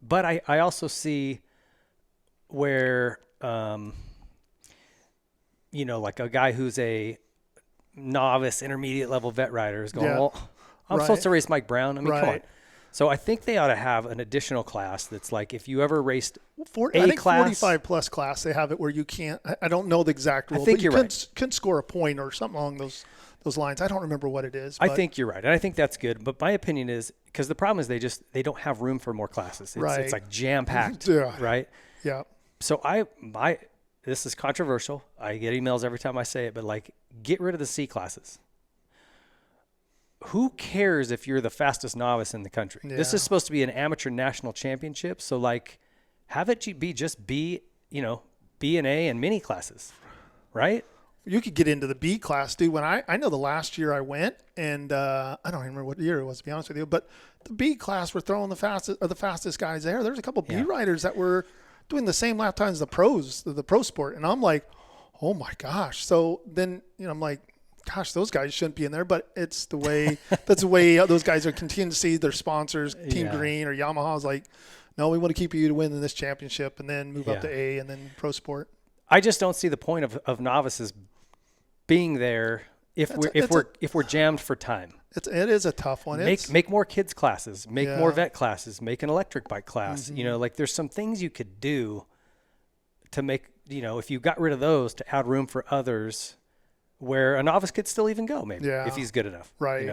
But I also see where like a guy who's a novice, intermediate level vet rider is going, well, I'm supposed to race Mike Brown. I mean, come on. So I think they ought to have an additional class that's like if you ever raced I think 45 plus class, they have it where you can't. I don't know the exact rule, but you couldn't score a point or something along those lines. I don't remember what it is. I think you're right, and I think that's good. But my opinion is because the problem is they don't have room for more classes. It's like jam packed, right? Yeah. So this is controversial. I get emails every time I say it, but like, get rid of the C classes. Who cares if you're the fastest novice in the country? Yeah. This is supposed to be an amateur national championship. So like, have it be just B, B and A and mini classes, right? You could get into the B class, dude. When I know the last year I went, and I don't even remember what year it was, to be honest with you, but the B class were throwing the fastest guys there. There's a couple B riders that were doing the same lap times as the pros, the pro sport. And I'm like, oh my gosh. So then, I'm like, gosh, those guys shouldn't be in there, but it's the way, that's the way those guys are continuing to see their sponsors, Team Green or Yamaha's like, no, we want to keep you to win in this championship and then move up to A and then pro sport. I just don't see the point of novices being there if we're jammed for time. It is a tough one. Make more kids classes, make more vet classes, make an electric bike class. Like there's some things you could do to make, if you got rid of those, to add room for others where a novice could still even go, maybe, if he's good enough. Right.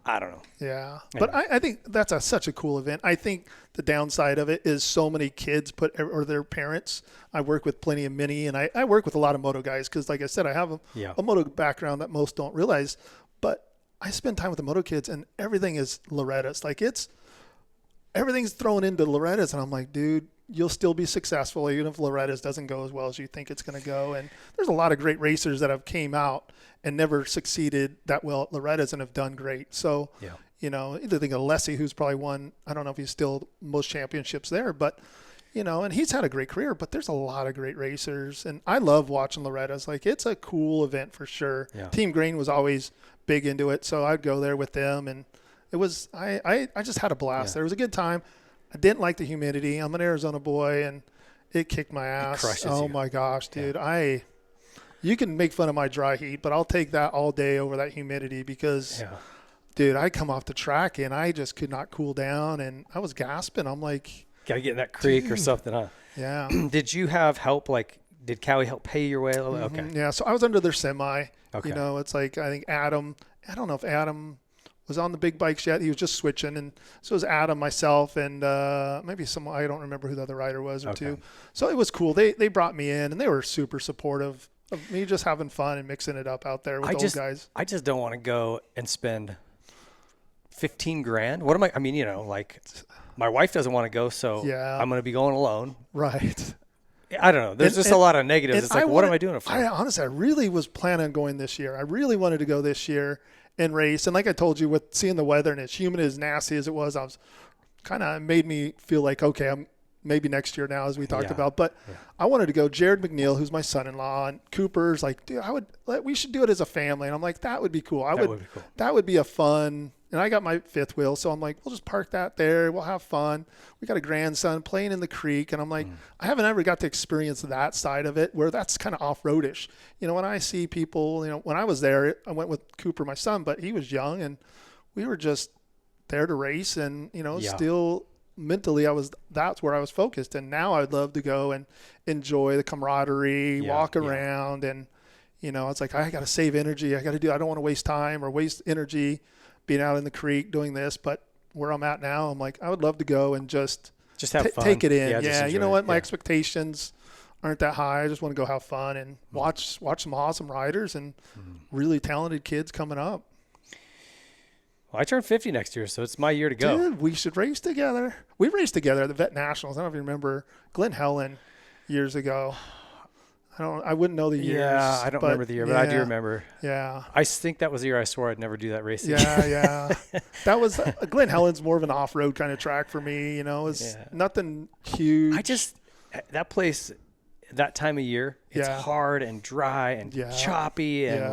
I don't know. Yeah. But I think that's such a cool event. I think the downside of it is so many kids or their parents. I work with plenty of mini, and I work with a lot of moto guys because, like I said, I have a moto background that most don't realize. But I spend time with the moto kids, and everything is Loretta's. Like everything's thrown into Loretta's, and I'm like, dude, you'll still be successful even if Loretta's doesn't go as well as you think it's going to go. And there's a lot of great racers that have came out and never succeeded that well at Loretta's and have done great. So, either think of Lessie, who's probably won, I don't know if he's still most championships there, but, and he's had a great career, but there's a lot of great racers. And I love watching Loretta's. Like, it's a cool event for sure. Yeah. Team Green was always big into it, so I'd go there with them. And it was, I just had a blast there. It was a good time. I didn't like the humidity. I'm an Arizona boy, and it kicked my ass. My gosh, dude. Yeah. You can make fun of my dry heat, but I'll take that all day over that humidity because, dude, I come off the track, and I just could not cool down, and I was gasping. I'm like, got to get in that creek or something, huh? Yeah. Did you have help? Like, did Cowie help pay your way? Okay. Yeah, so I was under their semi. Okay. It's like I think Adam – I don't know if Adam – was on the big bikes yet. He was just switching. And so it was Adam, myself, and maybe someone, I don't remember who the other rider was or two. So it was cool. They brought me in, and they were super supportive of me just having fun and mixing it up out there with those guys. I just don't want to go and spend $15,000. What am I my wife doesn't want to go, so I'm going to be going alone. Right. I don't know. There's just a lot of negatives. It's like, what am I doing it for? Honestly, I really was planning on going this year. I really wanted to go this year and race. And like I told you, with seeing the weather and as humid, as nasty as it was, I was kind of made me feel like, okay, I'm maybe next year now, as we talked about. But I wanted to go. Jared McNeil, who's my son-in-law, and Cooper's like, dude, we should do it as a family. And I'm like, that would be cool. That would be a fun. And I got my fifth wheel, so I'm like, we'll just park that there. We'll have fun. We got a grandson playing in the creek, and I'm like, I haven't ever got to experience that side of it where that's kind of off-roadish. When I see people, when I was there, I went with Cooper, my son, but he was young, and we were just there to race, and still mentally that's where I was focused. And now I'd love to go and enjoy the camaraderie, walk around, and it's like I got to save energy. I don't want to waste time or waste energy being out in the creek doing this. But where I'm at now, I'm like, I would love to go and just have fun. Take it in. Yeah, you know what? My expectations aren't that high. I just want to go have fun and watch some awesome riders and really talented kids coming up. Well, I turn 50 next year, so it's my year to go. Dude, we should race together. We raced together at the Vet Nationals. I don't know if you remember Glen Helen years ago. I wouldn't know the years. Yeah, I don't remember the year, but I do remember. Yeah. I think that was the year I swore I'd never do that race again. Yeah. That was Glen Helen's more of an off-road kind of track for me, It's nothing huge. That place, that time of year, it's hard and dry and choppy and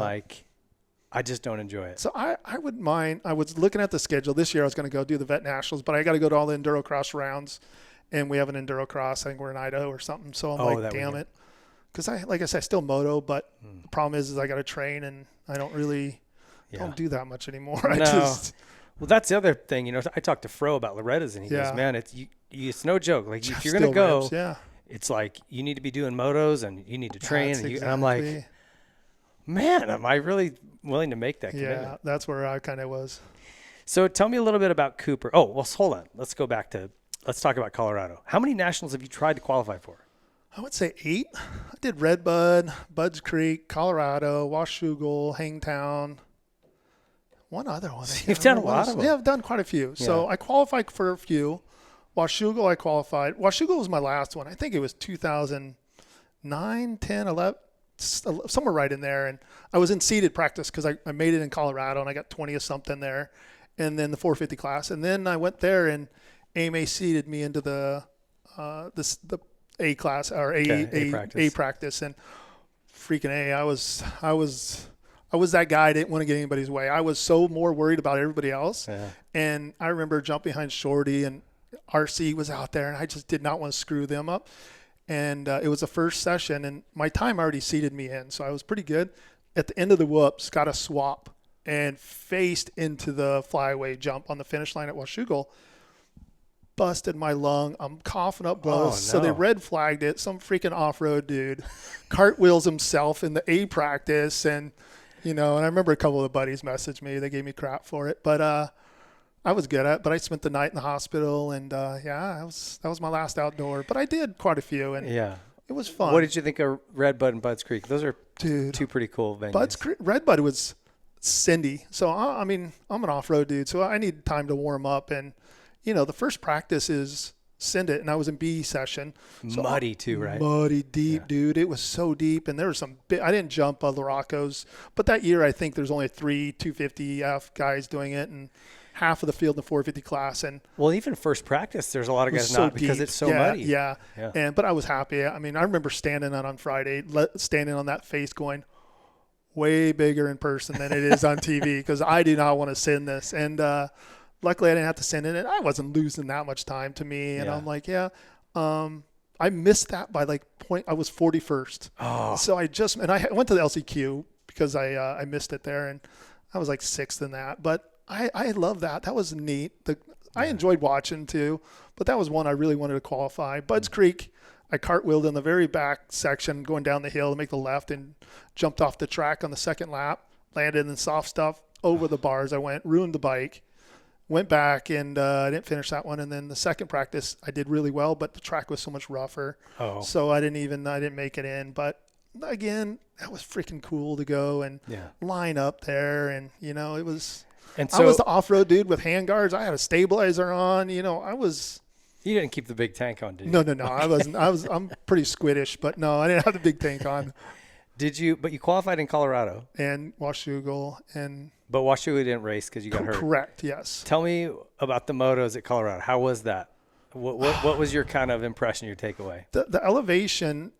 I just don't enjoy it. So I wouldn't mind. I was looking at the schedule. This year I was going to go do the Vet Nationals, but I got to go to all the enduro-cross rounds, and we have an enduro-cross. I think we're in Idaho or something. So I'm damn it. Because like I said, I still moto, but the problem is I got to train, and I don't really don't do that much anymore. Well, that's the other thing. I talked to Fro about Loretta's, and he goes, "Man, it's no joke. Like if you're gonna go, it's like you need to be doing motos, and you need to train." And I'm like, man, am I really willing to make that commitment? Yeah, that's where I kind of was. So tell me a little bit about Cooper. Oh, well, hold on. Let's talk about Colorado. How many nationals have you tried to qualify for? I would say 8. I did Redbud, Budds Creek, Colorado, Washougal, Hangtown. One other one. You've done a lot of them. Yeah, I've done quite a few. Yeah. So I qualified for a few. Washougal, I qualified. Washougal was my last one. I think it was 2009, 10, 11, somewhere right in there. And I was in seated practice because I made it in Colorado, and I got 20 or something there. And then the 450 class. And then I went there, and AMA seated me into the A class or A practice. And freaking A, I was that guy. I didn't want to get anybody's way. I was so more worried about everybody else. Yeah. And I remember jumping behind Shorty, and RC was out there, and I just did not want to screw them up. And it was the first session, and my time already seated me in, so I was pretty good. At the end of the whoops, got a swap and faced into the flyaway jump on the finish line at Washougal. Busted my lung. I'm coughing up blood. So they red flagged it. Some freaking off-road dude cartwheels himself in the A practice, and and I remember a couple of the buddies messaged me. They gave me crap for it, but I was good at it. But I spent the night in the hospital, and that was my last outdoor. But I did quite a few, and it was fun. What did you think of Redbud and Budds Creek? Those are two pretty cool venues. Redbud was Cindy. So I'm an off-road dude, so I need time to warm up. And the first practice is send it, and I was in B session. So muddy too, right? Muddy, deep, dude. It was so deep, and there was some I didn't jump the Roccos, but that year I think there's only 3 250F guys doing it, and half of the field in the 450 class. And even first practice, there's a lot of guys not because it's so muddy. Yeah. But I was happy. I mean, I remember standing on Friday, standing on that face going, way bigger in person than it is on TV, because I do not want to send this. And luckily I didn't have to send it, and I wasn't losing that much time to me. And I'm like, I missed that by I was 41st. Oh. So I went to the LCQ because I missed it there, and I was 6th in that. But I love that. That was neat. I enjoyed watching too, but that was one I really wanted to qualify. Budds Creek, I cartwheeled in the very back section going down the hill to make the left, and jumped off the track on the second lap, landed in soft stuff over the bars. I ruined the bike, went back, and I didn't finish that one. And then the second practice I did really well, but the track was so much rougher. Oh. So I didn't make it in. But again, that was freaking cool to go and line up there. And, it was, and so, I was the off-road dude with handguards. I had a stabilizer on, I was. You didn't keep the big tank on, did you? No. I wasn't. I'm pretty squiddish, but no, I didn't have the big tank on. Did you? But you qualified in Colorado and Washougal, but Washougal didn't race because you got hurt. Correct. Yes. Tell me about the motos at Colorado. How was that? What was your kind of impression, your takeaway? The elevation.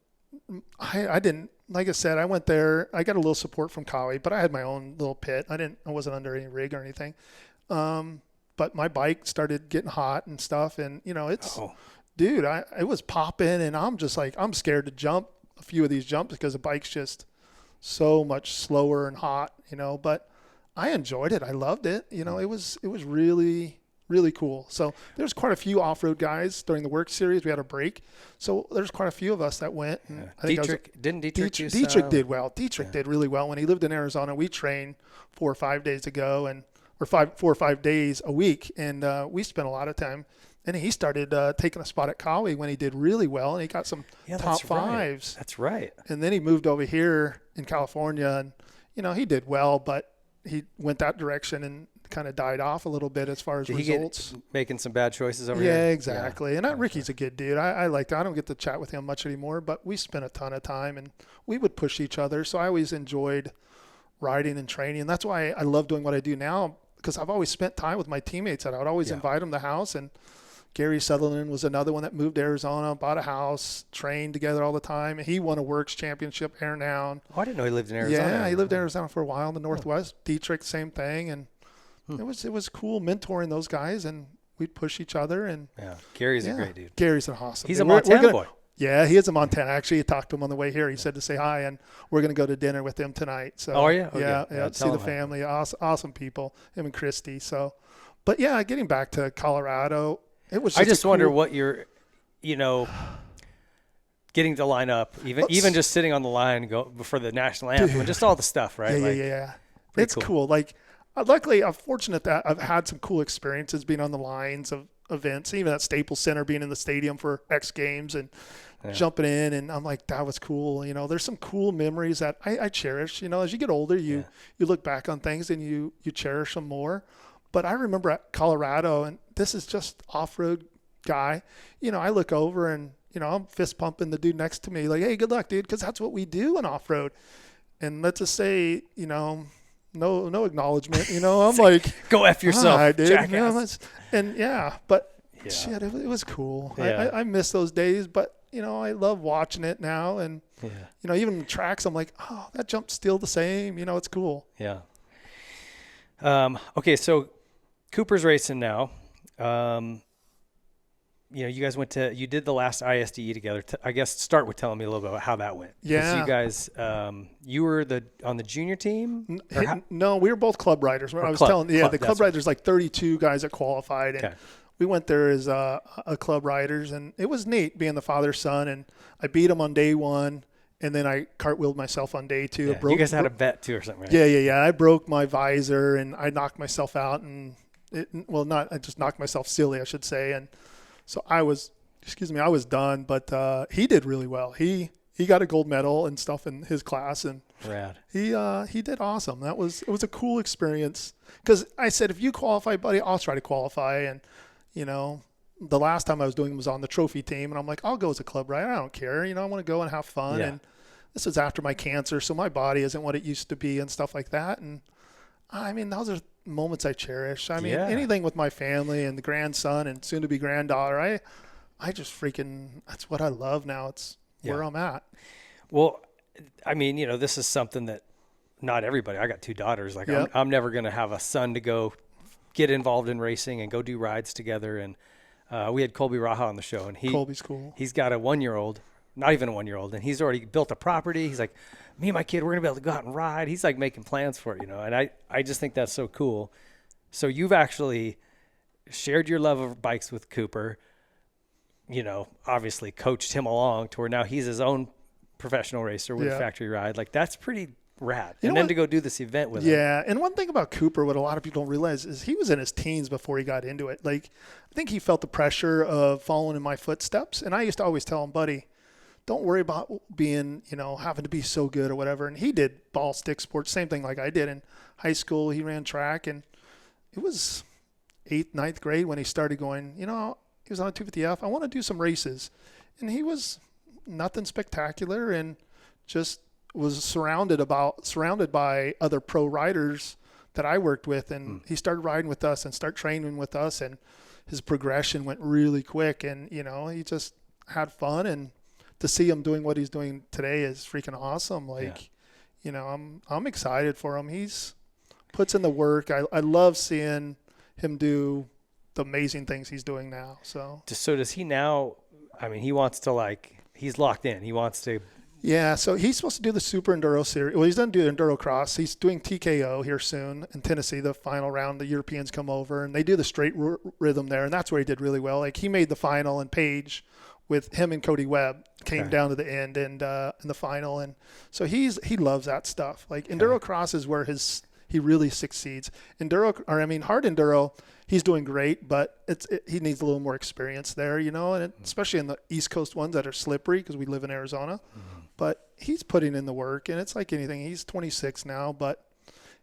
I didn't. Like I said, I went there. I got a little support from Cowie, but I had my own little pit. I wasn't under any rig or anything. But my bike started getting hot and stuff, and dude, it was popping, and I'm just I'm scared to jump a few of these jumps because the bike's just so much slower and hot, but I enjoyed it. I loved it. It was really, really cool. So there's quite a few off-road guys during the work series. We had a break. So there's quite a few of us that went. And I think Dietrich did well. Dietrich did really well. When he lived in Arizona, we trained 4 or 5 days ago, or 4 or 5 days a week. And we spent a lot of time. And he started taking a spot at Cowie when he did really well, and he got some top fives. That's right. And then he moved over here in California, and he did well, but he went that direction and kind of died off a little bit as far as results. Making some bad choices over here. Yeah, exactly. And Ricky's a good dude. I liked it. I don't get to chat with him much anymore, but we spent a ton of time, and we would push each other. So I always enjoyed riding and training, and that's why I love doing what I do now, because I've always spent time with my teammates, and I would always invite them to the house. And Gary Sutherland was another one that moved to Arizona, bought a house, trained together all the time. He won a Works Championship here now. Oh, I didn't know he lived in Arizona. Yeah, he lived in Arizona for a while in the Northwest. Dietrich, same thing. And it was cool mentoring those guys, and we'd push each other. And Gary's a great dude. Gary's an awesome He's dude. A Montana boy. Yeah, he is a Montana. Actually, I talked to him on the way here. He said to say hi, and we're going to go to dinner with him tonight. So, are you? Okay. Yeah, see the family. Awesome people, him and Christy. So, but yeah, getting back to Colorado, it was. I just wonder what you're, getting to line up, even just sitting on the line go for the national anthem, and just all the stuff, right? Yeah. It's cool. Luckily, I'm fortunate that I've had some cool experiences being on the lines of events, even at Staples Center, being in the stadium for X Games, and jumping in, and I'm like, that was cool. There's some cool memories that I cherish. As you get older, you look back on things and you cherish them more. But I remember at Colorado, and this is just off-road guy, I look over and, I'm fist pumping the dude next to me like, hey, good luck, dude, because that's what we do in off-road. And let's just say, no acknowledgement, I'm like, go F yourself, dude. jackass. But shit, it was cool. Yeah. I miss those days, but I love watching it now. And, even the tracks, I'm like, oh, that jump's still the same. It's cool. Yeah. Okay. So Cooper's racing now. You guys you did the last ISDE together. I guess start with telling me a little bit about how that went. Yeah. You guys, you were on the junior team? No, we were both club riders. The club riders, like 32 guys that qualified. And we went there as a club riders, and it was neat being the father-son. And I beat him on day one, and then I cartwheeled myself on day two. Yeah. You guys had a bet too or something, right? Yeah. I broke my visor, and I knocked myself out, and I just knocked myself silly, I should say. And so I was done, but he did really well. He got a gold medal and stuff in his class, and rad. He did awesome. It was a cool experience, because I said, if you qualify, buddy, I'll try to qualify. And the last time I was doing it was on the trophy team, and I'm like, I'll go as a club rider. I don't care. I want to go and have fun. Yeah. And this was after my cancer, so my body isn't what it used to be and stuff like that. And I mean, those are moments I cherish. I mean, anything with my family and the grandson and soon to be granddaughter, I just freaking, that's what I love now. It's where I'm at. Well, I mean, this is something that not everybody, I got 2 daughters. Like I'm never going to have a son to go get involved in racing and go do rides together. And we had Colby Raha on the show, and Colby's cool. He's got a 1-year-old, not even a 1-year-old, and he's already built a property. He's like, me and my kid, we're going to be able to go out and ride. He's like making plans for it, and I just think that's so cool. So you've actually shared your love of bikes with Cooper, obviously coached him along to where now he's his own professional racer with a factory ride. Like, that's pretty rad. And then to go do this event with him. Yeah, and one thing about Cooper, what a lot of people don't realize, is he was in his teens before he got into it. Like, I think he felt the pressure of following in my footsteps, and I used to always tell him, buddy, don't worry about being, having to be so good or whatever. And he did ball stick sports, same thing like I did in high school. He ran track, and it was 8th, 9th grade when he started going, he was on a 250F. I want to do some races. And he was nothing spectacular and just was surrounded by other pro riders that I worked with. And he started riding with us and started training with us. And his progression went really quick. And, he just had fun. And to see him doing what he's doing today is freaking awesome. Like, I'm excited for him. He's puts in the work. I love seeing him do the amazing things he's doing now. So does he now? I mean, he wants to he's locked in. He wants to. Yeah, so he's supposed to do the Super Enduro Series. Well, he's done do enduro-cross. He's doing TKO here soon in Tennessee, the final round. The Europeans come over, and they do the straight rhythm there, and that's where he did really well. Like, he made the final, and Page with him and Cody Webb came down to the end and in the final. And so he loves that stuff. Like, enduro-cross is where he really succeeds. Hard enduro, he's doing great, but he needs a little more experience there, and especially in the East Coast ones that are slippery because we live in Arizona. Mm-hmm. But he's putting in the work, and it's like anything. He's 26 now, but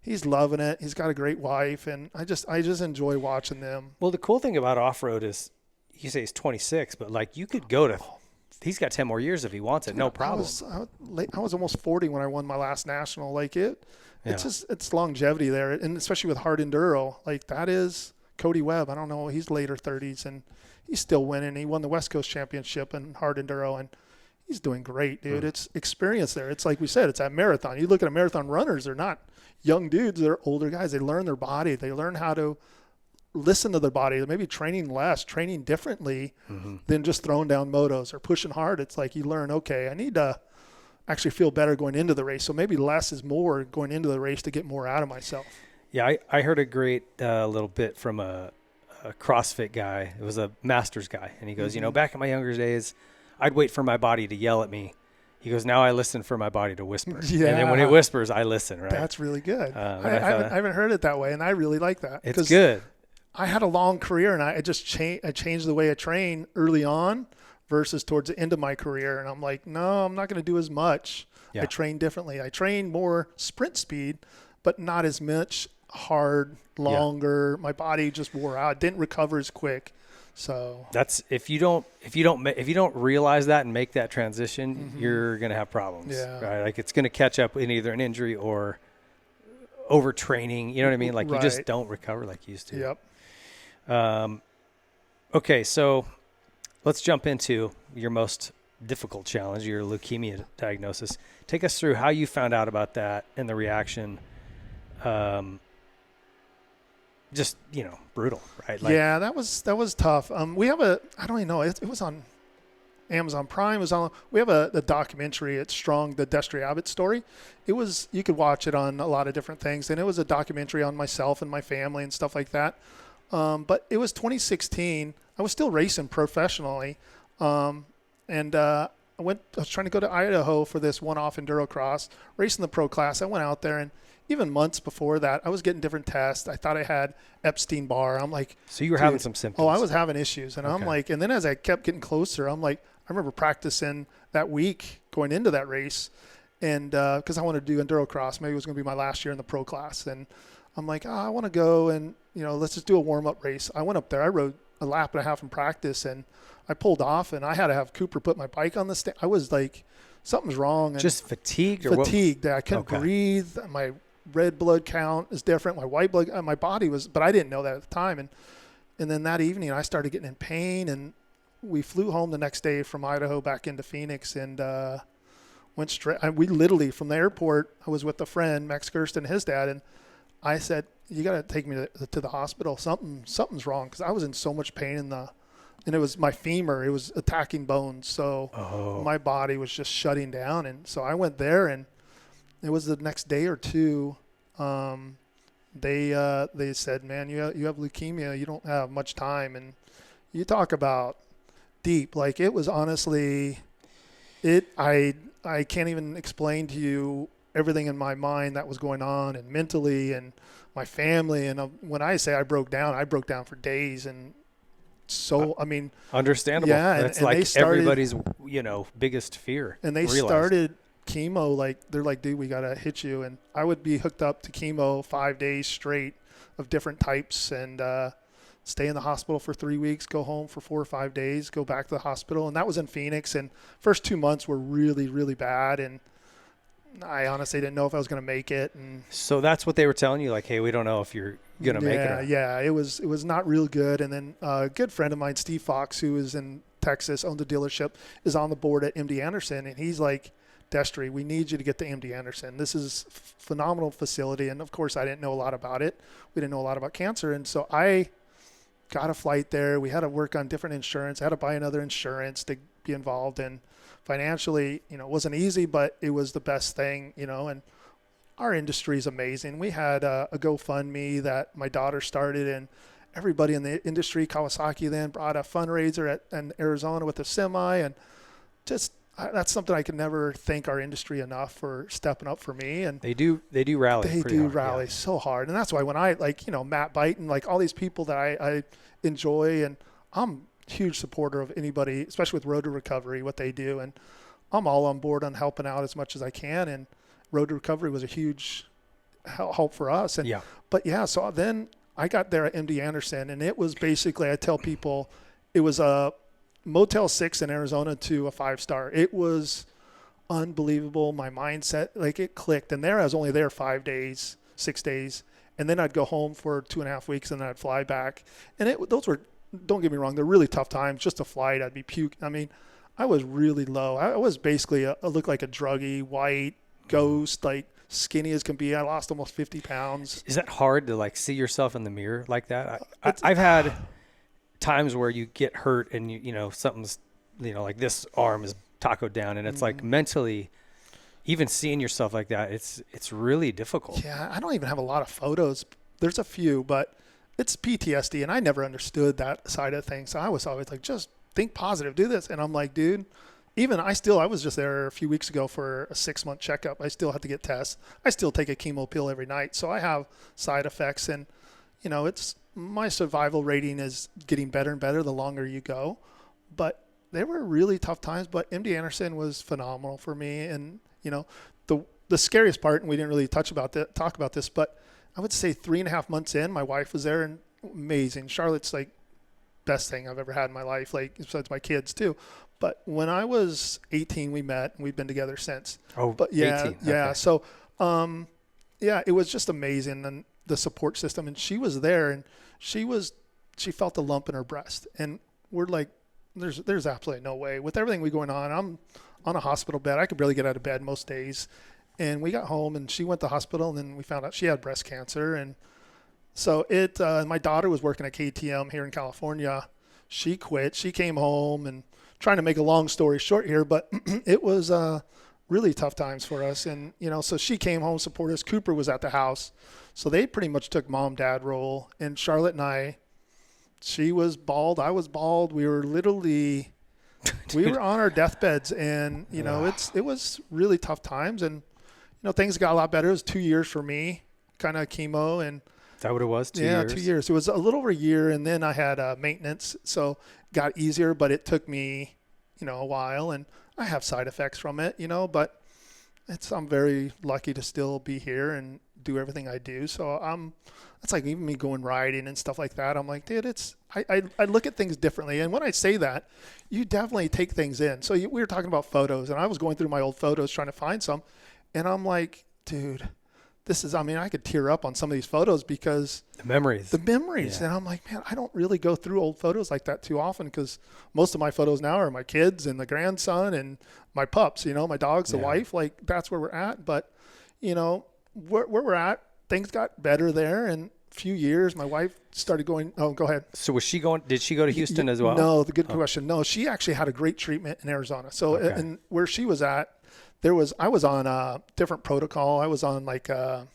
he's loving it. He's got a great wife, and I just enjoy watching them. Well, the cool thing about off-road is, you say he's 26, but you could go to. He's got 10 more years if he wants it, no problem. I was almost 40 when I won my last national. It's longevity there, and especially with hard enduro, that is Cody Webb. I don't know, he's later 30s, and he's still winning. He won the West Coast Championship in hard enduro, and he's doing great, dude. It's experience there. It's like we said, it's a marathon. You look at marathon runners, they're not young dudes. They're older guys. They learn their body. They learn how to listen to their body. They're maybe training differently than just throwing down motos or pushing hard. It's like you learn, okay, I need to actually feel better going into the race. So maybe less is more going into the race to get more out of myself. Yeah, I heard a great little bit from a CrossFit guy. It was a Masters guy. And he goes, back in my younger days, I'd wait for my body to yell at me. He goes, now I listen for my body to whisper. Yeah. And then when it whispers, I listen, right? That's really good. I haven't heard it that way, and I really like that. It's good. I had a long career, and I changed the way I train early on versus towards the end of my career. And I'm like, no, I'm not going to do as much. I train differently. I train more sprint speed, but not as much hard, longer. My body just wore out. It didn't recover as quick. So that's if you don't realize that and make that transition, you're going to have problems. Right? Like it's going to catch up in either an injury or overtraining. You know what I mean? Like you just don't recover like you used to. Yep. Okay, so let's jump into your most difficult challenge, your leukemia diagnosis. Take us through how you found out about that and the reaction. Just, brutal, right? Like, yeah, that was tough. We have I don't even know, it was on Amazon Prime. We have a documentary. It's strong, the Destry Abbott story. You could watch it on a lot of different things. And it was a documentary on myself and my family and stuff like that. But it was 2016. I was still racing professionally. And I was trying to go to Idaho for this one-off enduro-cross, racing the pro class. I went out there, and even months before that, I was getting different tests. I thought I had Epstein-Barr. I'm like, so you were having some symptoms. Oh, I was having issues. And I'm like, and then as I kept getting closer, I'm like, I remember practicing that week going into that race. And because I wanted to do enduro-cross, maybe it was going to be my last year in the pro class. And I'm like, I want to go and, let's just do a warm-up race. I went up there. I rode a lap and a half in practice, and I pulled off, and I had to have Cooper put my bike on the stand. I was like, something's wrong. And just fatigued? Fatigued. I couldn't breathe. My red blood count is different. My white blood, my body was, but I didn't know that at the time. And then that evening, I started getting in pain, and we flew home the next day from Idaho back into Phoenix, and went straight. We literally, from the airport, I was with a friend, Max Gerst, and his dad, and I said, you got to take me to the hospital. Something's wrong, because I was in so much pain and it was my femur. It was attacking bones. So my body was just shutting down. And so I went there, and it was the next day or two. They said, man, you have leukemia. You don't have much time. And you talk about deep. Like, it was honestly, I can't even explain to you everything in my mind that was going on, and mentally, and my family. And when I say I broke down for days. And so, I mean, understandable. Yeah. That's like everybody's, biggest fear. And they started chemo. Like, they're like, dude, we got to hit you. And I would be hooked up to chemo 5 days straight of different types, and stay in the hospital for 3 weeks, go home for 4 or 5 days, go back to the hospital. And that was in Phoenix. And first 2 months were really, really bad. And I honestly didn't know if I was going to make it. And so that's what they were telling you, like, hey, we don't know if you're going to make it. Yeah, it was not real good. And then a good friend of mine, Steve Fox, who is in Texas, owns a dealership, is on the board at MD Anderson. And he's like, Destry, we need you to get to MD Anderson. This is phenomenal facility. And of course, I didn't know a lot about it. We didn't know a lot about cancer. And so I got a flight there. We had to work on different insurance. I had to buy another insurance to be involved in. Financially, it wasn't easy, but it was the best thing, and our industry is amazing. We had a GoFundMe that my daughter started, and everybody in the industry, Kawasaki then brought a fundraiser in Arizona with a semi, and just that's something I can never thank our industry enough for stepping up for me. And they do rally. They do rally so hard, and that's why when I Matt Byton, like all these people that I enjoy, and I'm huge supporter of anybody, especially with Road to Recovery, what they do, and I'm all on board on helping out as much as I can. And Road to Recovery was a huge help for us. And so then I got there at MD Anderson, and it was basically, I tell people, it was a Motel 6 in Arizona to a 5-star. It was unbelievable. My mindset, like, it clicked. And there I was only there 5 days, 6 days, and then I'd go home for 2.5 weeks, and then I'd fly back. And those were, don't get me wrong, they're really tough times. Just a flight, I'd be puking. I mean, I was really low. I was basically I looked like a druggie, white, ghost, like skinny as can be. I lost almost 50 pounds. Is that hard to like see yourself in the mirror like that? I've had times where you get hurt and something's, like this arm is tacoed down, and it's like mentally, even seeing yourself like that, it's really difficult. Yeah, I don't even have a lot of photos. There's a few, but it's PTSD, and I never understood that side of things. So I was always like, just think positive, do this. And I'm like, dude, I was just there a few weeks ago for a 6-month checkup. I still have to get tests. I still take a chemo pill every night. So I have side effects, and, it's my survival rating is getting better and better the longer you go. But they were really tough times, but MD Anderson was phenomenal for me. And, the scariest part, and we didn't really talk about this, but I would say 3.5 months in, my wife was there, and amazing. Charlotte's like best thing I've ever had in my life, like besides my kids too. But when I was 18, we met, and we've been together since. Oh, but yeah, 18. yeah. Okay. So, it was just amazing, and the support system. And she was there, and she felt a lump in her breast, and we're like, there's absolutely no way with everything going on. I'm on a hospital bed. I could barely get out of bed most days. And we got home, and she went to the hospital, and then we found out she had breast cancer. And so my daughter was working at KTM here in California. She quit. She came home, and trying to make a long story short here, but it was really tough times for us. And, so she came home, supported us. Cooper was at the house. So they pretty much took mom, dad role. And Charlotte and I, she was bald. I was bald. We were literally, we were on our deathbeds, and, it was really tough times. And, things got a lot better. It was 2 years for me, kind of chemo. And is that what it was? 2 years? 2 years. It was a little over a year, and then I had maintenance. So it got easier, but it took me, a while, and I have side effects from it, but I'm very lucky to still be here and do everything I do. So it's like even me going riding and stuff like that. I'm like, dude, I look at things differently. And when I say that, you definitely take things in. So we were talking about photos, and I was going through my old photos trying to find some. And I'm like, dude, I could tear up on some of these photos because the memories. Yeah. And I'm like, man, I don't really go through old photos like that too often, because most of my photos now are my kids and the grandson and my pups, my dogs, the wife, like that's where we're at. But, where we're at, things got better there. And a few years, my wife started going, oh, go ahead. So did she go to Houston as well? No, the good question. No, she actually had a great treatment in Arizona. So, and where she was at, I was on a different protocol. I was on like a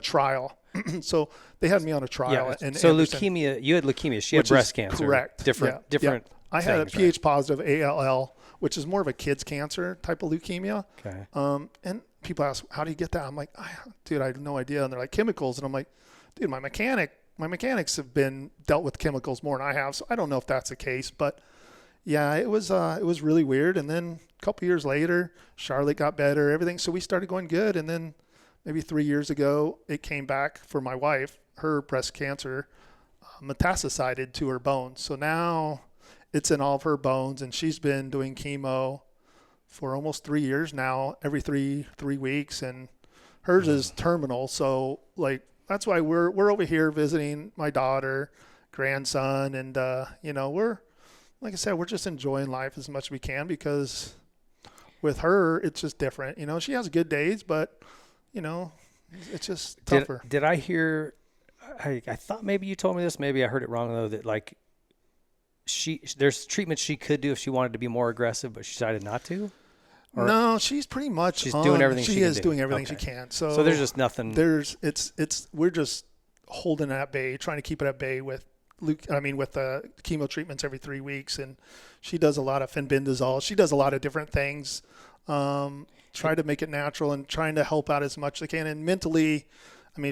trial. So they had me on a trial. Yeah. So leukemia, you had leukemia. She had breast cancer. Correct. Different. I had a pH positive ALL, which is more of a kid's cancer type of leukemia. Okay. And people ask, how do you get that? I'm like, dude, I have no idea. And they're like, chemicals. And I'm like, dude, my mechanics have been dealt with chemicals more than I have. So I don't know if that's the case, but yeah, it was really weird. And then a couple years later, Charlotte got better, everything. So we started going good. And then maybe 3 years ago, it came back for my wife. Her breast cancer metastasized to her bones. So now it's in all of her bones, and she's been doing chemo for almost 3 years now, every three weeks. And hers is terminal. So like, that's why we're over here visiting my daughter, grandson. And, we're, like I said, we're just enjoying life as much as we can, because with her, it's just different. She has good days, but, it's just tougher. Did I hear, I thought maybe you told me this, maybe I heard it wrong though, that like there's treatment she could do if she wanted to be more aggressive, but she decided not to? Or no, she's pretty much doing everything she is can doing everything okay. she can. So there's just nothing. We're just holding it at bay, trying to keep it at bay with the chemo treatments every 3 weeks. And she does a lot of fenbendazole. She does a lot of different things. Try to make it natural and trying to help out as much as they can. And mentally,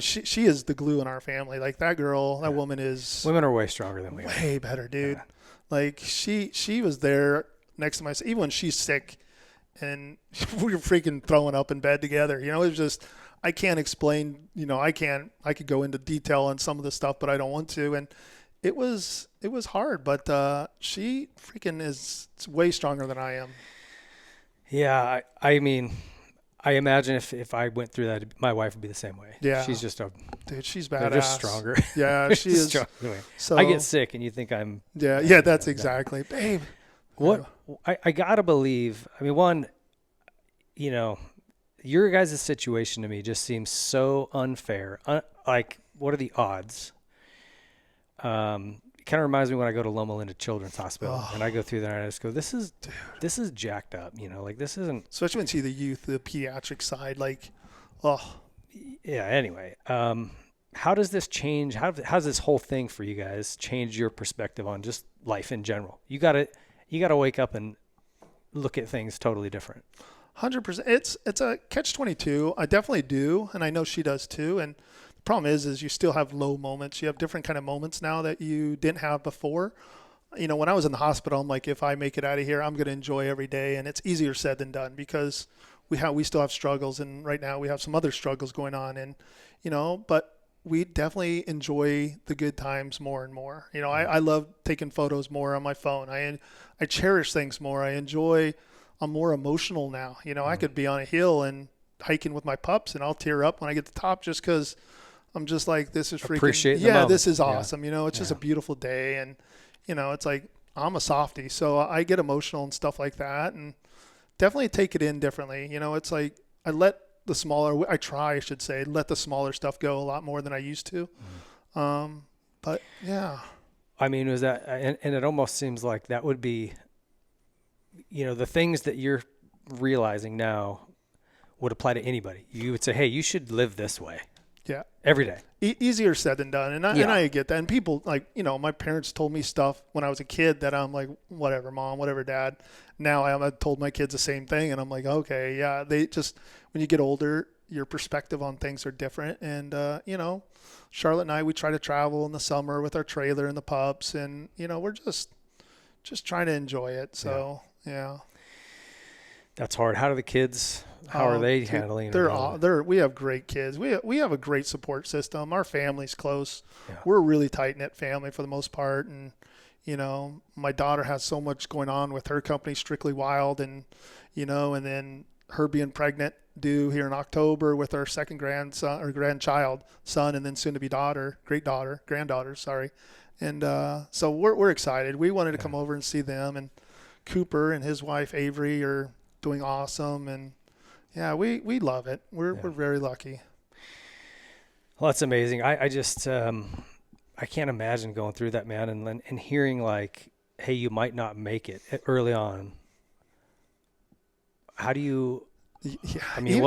she is the glue in our family. Like that girl, that woman is. Women are way stronger than we are. Way better, dude. Yeah. Like she was there next to myself, even when she's sick, and we were freaking throwing up in bed together. It was just, I can't explain, I could go into detail on some of the stuff, but I don't want to. And it was hard, but she freaking is way stronger than I am. Yeah, I imagine if I went through that, my wife would be the same way. Yeah, she's just dude. She's badass. They're just stronger. Yeah, she is. Anyway, so I get sick, and you think I'm. Yeah. That's exactly, babe. What I gotta believe. One, your guys' situation to me just seems so unfair. Like, what are the odds? It kind of reminds me when I go to Loma Linda Children's Hospital, and I go through there and I just go, this is jacked up, like this isn't. Especially when you see the youth, the pediatric side, like, Yeah. Anyway, how does this change? How's this whole thing for you guys change your perspective on just life in general? You gotta wake up and look at things totally different. 100%. It's a catch-22. I definitely do, and I know she does too. And the problem is you still have low moments. You have different kind of moments now that you didn't have before. when I was in the hospital, I'm like, if I make it out of here, I'm going to enjoy every day. And it's easier said than done because we still have struggles. And right now we have some other struggles going on. And, but we definitely enjoy the good times more and more. I love taking photos more on my phone. I cherish things more. I'm more emotional now. I could be on a hill and hiking with my pups and I'll tear up when I get to the top just because I'm just like, this is freaking, appreciate the moment. This is awesome. It's just a beautiful day. And, it's like, I'm a softie, so I get emotional and stuff like that, and definitely take it in differently. It's like I try, I should say, let the smaller stuff go a lot more than I used to. But yeah. I mean, was that, and it almost seems like that would be, the things that you're realizing now would apply to anybody. You would say, hey, you should live this way. Yeah. Every day. Easier said than done. And I get that. And people like, my parents told me stuff when I was a kid that I'm like, whatever, Mom, whatever, Dad. Now I've told my kids the same thing. And I'm like, okay, yeah. They just, when you get older, your perspective on things are different. And, Charlotte and I, we try to travel in the summer with our trailer and the pups. And, we're just trying to enjoy it. So, yeah. That's hard. How do the kids, how are they handling it? We have great kids. We have a great support system. Our family's close. Yeah. We're a really tight-knit family for the most part. And, my daughter has so much going on with her company, Strictly Wild, and, and then her being pregnant due here in October with our second grandchild, son, and then soon to be granddaughter, sorry. And so we're excited. We wanted to come over and see them, and Cooper and his wife Avery are doing awesome, and yeah, we love it. We're very lucky. Well, that's amazing. I just I can't imagine going through that, man, and hearing like, hey, you might not make it early on. How do you? Yeah, I mean,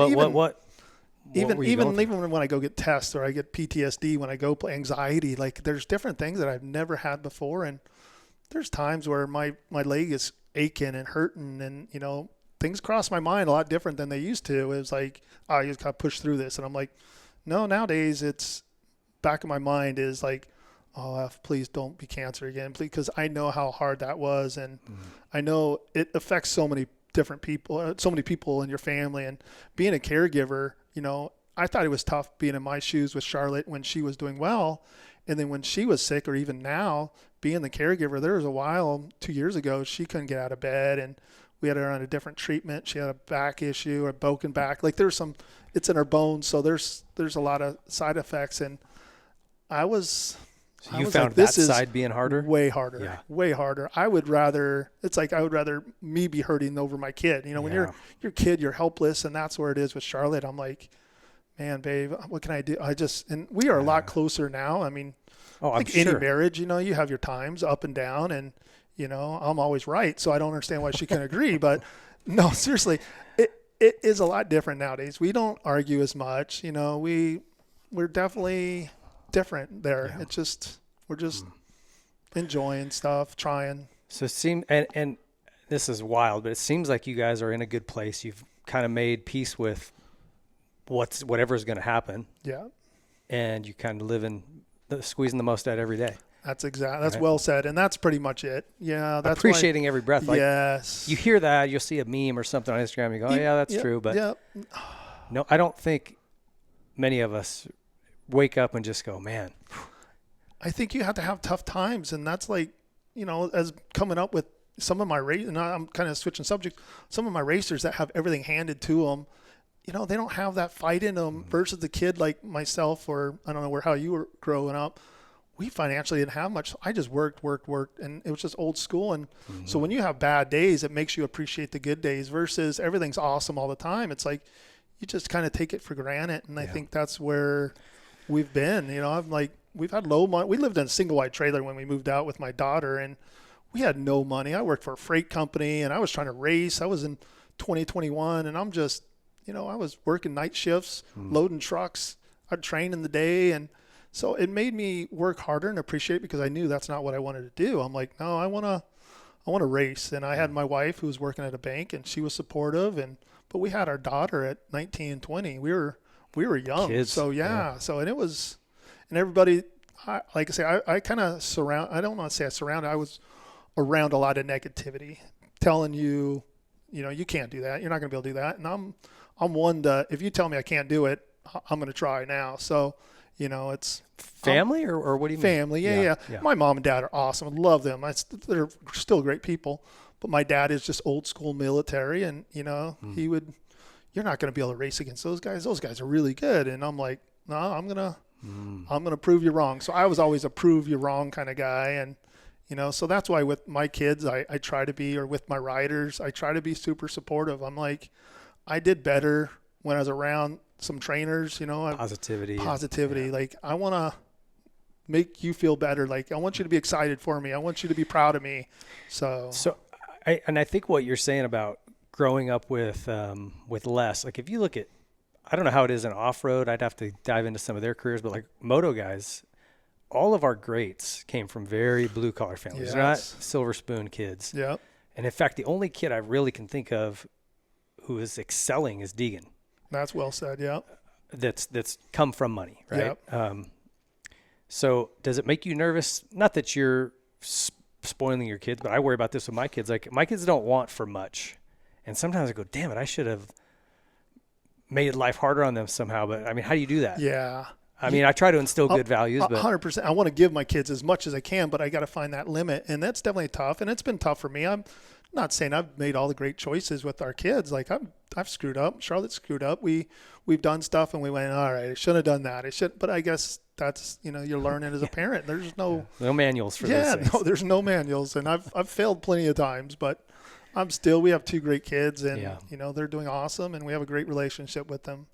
even when I go get tests or I get PTSD when I go play anxiety, like there's different things that I've never had before, and there's times where my leg is aching and hurting, and things cross my mind a lot different than they used to. It was like, oh, you just got to push through this. And I'm like, no, nowadays it's back of my mind is like, oh, please don't be cancer again, please, because I know how hard that was. And I know it affects so many different people, so many people in your family. And being a caregiver, I thought it was tough being in my shoes with Charlotte when she was doing well. And then when she was sick, or even now, being the caregiver, there was a while 2 years ago, she couldn't get out of bed, and we had her on a different treatment. She had a back issue, a broken back. Like it's in her bones, so there's a lot of side effects. And I was found like, that side being harder? Way harder. Yeah. Way harder. I would rather me be hurting over my kid. When you're your kid, you're helpless, and that's where it is with Charlotte. I'm like, man, babe, what can I do? And we are a lot closer now. I mean, I'm sure. Any marriage, you have your times up and down, and I'm always right, so I don't understand why she can agree. But no, seriously, it is a lot different nowadays. We don't argue as much. We're definitely different there. Yeah. It's just we're just enjoying stuff, trying. So it seems, and this is wild, but it seems like you guys are in a good place. You've kind of made peace with whatever's going to happen. Yeah. And you kind of squeezing the most out every day. That's right. Well said. And that's pretty much it. Yeah. That's appreciating every breath. Like, yes. You hear that, you'll see a meme or something on Instagram. You go, oh yeah, that's true. But no, I don't think many of us wake up and just go, man. I think you have to have tough times. And that's like, as coming up with some of my and I'm kind of switching subject. Some of my racers that have everything handed to them, they don't have that fight in them versus the kid like myself, or I don't know how you were growing up. We financially didn't have much. I just worked, and it was just old school. And so when you have bad days, it makes you appreciate the good days versus everything's awesome all the time. It's like you just kind of take it for granted. And I think that's where we've been. I'm like, we've had low money. We lived in a single wide trailer when we moved out with my daughter, and we had no money. I worked for a freight company, and I was trying to race. I was in 2021, and I'm just, I was working night shifts, loading trucks. I'd train in the day, and so it made me work harder and appreciate it because I knew that's not what I wanted to do. I'm like, no, I want to race. And I had my wife who was working at a bank, and she was supportive. But we had our daughter at 19 and 20. We were young. Kids. So So, and it was, and everybody, like I say, I kind of I don't want to say I surrounded. I was around a lot of negativity, telling you, you can't do that. You're not going to be able to do that. And I'm one that if you tell me I can't do it, I'm going to try now. So, it's family or what do you mean? Family. Yeah. My mom and dad are awesome. I love them. They're still great people. But my dad is just old school military, and he would. You're not going to be able to race against those guys. Those guys are really good. And I'm like, no, I'm gonna prove you wrong. So I was always a prove you wrong kind of guy, and so that's why with my kids, I try to be, or with my riders, I try to be super supportive. I'm like, I did better when I was around some trainers. Positivity. Yeah. Like I want to make you feel better. Like I want you to be excited for me. I want you to be proud of me. So I think what you're saying about growing up with less, like if you look at, I don't know how it is in off-road, I'd have to dive into some of their careers, but like moto guys, all of our greats came from very blue collar families. Yes. They're not silver spoon kids. Yeah. And in fact, the only kid I really can think of who is excelling is Deegan. That's well said. Yeah. That's come from money. Right. Yep. So does it make you nervous? Not that you're spoiling your kids, but I worry about this with my kids. Like my kids don't want for much. And sometimes I go, damn it, I should have made life harder on them somehow. But I mean, how do you do that? Yeah. I mean, I try to instill good values, but 100%. I want to give my kids as much as I can, but I got to find that limit. And that's definitely tough. And it's been tough for me. I'm not saying I've made all the great choices with our kids. Like I've screwed up. Charlotte screwed up. We've done stuff and we went, all right, I shouldn't have done that. But I guess that's, you're learning as a parent. There's no manuals for those things. No, there's no manuals. And I've failed plenty of times, but we have two great kids, and they're doing awesome, and we have a great relationship with them.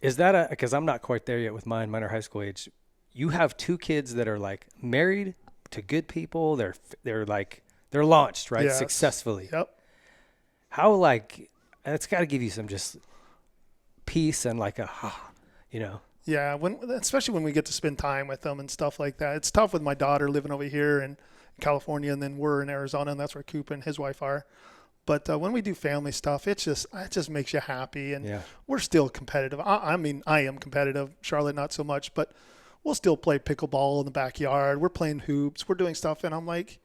Is that because I'm not quite there yet with mine. Mine are high school age. You have two kids that are like married to good people. They're launched, right? Yes. Successfully. Yep. How that's got to give you some just peace and Yeah, especially when we get to spend time with them and stuff like that. It's tough with my daughter living over here in California, and then we're in Arizona, and that's where Coop and his wife are. But when we do family stuff, it just makes you happy, and we're still competitive. I mean, I am competitive. Charlotte, not so much, but we'll still play pickleball in the backyard. We're playing hoops. We're doing stuff, and I'm like,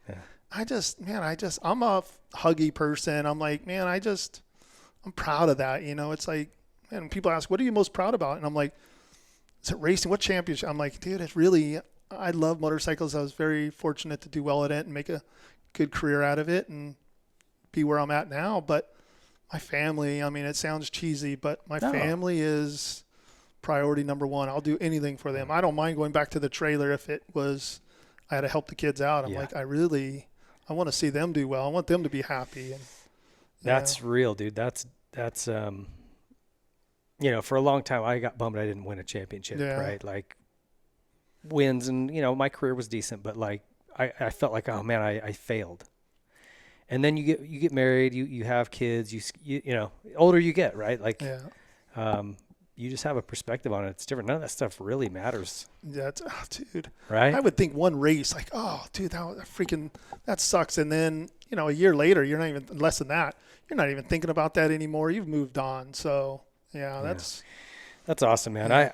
I'm a huggy person. I'm like, man, I'm proud of that. It's like, man, people ask, what are you most proud about? And I'm like, is it racing? What championship? I'm like, dude, I love motorcycles. I was very fortunate to do well at it and make a good career out of it and be where I'm at now. But my family, I mean, it sounds cheesy, but my family is priority number one. I'll do anything for them. I don't mind going back to the trailer if it was I had to help the kids out. I'm like, I want to see them do well. I want them to be happy. And that's real, dude. That's for a long time I got bummed I didn't win a championship, right? Like wins, and my career was decent, but like I felt like, oh man, I failed. And then you get married, you have kids, you older you get, right? Like you just have a perspective on it. It's different. None of that stuff really matters. Yeah, dude. Right? I would think one race, like, oh, dude, that sucks. And then, a year later, you're not even, less than that, you're not even thinking about that anymore. You've moved on. So, that's awesome, man.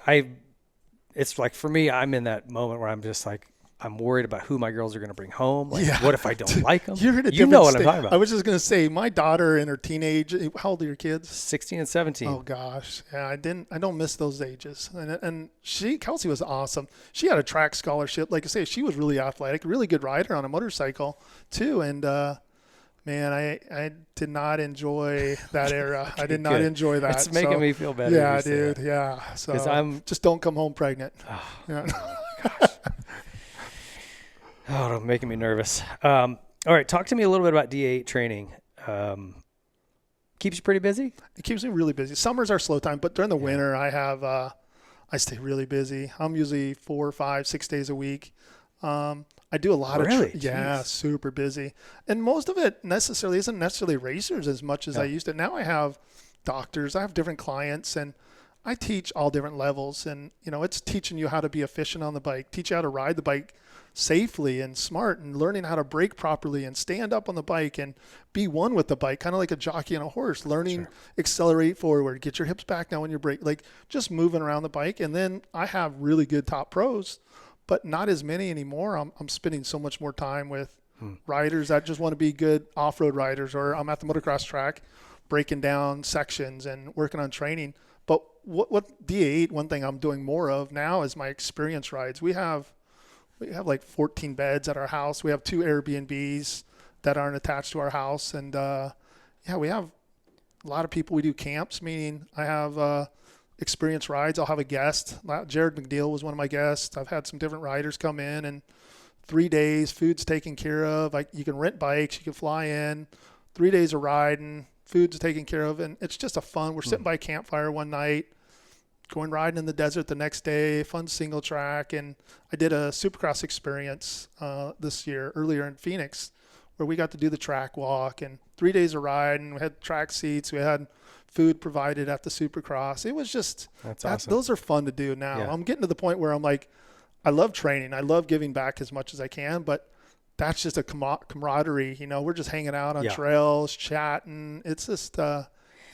It's like, for me, I'm in that moment where I'm just like, I'm worried about who my girls are going to bring home. Like, what if I don't like them? You're in a know what state. I'm talking about. I was just going to say, my daughter in her teenage, how old are your kids? 16 and 17. Oh gosh. Yeah, I don't miss those ages. And Kelsey was awesome. She had a track scholarship. Like I say, she was really athletic, really good rider on a motorcycle too. And, man, I did not enjoy that era. I did not enjoy that. It's making me feel better. Yeah, dude. Yeah. So just don't come home pregnant. Oh, gosh. Oh, making me nervous. All right, talk to me a little bit about D8 training. Keeps you pretty busy? It keeps me really busy. Summers are slow time, but during the winter, I stay really busy. I'm usually 4, 5, 6 days a week. I do a lot of super busy. And most of it isn't necessarily racers as much as I used to. Now I have doctors, I have different clients, and I teach all different levels. And, it's teaching you how to be efficient on the bike, teach you how to ride the bike safely and smart, and learning how to brake properly and stand up on the bike and be one with the bike, kind of like a jockey on a horse, learning, accelerate forward, get your hips back now when you're brake, like just moving around the bike. And then I have really good top pros, but not as many anymore. I'm spending so much more time with riders that just want to be good off-road riders, or I'm at the motocross track breaking down sections and working on training. But what D8, one thing I'm doing more of now is my experience rides. We have like 14 beds at our house. We have 2 Airbnbs that aren't attached to our house. And we have a lot of people. We do camps, meaning I have experience rides. I'll have a guest. Jared McNeil was one of my guests. I've had some different riders come in, and 3 days, food's taken care of. You can rent bikes, you can fly in, 3 days of riding, food's taken care of, and it's just a fun. We're sitting by a campfire one night, going riding in the desert the next day, fun single track. And I did a Supercross experience this year, earlier in Phoenix, where we got to do the track walk and 3 days of riding. We had track seats, we had food provided at the Supercross. It was just, that's awesome. Those are fun to do now. Yeah. I'm getting to the point where I'm like, I love training. I love giving back as much as I can, but that's just a camaraderie. We're just hanging out on trails, chatting. It's just,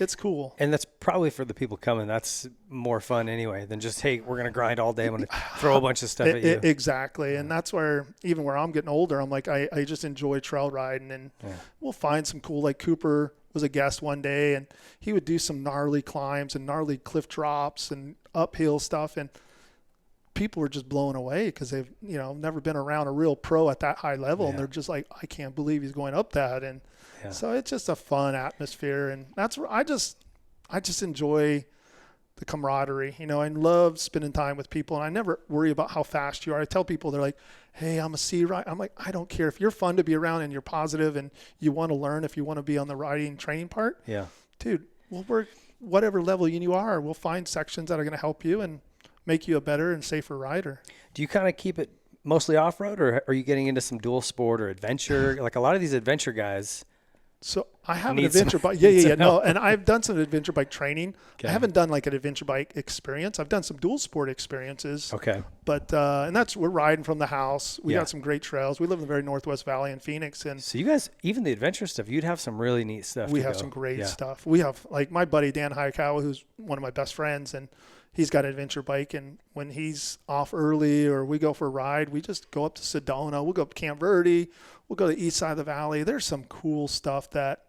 it's cool. And that's probably for the people coming. That's more fun anyway than just, hey, we're going to grind all day. I'm going to throw a bunch of stuff at you. Exactly. And that's where, even where I'm getting older, I'm like, I just enjoy trail riding, and we'll find some cool, like Cooper was a guest one day, and he would do some gnarly climbs and gnarly cliff drops and uphill stuff, and people were just blown away because they've never been around a real pro at that high level, and they're just like, I can't believe he's going up that. And so it's just a fun atmosphere, and that's where I just enjoy the camaraderie. I love spending time with people, and I never worry about how fast you are. I tell people, they're like, hey, I'm a C rider. I'm like, I don't care. If you're fun to be around and you're positive and you want to learn, if you want to be on the riding training part, dude, we'll work whatever level you are. We'll find sections that are going to help you and make you a better and safer rider. Do you kind of keep it mostly off-road, or are you getting into some dual sport or adventure? Like a lot of these adventure guys. So I have an adventure bike. Yeah. No, and I've done some adventure bike training. Okay. I haven't done like an adventure bike experience. I've done some dual sport experiences. Okay. But and we're riding from the house. We got some great trails. We live in the very Northwest Valley in Phoenix, and so you guys, even the adventure stuff, you'd have some really neat stuff. We have some great stuff. We have, like, my buddy Dan Hayakawa, who's one of my best friends, and he's got an adventure bike, and when he's off early or we go for a ride, we just go up to Sedona. We'll go up to Camp Verde. We'll go to the east side of the valley. There's some cool stuff that,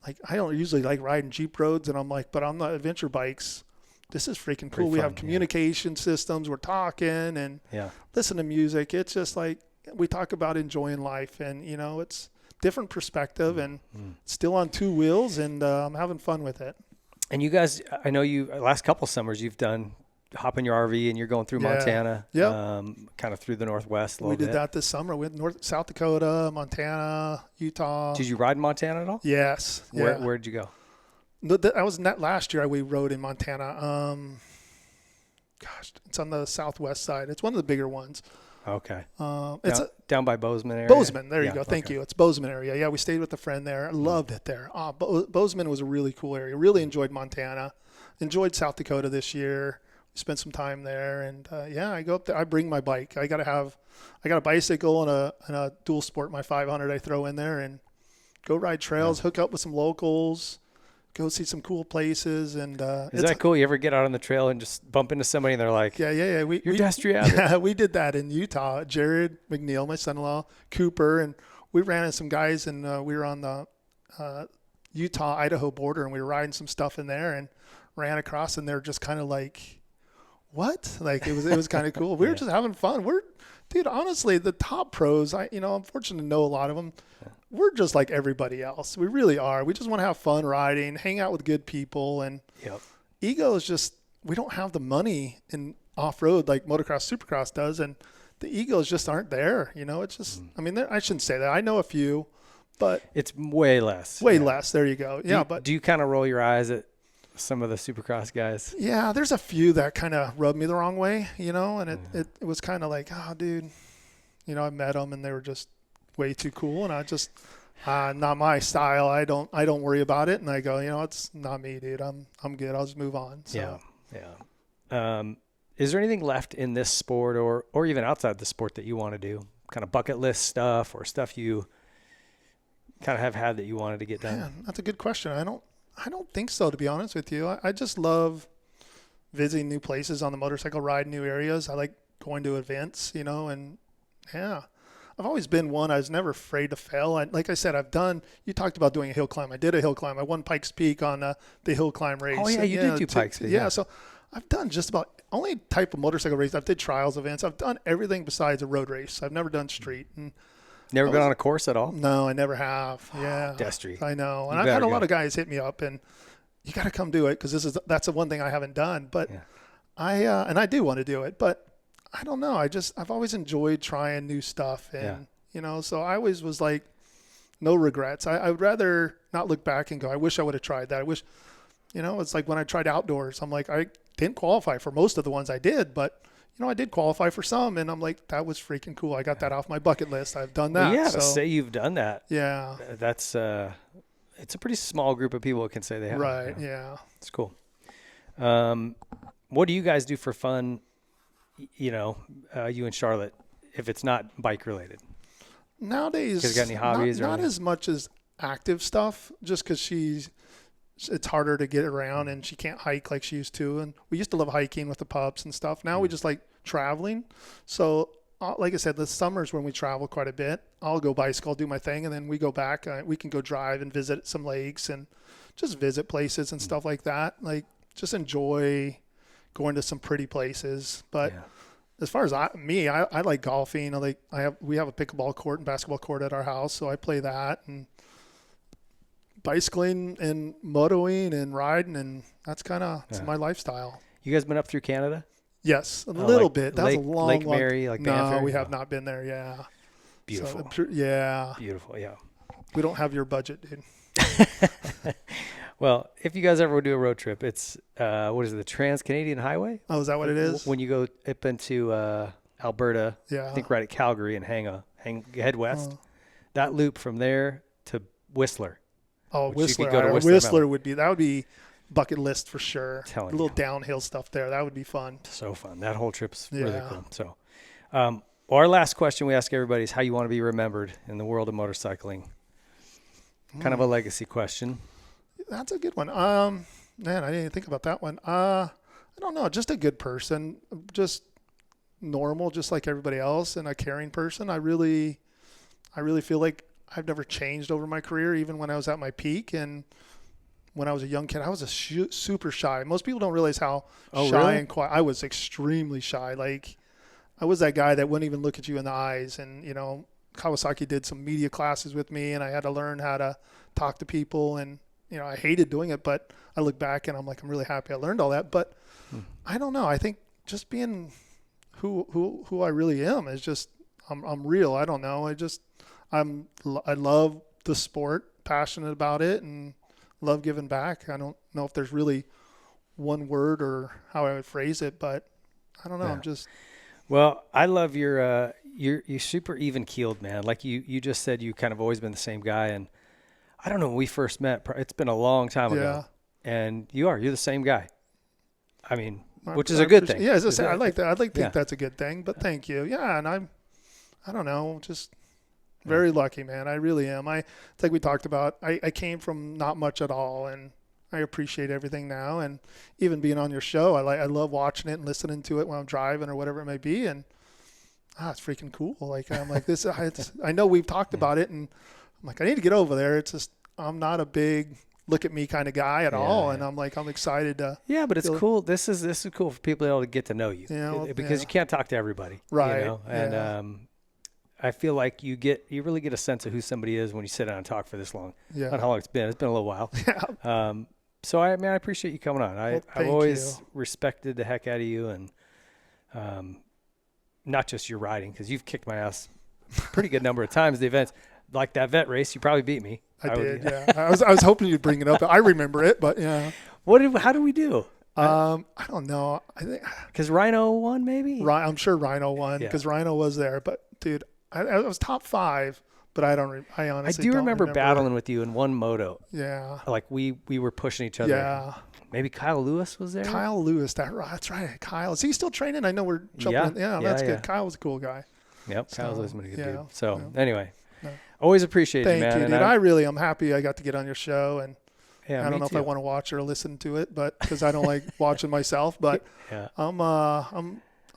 like, I don't usually like riding Jeep roads, and I'm like, but on the adventure bikes, this is freaking cool. We have communication systems. We're talking and listen to music. It's just like, we talk about enjoying life, and, it's different perspective and still on 2 wheels, and I'm having fun with it. And you guys, I know you, last couple summers, you've done hop in your RV and you're going through Montana, kind of through the Northwest a little bit. We did that this summer. We went South Dakota, Montana, Utah. Did you ride in Montana at all? Yes. Where'd you go? I was last year. We rode in Montana. It's on the southwest side. It's one of the bigger ones. Okay. It's down by Bozeman area. Bozeman. There you go. Thank you. It's Bozeman area. Yeah, we stayed with a friend there. I loved it there. Bozeman was a really cool area. Really enjoyed Montana. Enjoyed South Dakota this year. We spent some time there, and I go up there. I bring my bike. I got a bicycle and a dual sport, my 500 I throw in there, and go ride trails, hook up with some locals, go see some cool places. And is that cool? You ever get out on the trail and just bump into somebody and they're like, yeah. You're Destry Abbott. Yeah, we did that in Utah. Jared McNeil, my son-in-law, Cooper, and we ran into some guys, and we were on the Utah-Idaho border, and we were riding some stuff in there and ran across, and they're just kind of like, what? Like, it was kind of cool. We were just having fun. Dude, honestly, the top pros, I'm fortunate to know a lot of them. We're just like everybody else. We really are. We just want to have fun riding, hang out with good people, and ego is just, we don't have the money in off-road like motocross, supercross does, and the egos just aren't there. It's just, I shouldn't say that. I know a few, but it's way less. Less. There you go. Do you kind of roll your eyes at some of the supercross guys? Yeah, there's a few that kind of rubbed me the wrong way, and it was kind of like, oh, dude, I met them and they were just way too cool, and I just not my style. I don't worry about it, and I go, it's not me, dude. I'm good. I'll just move on. So. Yeah. Is there anything left in this sport or even outside the sport that you want to do? Kind of bucket list stuff or stuff you kind of have had that you wanted to get done? Man, that's a good question. I don't think so, to be honest with you. I just love visiting new places on the motorcycle ride, new areas. I like going to events, and I've always been one. I was never afraid to fail. Like I said, you talked about doing a hill climb. I did a hill climb. I won Pikes Peak on the hill climb race. Oh, yeah, you did do Pikes Peak. Yeah, so I've done just about only type of motorcycle race. I've did trials events. I've done everything besides a road race. I've never done street. And never been on a course at all? No, I never have. Yeah. Destry. I know. And I've had a lot of guys hit me up, and you got to come do it because that's the one thing I haven't done. But I do want to do it, but I don't know. I've always enjoyed trying new stuff, and so I always was like, no regrets. I would rather not look back and go, I wish I would have tried that. I wish, it's like when I tried outdoors, I'm like, I didn't qualify for most of the ones I did, but I did qualify for some, and I'm like, that was freaking cool. I got that off my bucket list. I've done that. Well, yeah, to say you've done that. Yeah. That's it's a pretty small group of people who can say they have. Right. Yeah. It's cool. What do you guys do for fun? You and Charlotte, if it's not bike related. Nowadays, you got any hobbies? Not as much as active stuff, just because it's harder to get around and she can't hike like she used to. And we used to love hiking with the pups and stuff. Now we just like traveling. So like I said, the summers when we travel quite a bit, I'll go bicycle, do my thing, and then we go back. We can go drive and visit some lakes and just visit places and stuff like that. Like just enjoy going to some pretty places. But as far as I like golfing. We have a pickleball court and basketball court at our house, so I play that, and bicycling and motoing and riding, and that's kind of my lifestyle. You guys been up through Canada? Yes, a little bit. That was a long Lake Mary, like Banff area? No, we have not been there. Yeah. Beautiful. So, yeah. Beautiful. Yeah. We don't have your budget, dude. Well, if you guys ever would do a road trip, it's what is it, the Trans-Canadian Highway? Oh, is that what it is? When you go up into Alberta, I think right at Calgary and head west. That loop from there to Whistler. Oh, Whistler. Whistler would be bucket list for sure. A little downhill stuff there. That would be fun. So fun. That whole trip's really cool. So, our last question we ask everybody is how you want to be remembered in the world of motorcycling. Kind of a legacy question. That's a good one. Man, I didn't even think about that one. I don't know. Just a good person, just normal, just like everybody else, and a caring person. I really feel like I've never changed over my career, even when I was at my peak. And when I was a young kid, I was super shy. Most people don't realize how shy and quiet. I was extremely shy. Like I was that guy that wouldn't even look at you in the eyes. And, Kawasaki did some media classes with me, and I had to learn how to talk to people. And, I hated doing it, but I look back and I'm like, I'm really happy I learned all that. But I don't know. I think just being who I really am is just, I'm real. I don't know. I love the sport, passionate about it, and love giving back. I don't know if there's really one word or how I would phrase it, but I don't know. I'm just. Well, I love you're super even keeled, man. Like you just said, you kind of always been the same guy. And I don't know, when we first met, it's been a long time ago. And you're the same guy. I mean, which is a good thing. Yeah, as I say, I like that. I'd like to think that's a good thing, but thank you. Yeah. And I don't know, just very lucky, man. I really am. It's like we talked about, I came from not much at all, and I appreciate everything now. And even being on your show, I love watching it and listening to it when I'm driving or whatever it may be. And it's freaking cool. Like I'm like this. I know we've talked about it, and I'm like, I need to get over there. It's just I'm not a big look at me kind of guy at all, and I'm excited to. Yeah, but it's cool. This is cool for people to be able to get to know you, because you can't talk to everybody, right? And I feel like you really get a sense of who somebody is when you sit down and talk for this long. Yeah. Not how long it's been. It's been a little while. Yeah. So I appreciate you coming on. I've always respected the heck out of you, and not just your riding, because you've kicked my ass a pretty good number of times. The events, like that vet race, you probably beat me. I did. Yeah. I was hoping you'd bring it up. I remember it, but yeah. How do we do? I don't know. I think because Rhino won, maybe. I'm sure Rhino won because Rhino was there. But dude, I was top 5, but I honestly do remember battling with you in one moto. Yeah. Like we were pushing each other. Yeah. Maybe Kyle Lewis was there. Kyle Lewis, that's right. Kyle, is he still training? I know we're jumping. Yeah, that's good. Kyle was a cool guy. Yep, Kyle's always been a good dude. So anyway, always appreciate you, man. Thank you, dude. I'm happy I got to get on your show, and I don't know if I want to watch or listen to it, but because I don't like watching myself, but I'm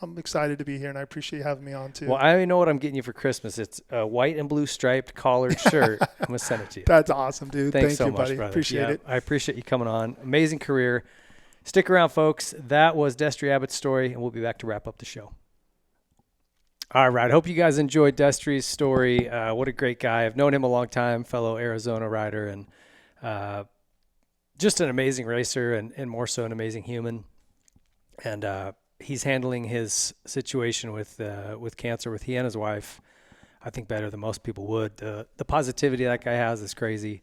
I'm excited to be here, and I appreciate you having me on too. Well, I know what I'm getting you for Christmas. It's a white and blue striped collared shirt. I'm going to send it to you. That's awesome, dude. Thanks so you, much, buddy. brother. Appreciate it. I appreciate you coming on. Amazing career. Stick around, folks. That was Destry Abbott's story, and we'll be back to wrap up the show. All right. Hope you guys enjoyed Destry's story. What a great guy. I've known him a long time, fellow Arizona rider, and just an amazing racer and more so an amazing human. And he's handling his situation with cancer with he and his wife, I think, better than most people would. The positivity that guy has is crazy.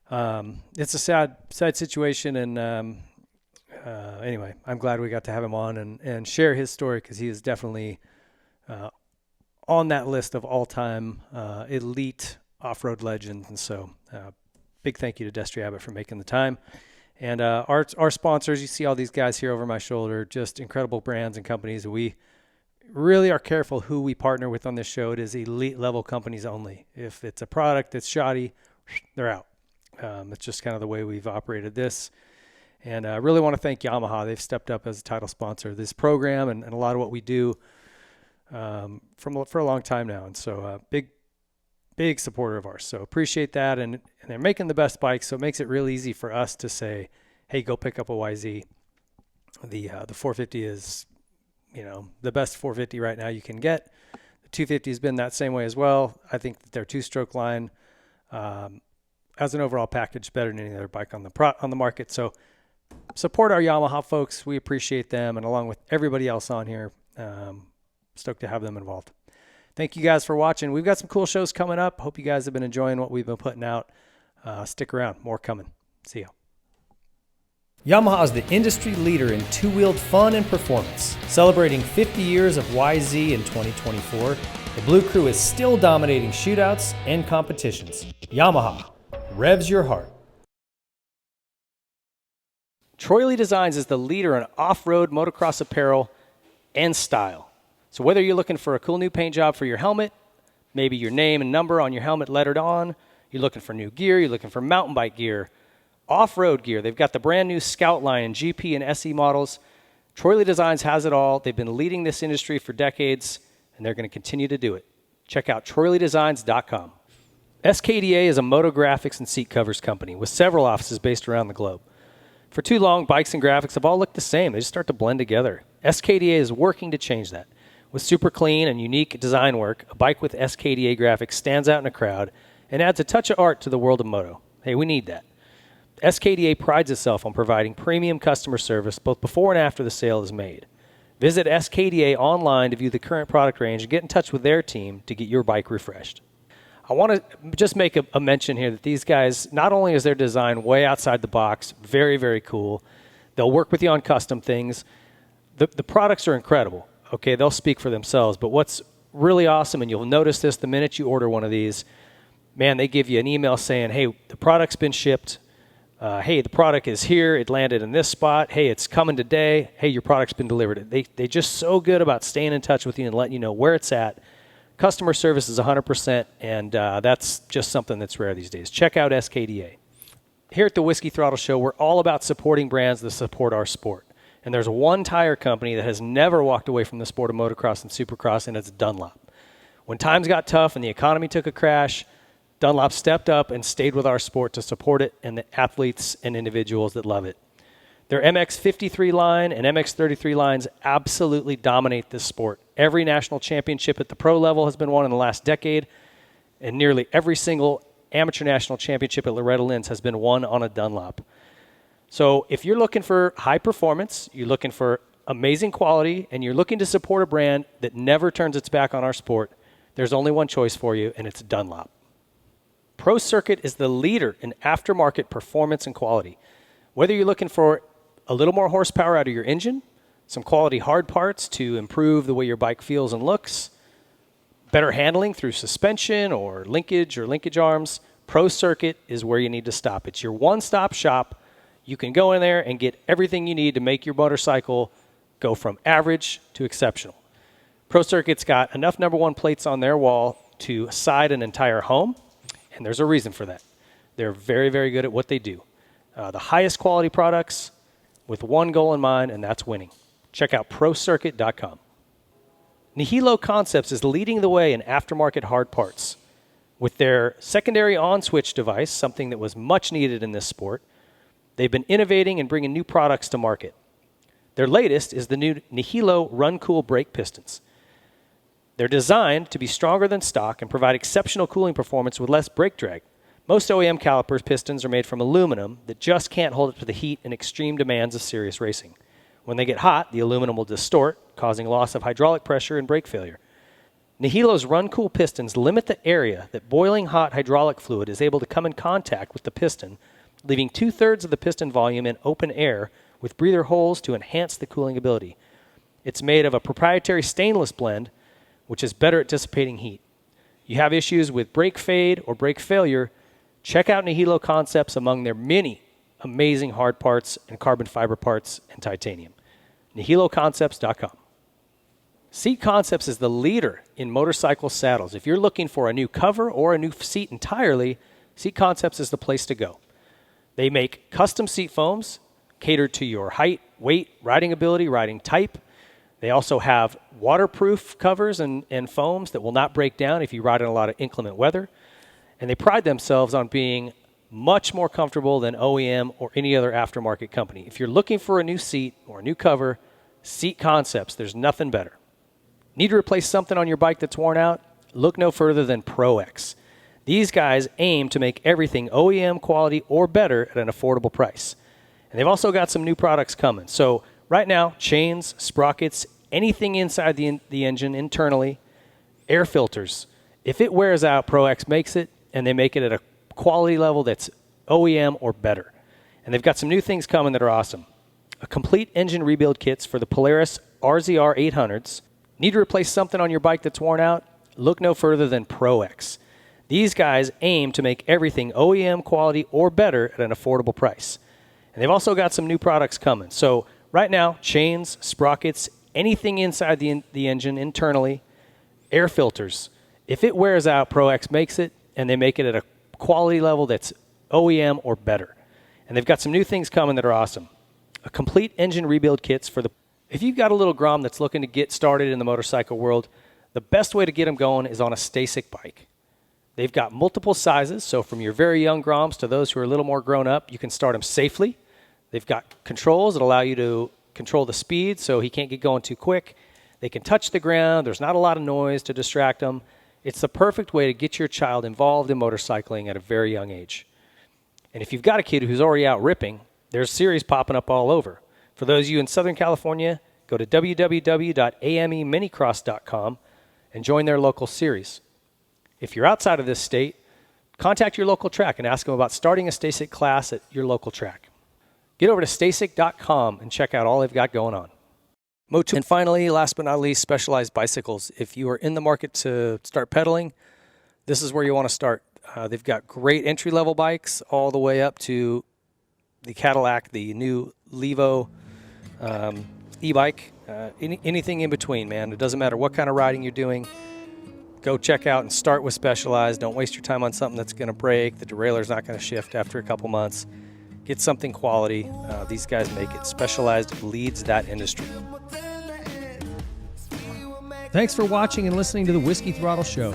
It's a sad situation, and anyway, I'm glad we got to have him on and share his story, because he is definitely on that list of all-time elite off-road legends. And so big thank you to Destry Abbott for making the time. And our sponsors, you see all these guys here over my shoulder, just incredible brands and companies. We really are careful who we partner with on this show. It is elite level companies only. If it's a product that's shoddy, they're out. It's just kind of the way we've operated this. And I really want to thank Yamaha. They've stepped up as a title sponsor of this program and a lot of what we do for a long time now. And so big supporter of ours. So appreciate that. And they're making the best bikes, so it makes it real easy for us to say, hey, go pick up a YZ. The 450 is, the best 450 right now you can get. The 250 has been that same way as well. I think that their two-stroke line, as an overall package, better than any other bike on the market. So support our Yamaha folks. We appreciate them, and along with everybody else on here, stoked to have them involved. Thank you guys for watching. We've got some cool shows coming up. Hope you guys have been enjoying what we've been putting out. Stick around. More coming. See ya. Yamaha is the industry leader in two-wheeled fun and performance. Celebrating 50 years of YZ in 2024, the Blue Crew is still dominating shootouts and competitions. Yamaha, revs your heart. Troy Lee Designs is the leader in off-road motocross apparel and style. So whether you're looking for a cool new paint job for your helmet, maybe your name and number on your helmet lettered on, you're looking for new gear, you're looking for mountain bike gear, off-road gear, they've got the brand new Scout line and GP and SE models. Troy Lee Designs has it all. They've been leading this industry for decades, and they're going to continue to do it. Check out TroyLeeDesigns.com. SKDA is a moto graphics and seat covers company with several offices based around the globe. For too long, bikes and graphics have all looked the same. They just start to blend together. SKDA is working to change that. With super clean and unique design work, a bike with SKDA graphics stands out in a crowd and adds a touch of art to the world of moto. Hey, we need that. SKDA prides itself on providing premium customer service both before and after the sale is made. Visit SKDA online to view the current product range and get in touch with their team to get your bike refreshed. I want to just make a mention here that these guys, not only is their design way outside the box, very, very cool, they'll work with you on custom things. The products are incredible. Okay, they'll speak for themselves. But what's really awesome, and you'll notice this the minute you order one of these, man, they give you an email saying, hey, the product's been shipped. Hey, the product is here. It landed in this spot. Hey, it's coming today. Hey, your product's been delivered. They just so good about staying in touch with you and letting you know where it's at. Customer service is 100%, and that's just something that's rare these days. Check out SKDA. Here at the Whiskey Throttle Show, we're all about supporting brands that support our sport. And there's one tire company that has never walked away from the sport of motocross and supercross, and it's Dunlop. When times got tough and the economy took a crash, Dunlop stepped up and stayed with our sport to support it and the athletes and individuals that love it. Their MX-53 line and MX-33 lines absolutely dominate this sport. Every national championship at the pro level has been won in the last decade, and nearly every single amateur national championship at Loretta Lynn's has been won on a Dunlop. So if you're looking for high performance, you're looking for amazing quality, and you're looking to support a brand that never turns its back on our sport, there's only one choice for you, and it's Dunlop. Pro Circuit is the leader in aftermarket performance and quality. Whether you're looking for a little more horsepower out of your engine, some quality hard parts to improve the way your bike feels and looks, better handling through suspension or linkage arms, Pro Circuit is where you need to stop. It's your one-stop shop. You can go in there and get everything you need to make your motorcycle go from average to exceptional. Pro Circuit's got enough number one plates on their wall to side an entire home, and there's a reason for that. They're very, very good at what they do. The highest quality products with one goal in mind, and that's winning. check out ProCircuit.com. Nihilo Concepts is leading the way in aftermarket hard parts. With their secondary on-switch device, something that was much needed in this sport, they've been innovating and bringing new products to market. Their latest is the new Nihilo Run Cool brake pistons. They're designed to be stronger than stock and provide exceptional cooling performance with less brake drag. Most OEM calipers pistons are made from aluminum that just can't hold up to the heat and extreme demands of serious racing. When they get hot, the aluminum will distort, causing loss of hydraulic pressure and brake failure. Nihilo's Run Cool pistons limit the area that boiling hot hydraulic fluid is able to come in contact with the piston, leaving 2/3 of the piston volume in open air with breather holes to enhance the cooling ability. It's made of a proprietary stainless blend, which is better at dissipating heat. You have issues with brake fade or brake failure, check out Nihilo Concepts among their many amazing hard parts and carbon fiber parts and titanium. NihiloConcepts.com. Seat Concepts is the leader in motorcycle saddles. If you're looking for a new cover or a new seat entirely, Seat Concepts is the place to go. They make custom seat foams catered to your height, weight, riding ability, riding type. They also have waterproof covers and foams that will not break down if you ride in a lot of inclement weather. And they pride themselves on being much more comfortable than OEM or any other aftermarket company. If you're looking for a new seat or a new cover, Seat Concepts, there's nothing better. Need to replace something on your bike that's worn out? Look no further than Prix. These guys aim to make everything OEM quality or better at an affordable price. And they've also got some new products coming. So right now, chains, sprockets, anything inside the engine internally, air filters. If it wears out, Prix makes it, and they make it at a quality level that's OEM or better. And they've got some new things coming that are awesome. A complete engine rebuild kits for the Polaris RZR 800s. Need to replace something on your bike that's worn out? Look no further than Prix. These guys aim to make everything OEM quality or better at an affordable price. And they've also got some new products coming. So right now, chains, sprockets, anything inside the engine internally, air filters. If it wears out, Prix makes it, and they make it at a quality level that's OEM or better. And they've got some new things coming that are awesome. A complete engine rebuild kits for the... If you've got a little Grom that's looking to get started in the motorcycle world, the best way to get them going is on a Stasic bike. They've got multiple sizes, so from your very young Groms to those who are a little more grown up, you can start them safely. They've got controls that allow you to control the speed so he can't get going too quick. They can touch the ground. There's not a lot of noise to distract them. It's the perfect way to get your child involved in motorcycling at a very young age. And if you've got a kid who's already out ripping, there's series popping up all over. For those of you in Southern California, go to www.ameminicross.com and join their local series. If you're outside of this state, contact your local track and ask them about starting a Stasic class at your local track. Get over to Stasic.com and check out all they've got going on. And finally, last but not least, Specialized Bicycles. If you are in the market to start pedaling, this is where you want to start. They've got great entry-level bikes all the way up to the Cadillac, the new Levo e-bike, anything in between, man. It doesn't matter what kind of riding you're doing. Go check out and start with Specialized. Don't waste your time on something that's going to break. The derailleur's not going to shift after a couple months. Get something quality. These guys make it. Specialized leads that industry. Thanks for watching and listening to the Whiskey Throttle Show.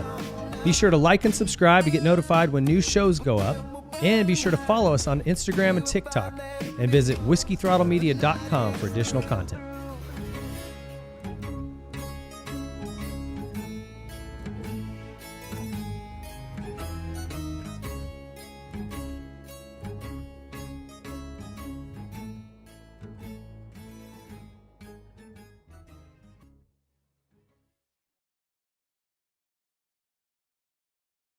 Be sure to like and subscribe to get notified when new shows go up. And be sure to follow us on Instagram and TikTok. And visit whiskeythrottlemedia.com for additional content.